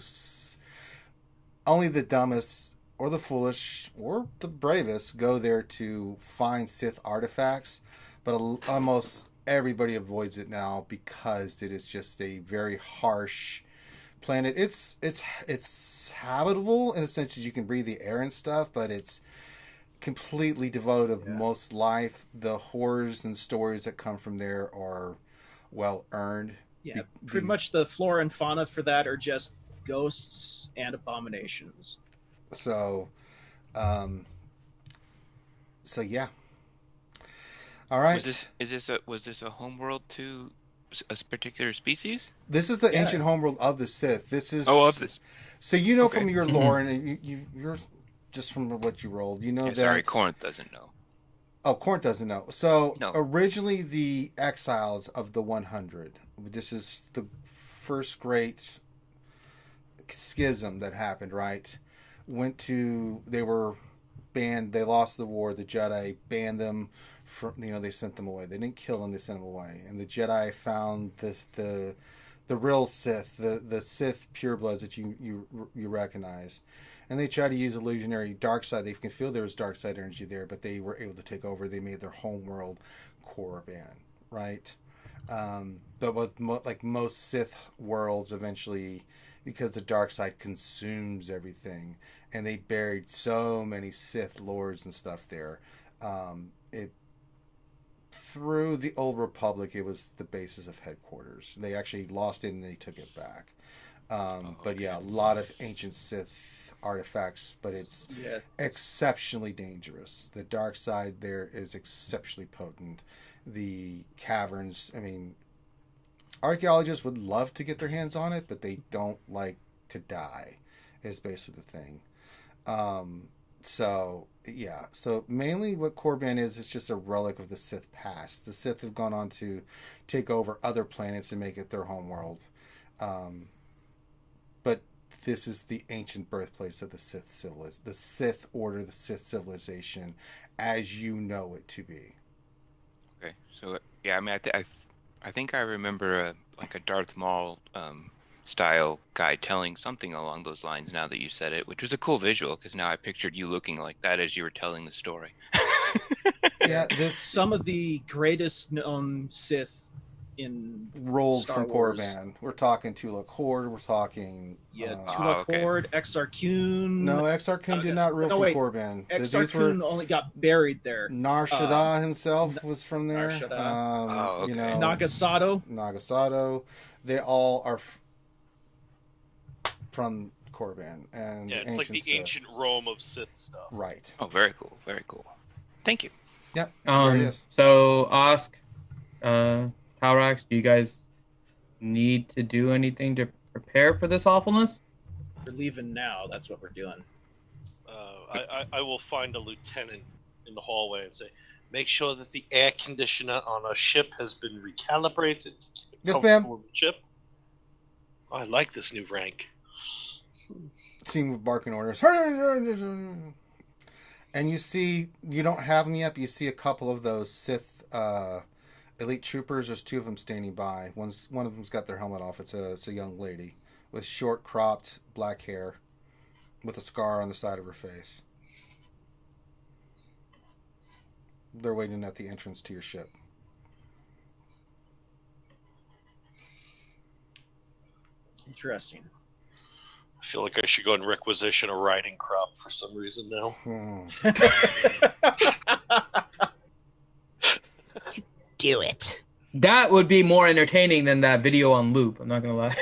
Speaker 1: only the dumbest or the foolish or the bravest go there to find Sith artifacts, but almost everybody avoids it now because it is just a very harsh planet. It's habitable in the sense that you can breathe the air and stuff, but it's completely devoid of most life. The horrors and stories that come from there are well earned.
Speaker 3: Yeah, pretty much the flora and fauna for that are just ghosts and abominations.
Speaker 1: So yeah. All right.
Speaker 5: Was this a homeworld to a particular species?
Speaker 1: This is the ancient homeworld of the Sith. This is
Speaker 5: of this.
Speaker 1: So you know
Speaker 5: Okay.
Speaker 1: from your lore and you're just from what you rolled. You know that.
Speaker 5: Sorry, Corinth doesn't know.
Speaker 1: Oh, Corinth doesn't know. So
Speaker 5: No.
Speaker 1: originally the exiles of the 100. This is the first great schism that happened. Right? They were banned. They lost the war. The Jedi banned them. They sent them away. They didn't kill them. They sent them away. And the Jedi found the real Sith, the Sith purebloods that you recognized, and they tried to use illusionary dark side. They can feel there was dark side energy there, but they were able to take over. They made their home world Korriban, right? But with like most Sith worlds, eventually, because the dark side consumes everything, and they buried so many Sith lords and stuff there. Through the Old Republic, it was the basis of headquarters. They actually lost it and they took it back. But yeah, a lot of ancient Sith artifacts, but it's exceptionally dangerous. The dark side there is exceptionally potent. The caverns, I mean, archaeologists would love to get their hands on it, but they don't like to die, is basically the thing. So yeah, so mainly what Korriban is just a relic of the Sith past. The Sith have gone on to take over other planets and make it their home world. But this is the ancient birthplace of the the Sith Order, the Sith civilization, as you know it to be.
Speaker 5: Okay, so yeah, I mean, I think I remember a Darth Maul style guy telling something along those lines. Now that you said it, which was a cool visual, because now I pictured you looking like that as you were telling the story.
Speaker 1: Yeah, this
Speaker 3: Some of the greatest known Sith in
Speaker 1: rolled
Speaker 3: Star
Speaker 1: from
Speaker 3: Wars.
Speaker 1: Korriban. We're talking Tula Hord. We're talking
Speaker 3: Tulak
Speaker 5: okay.
Speaker 3: Hord, Exar Kun.
Speaker 1: No, Exar Kun did not rule
Speaker 3: no,
Speaker 1: from
Speaker 3: wait.
Speaker 1: Korriban.
Speaker 3: Exar
Speaker 1: These were
Speaker 3: Kun only got buried there.
Speaker 1: Nar Shaddaa himself was from there.
Speaker 3: Nar Shaddaa.
Speaker 5: Okay.
Speaker 1: You know,
Speaker 3: Nagasato.
Speaker 1: Nagasato. They all are from Korriban and
Speaker 6: Yeah, it's like the
Speaker 1: Sith.
Speaker 6: ancient Rome of Sith stuff.
Speaker 1: Right.
Speaker 5: Oh, very cool, very cool. Thank you.
Speaker 1: Yep. There it is.
Speaker 4: So ask, Talrax, do you guys need to do anything prepare for this awfulness?
Speaker 3: We're leaving now. That's what we're doing.
Speaker 6: I will find a lieutenant in the hallway and say, make sure that the air conditioner on our ship has been recalibrated. To keep it
Speaker 1: Yes,
Speaker 6: comfortable
Speaker 1: ma'am.
Speaker 6: on the ship. I like this new rank.
Speaker 1: Seen with barking orders. And you see, you don't have them yet, but you see a couple of those Sith elite troopers. There's two of them standing by. One of them's got their helmet off. It's a young lady with short, cropped black hair with a scar on the side of her face. They're waiting at the entrance to your ship.
Speaker 3: Interesting.
Speaker 6: I feel like I should go and requisition a riding crop for some reason now.
Speaker 7: Do it.
Speaker 4: That would be more entertaining than that video on loop. I'm not gonna lie.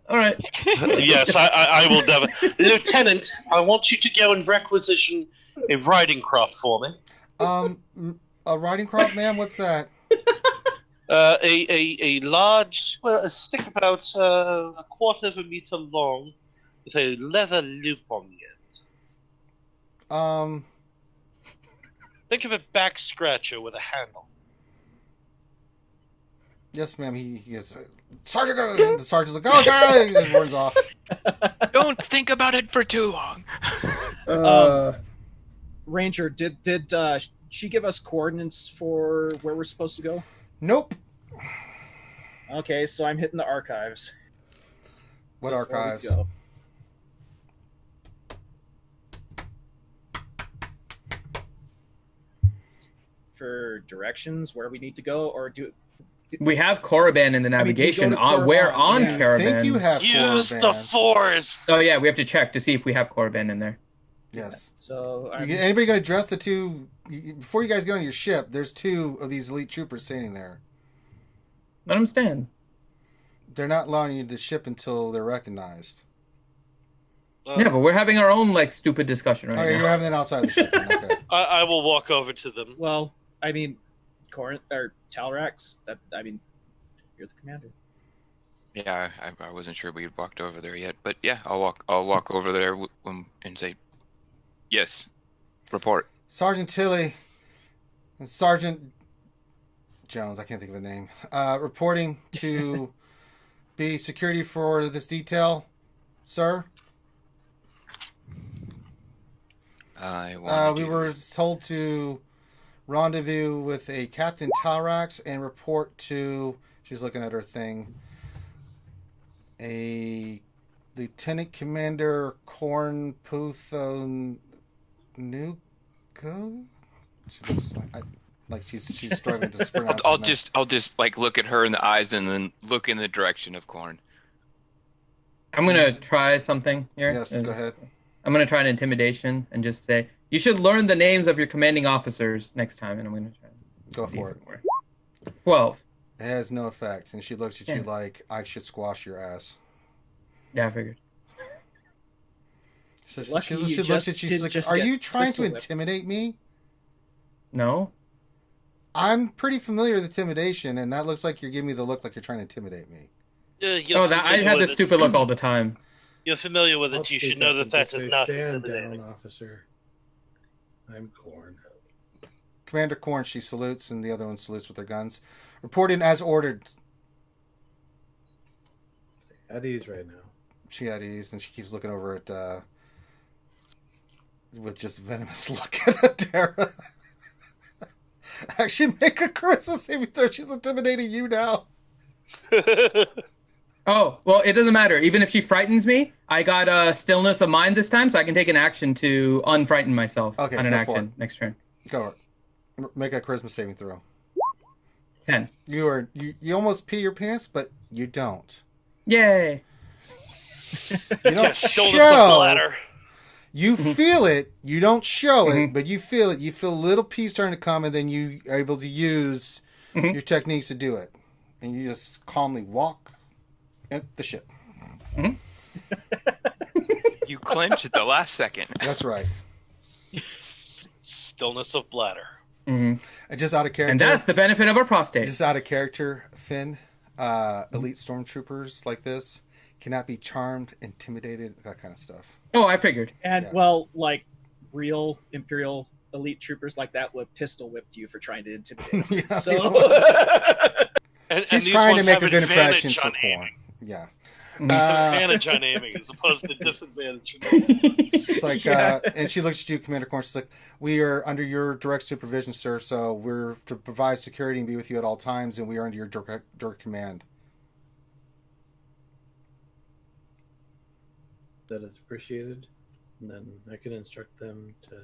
Speaker 4: All right.
Speaker 6: Yes, I will definitely. Lieutenant, I want you to go and requisition a riding crop for me.
Speaker 1: A riding crop, ma'am? What's that?
Speaker 6: A large, well, a stick about a quarter of a meter long, with a leather loop on the end. Think of a back scratcher with a handle.
Speaker 1: Yes, ma'am. He is. Sergeant, the sergeant's like, oh, God! He just runs off.
Speaker 5: Don't think about it for too long.
Speaker 3: Ranger, did she give us coordinates for where we're supposed to go?
Speaker 1: Nope.
Speaker 3: Okay, so I'm hitting the archives.
Speaker 1: What
Speaker 3: before we
Speaker 1: archives?
Speaker 3: go. For directions, where we need to go, or do
Speaker 4: We have Korriban in the navigation.
Speaker 3: we go to
Speaker 4: We're
Speaker 3: Korriban.
Speaker 4: on
Speaker 1: Yeah, I
Speaker 4: Korriban.
Speaker 1: think you have
Speaker 6: Use
Speaker 1: Korriban.
Speaker 6: the Force!
Speaker 4: Oh yeah, we have to check to see if we have Korriban in there.
Speaker 1: Yes.
Speaker 3: so?
Speaker 1: Anybody going to address the two? Before you guys get on your ship, there's two of these elite troopers standing there.
Speaker 4: Let them stand.
Speaker 1: They're not allowing you to ship until they're recognized.
Speaker 4: Yeah, but we're having our own like stupid discussion right
Speaker 1: Okay,
Speaker 4: now.
Speaker 1: you're having that outside the ship. Then. Okay.
Speaker 6: I will walk over to them.
Speaker 3: Well, I mean, Talrax. You're the commander.
Speaker 5: Yeah, I wasn't sure we had walked over there yet, but yeah, I'll walk over there and say, yes, report.
Speaker 1: Sergeant Tilly and Sergeant Jones, I can't think of a name, reporting to be security for this detail, sir. We were told to rendezvous with a Captain Talrax and report to, she's looking at her thing, a Lieutenant Commander Korn Putho Nuko? She looks like she's struggling to pronounce
Speaker 5: I'll
Speaker 1: the name.
Speaker 5: I'll just like look at her in the eyes and then look in the direction of Korn.
Speaker 4: I'm gonna try something here.
Speaker 1: Yes, go ahead.
Speaker 4: I'm gonna try an intimidation and just say you should learn the names of your commanding officers next time, and I'm gonna try.
Speaker 1: Go for it.
Speaker 4: 12.
Speaker 1: It has no effect, and she looks at you like I should squash your ass.
Speaker 4: Yeah, I figured.
Speaker 1: She
Speaker 3: Lucky you
Speaker 1: looks at
Speaker 3: just
Speaker 1: you. She's
Speaker 3: did
Speaker 1: like,
Speaker 3: just
Speaker 1: "Are
Speaker 3: get
Speaker 1: you trying to
Speaker 3: pistol whipped."
Speaker 1: intimidate me?"
Speaker 4: No.
Speaker 1: I'm pretty familiar with intimidation, and that looks like you're giving me the look like you're trying to intimidate me.
Speaker 4: Oh, that I have this stupid look all the time.
Speaker 6: You're familiar with
Speaker 2: I'll
Speaker 6: it. You
Speaker 2: speak
Speaker 6: should know
Speaker 2: up
Speaker 6: that
Speaker 2: and
Speaker 6: that
Speaker 2: just
Speaker 6: is
Speaker 2: say,
Speaker 6: not
Speaker 2: stand
Speaker 6: intimidating.
Speaker 2: down, officer. I'm Corn.
Speaker 1: Commander Corn, she salutes, and the other one salutes with their guns. Reporting as ordered.
Speaker 2: At ease right now.
Speaker 1: She at ease, and she keeps looking over at with just venomous look at Adara. Actually, make a charisma saving throw. She's intimidating you now.
Speaker 4: Oh, well, it doesn't matter. Even if she frightens me, I got stillness of mind this time, so I can take an action to unfrighten myself
Speaker 1: Okay,
Speaker 4: on an
Speaker 1: go for
Speaker 4: action
Speaker 1: it.
Speaker 4: next turn.
Speaker 1: Go. Make a charisma saving throw.
Speaker 4: 10.
Speaker 1: You almost pee your pants, but you don't.
Speaker 4: Yay.
Speaker 1: You don't
Speaker 6: Yes, stillness of
Speaker 1: show.
Speaker 6: bladder.
Speaker 1: You feel it. You don't show it,
Speaker 4: Mhm.
Speaker 1: but you feel it. You feel a little pee starting to come, and then you are able to use
Speaker 4: Mhm.
Speaker 1: your techniques to do it. And you just calmly walk at the ship.
Speaker 5: You clench at the last second.
Speaker 1: That's right.
Speaker 6: Stillness of bladder.
Speaker 4: Mhm.
Speaker 1: And just out of character.
Speaker 4: And that's the benefit of our prostate.
Speaker 1: Just out of character, Finn. Elite stormtroopers like this cannot be charmed, intimidated, that kind of stuff.
Speaker 4: Oh, I figured.
Speaker 3: And
Speaker 1: Yeah.
Speaker 3: well, like real Imperial elite troopers like that would pistol whip you for trying to intimidate you.
Speaker 1: Yeah,
Speaker 3: So
Speaker 6: And
Speaker 1: She's
Speaker 6: these
Speaker 1: trying to
Speaker 6: ones
Speaker 1: make
Speaker 6: have
Speaker 1: a good impression
Speaker 6: advantage
Speaker 1: for
Speaker 6: on
Speaker 1: Corn.
Speaker 6: aiming.
Speaker 1: Yeah.
Speaker 6: Advantage on aiming as opposed to disadvantage. on aiming.
Speaker 1: It's like,
Speaker 3: Yeah.
Speaker 1: and she looks at you, Commander Corn. She's like, "We are under your direct supervision, sir. So we're to provide security and be with you at all times, and we are under your direct command."
Speaker 2: That is appreciated. And then I can instruct them to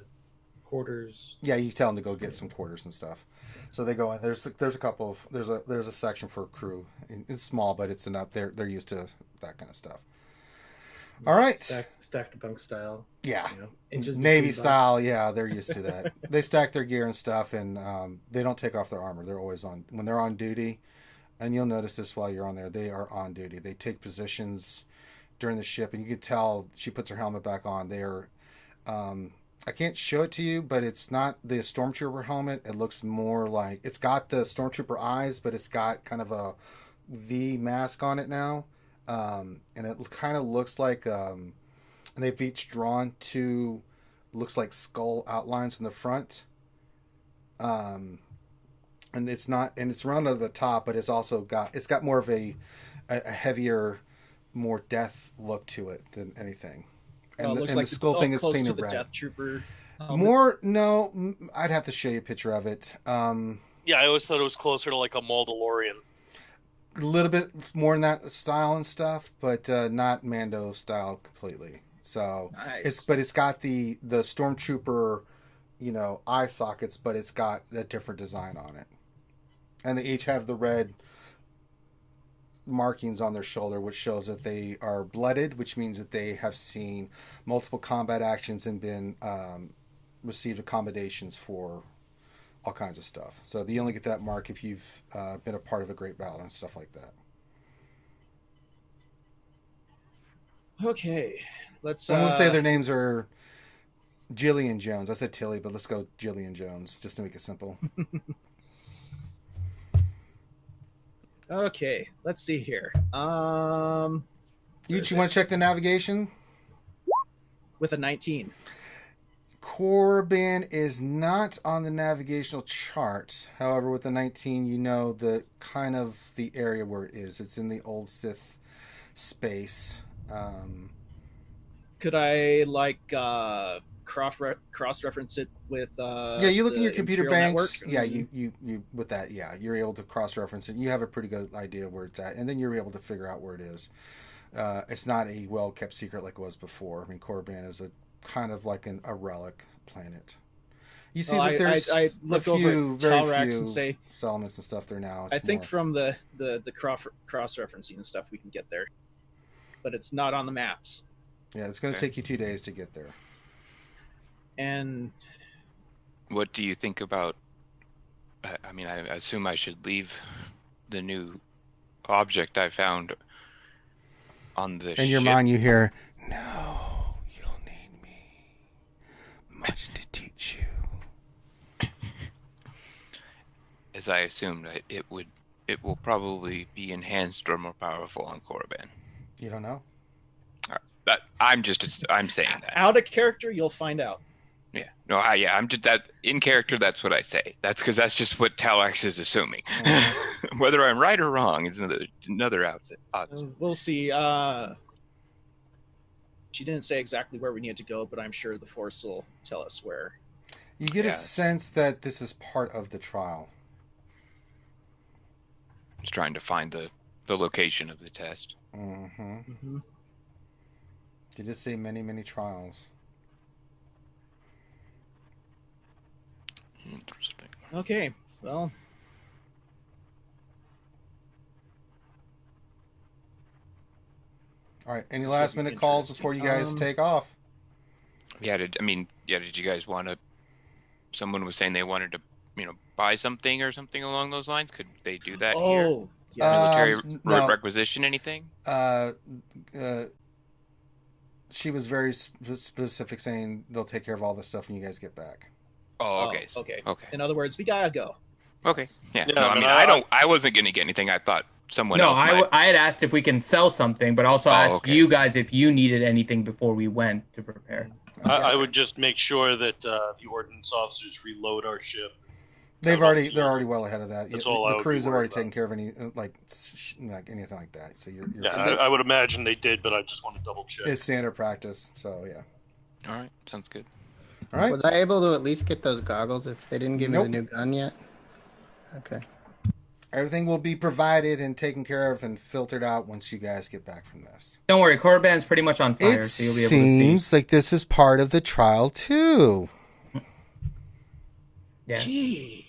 Speaker 2: quarters.
Speaker 1: Yeah, you tell them to go get some quarters and stuff. So they go in. There's a couple of there's a section for crew. It's small, but it's enough. They're used to that kind of stuff. All right.
Speaker 2: Stacked bunk style.
Speaker 1: Yeah.
Speaker 2: You know, inches
Speaker 1: Navy
Speaker 2: between
Speaker 1: style, yeah, they're used to that. They stack their gear and stuff, and they don't take off their armor. They're always on when they're on duty. And you'll notice this while you're on there. They are on duty. They take positions during the ship, and you can tell she puts her helmet back on. They're, I can't show it to you, but it's not the stormtrooper helmet. It looks more like it's got the stormtrooper eyes, but it's got kind of a V mask on it now, and it kind of looks like. And they've each drawn two, looks like skull outlines in the front. And it's not, and it's rounded at the top, but it's got more of a heavier, more death look to it than anything. And,
Speaker 3: looks
Speaker 1: and
Speaker 3: like
Speaker 1: the skull thing is
Speaker 3: close
Speaker 1: painted
Speaker 3: to the
Speaker 1: red.
Speaker 3: Death Trooper.
Speaker 1: No, I'd have to show you a picture of it.
Speaker 6: Yeah, I always thought it was closer to like a Mandalorian.
Speaker 1: A little bit more in that style and stuff, but not Mando style completely. So
Speaker 3: Nice.
Speaker 1: it's got the stormtrooper, eye sockets, but it's got a different design on it, and they each have the red markings on their shoulder, which shows that they are blooded, which means that they have seen multiple combat actions and been received accommodations for all kinds of stuff. So you only get that mark if you've been a part of a great battle and stuff like that.
Speaker 3: Okay, let's.
Speaker 1: Some would say their names are Jillian Jones. I said Tilly, but let's go Jillian Jones just to make it simple.
Speaker 3: Okay, let's see here.
Speaker 1: You want to check the navigation?
Speaker 3: With a 19.
Speaker 1: Korriban is not on the navigational chart. However, with the 19, you know the kind of the area where it is. It's in the old Sith space.
Speaker 3: Could I cross-reference it with?
Speaker 1: Yeah, you look in
Speaker 3: the
Speaker 1: your computer
Speaker 3: Imperial
Speaker 1: banks.
Speaker 3: network?
Speaker 1: Yeah, you with that. Yeah, you're able to cross-reference it. You have a pretty good idea where it's at, and then you're able to figure out where it is. It's not a well-kept secret like it was before. I mean, Korriban is a kind of like a relic planet. You see that there's
Speaker 3: I
Speaker 1: a
Speaker 3: look
Speaker 1: few,
Speaker 3: over at
Speaker 1: very
Speaker 3: Talrax
Speaker 1: few
Speaker 3: and say,
Speaker 1: settlements and stuff there now.
Speaker 3: I
Speaker 1: It's
Speaker 3: think
Speaker 1: more-
Speaker 3: from the cross-referencing and stuff we can get there, but it's not on the maps.
Speaker 1: yeah, it's going to
Speaker 5: Okay.
Speaker 1: take you 2 days to get there.
Speaker 3: And
Speaker 5: What do you think about? I mean, I assume I should leave the new object I found on the
Speaker 1: In your
Speaker 5: ship.
Speaker 1: mind, you hear, "No, you'll need me. Much to teach you."
Speaker 5: As I assumed, it will probably be enhanced or more powerful on Korriban.
Speaker 1: You don't know.
Speaker 5: I'm saying that.
Speaker 3: Out of character, you'll find out.
Speaker 5: Yeah. No. I'm just that in character. That's what I say. That's because that's just what Talax is assuming. Whether I'm right or wrong is another odds.
Speaker 3: We'll see. She didn't say exactly where we need to go, but I'm sure the Force will tell us where.
Speaker 1: You get a sense that this is part of the trial.
Speaker 5: Just trying to find the location of the test.
Speaker 1: Mm-hmm.
Speaker 3: Mm-hmm.
Speaker 1: You did say many, many trials.
Speaker 5: Interesting.
Speaker 3: Okay, well.
Speaker 1: All right. Any
Speaker 3: This
Speaker 1: last
Speaker 3: will be
Speaker 1: minute calls before you guys take off?
Speaker 5: Yeah. Did you guys want to? Someone was saying they wanted to, buy something or something along those lines. Could they do that here?
Speaker 3: Oh, yes.
Speaker 5: Military
Speaker 1: no.
Speaker 5: requisition, anything?
Speaker 1: She was very specific, saying they'll take care of all this stuff when you guys get back.
Speaker 5: Oh, okay.
Speaker 3: Okay. In other words, we gotta go.
Speaker 5: Okay. Yeah.
Speaker 6: Yeah,
Speaker 5: No,
Speaker 6: I mean,
Speaker 5: I wasn't gonna get anything. I thought someone else
Speaker 4: No,
Speaker 5: might.
Speaker 4: I had asked if we can sell something, but also asked you guys if you needed anything before we went to prepare.
Speaker 6: I would just make sure that the ordnance officers reload our ship.
Speaker 1: They're already well ahead of that.
Speaker 6: That's all I
Speaker 1: the
Speaker 6: would
Speaker 1: crews
Speaker 6: be
Speaker 1: have already
Speaker 6: worried
Speaker 1: taken care of any like anything like that. So you're
Speaker 6: Yeah, I would imagine they did, but I just want to double check.
Speaker 1: it's standard practice. So yeah.
Speaker 5: All right. Sounds good.
Speaker 1: All right.
Speaker 7: Was I able to at least get those goggles if they didn't give me
Speaker 1: Nope.
Speaker 7: the new gun yet? Okay.
Speaker 1: Everything will be provided and taken care of and filtered out once you guys get back from this.
Speaker 4: Don't worry, Korriban's pretty much on fire,
Speaker 1: It
Speaker 4: so you'll be able to see.
Speaker 1: seems like this is part of the trial too.
Speaker 4: Yeah.
Speaker 3: Gee.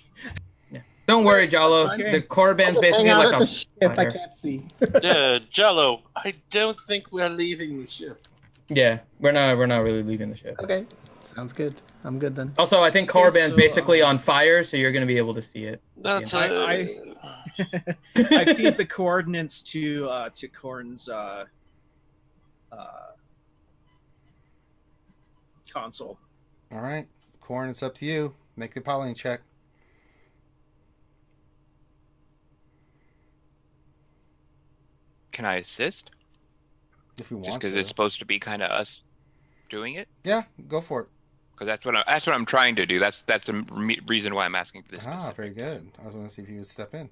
Speaker 4: Don't worry, Jalo.
Speaker 3: Okay.
Speaker 4: The Korriban's
Speaker 7: I'll just hang
Speaker 4: basically
Speaker 7: out
Speaker 4: like
Speaker 7: at
Speaker 4: a
Speaker 7: the ship. I
Speaker 4: fire.
Speaker 7: can't see.
Speaker 6: Yeah, Jello, I don't think we're leaving the ship.
Speaker 4: Yeah, we're not really leaving the ship.
Speaker 7: Okay. Sounds good. I'm good then.
Speaker 4: Also, I think
Speaker 3: Okay,
Speaker 4: Korriban's
Speaker 3: so,
Speaker 4: basically on fire, so you're gonna be able to see it.
Speaker 6: That's
Speaker 3: I I feed the coordinates to Korn's console.
Speaker 1: All right, Corn, it's up to you. Make the piloting check.
Speaker 5: Can I assist?
Speaker 1: If you want
Speaker 5: Just because
Speaker 1: to.
Speaker 5: it's supposed to be kind of us doing it.
Speaker 1: Yeah, go for it.
Speaker 5: Because that's what I'm trying to do. That's the reason why I'm asking for this.
Speaker 1: Ah,
Speaker 5: specific.
Speaker 1: very good. I was going to see if you would step in.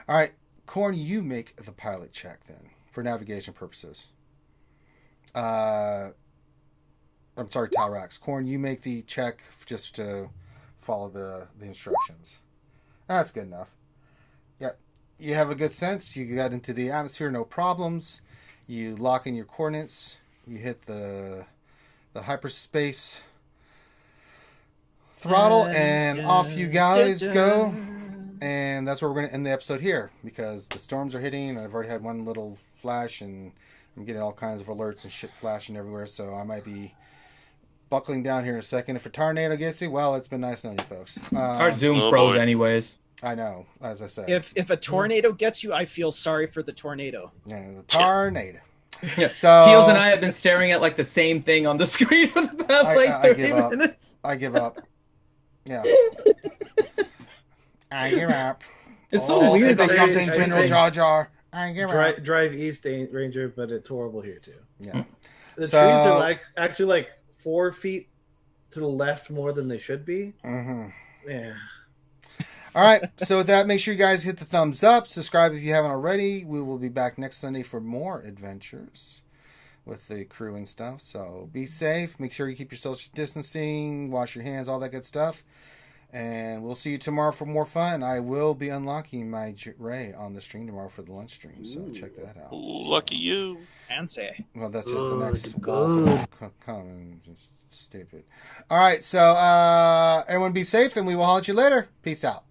Speaker 1: All right, Corn, you make the pilot check then for navigation purposes. I'm sorry, Talrax. Corn, you make the check just to follow the instructions. That's good enough. Yep. You have a good sense. You got into the atmosphere, no problems. You lock in your coordinates. You hit the hyperspace throttle, and off you guys go. And that's where we're going to end the episode here, because the storms are hitting. I've already had one little flash, and I'm getting all kinds of alerts and shit flashing everywhere, so I might be buckling down here in a second. If a tornado gets you, well, it's been nice knowing you folks.
Speaker 4: Our Zoom
Speaker 6: Oh,
Speaker 4: froze
Speaker 6: boy.
Speaker 4: anyways.
Speaker 1: I know, as I said.
Speaker 3: If a tornado gets you, I feel sorry for the tornado.
Speaker 1: Yeah, the tornado.
Speaker 4: Yeah.
Speaker 1: So
Speaker 4: Teals and I have been staring at like the same thing on the screen for the past
Speaker 1: I
Speaker 4: 30
Speaker 1: give up.
Speaker 4: minutes.
Speaker 1: I give up. Yeah. I give up.
Speaker 4: It's so weird.
Speaker 1: There's
Speaker 2: I
Speaker 1: something,
Speaker 2: say-
Speaker 1: General
Speaker 2: I say-
Speaker 1: Jar Jar. I give up.
Speaker 2: Drive east, Ranger, but it's horrible here too.
Speaker 1: Yeah.
Speaker 2: The
Speaker 1: So-
Speaker 2: trees are actually like 4 feet to the left more than they should be.
Speaker 1: Mm-hmm.
Speaker 2: Yeah.
Speaker 1: All right. So with that, make sure you guys hit the thumbs up. Subscribe if you haven't already. We will be back next Sunday for more adventures with the crew and stuff. So be safe. Make sure you keep your social distancing. Wash your hands. All that good stuff. And we'll see you tomorrow for more fun. I will be unlocking my Ray on the stream tomorrow for the lunch stream. So check that out.
Speaker 6: Lucky you.
Speaker 3: Fancy.
Speaker 1: Well, that's just the next
Speaker 7: Good.
Speaker 1: wall coming. Just stupid. All right. So everyone be safe, and we will holler at you later. Peace out.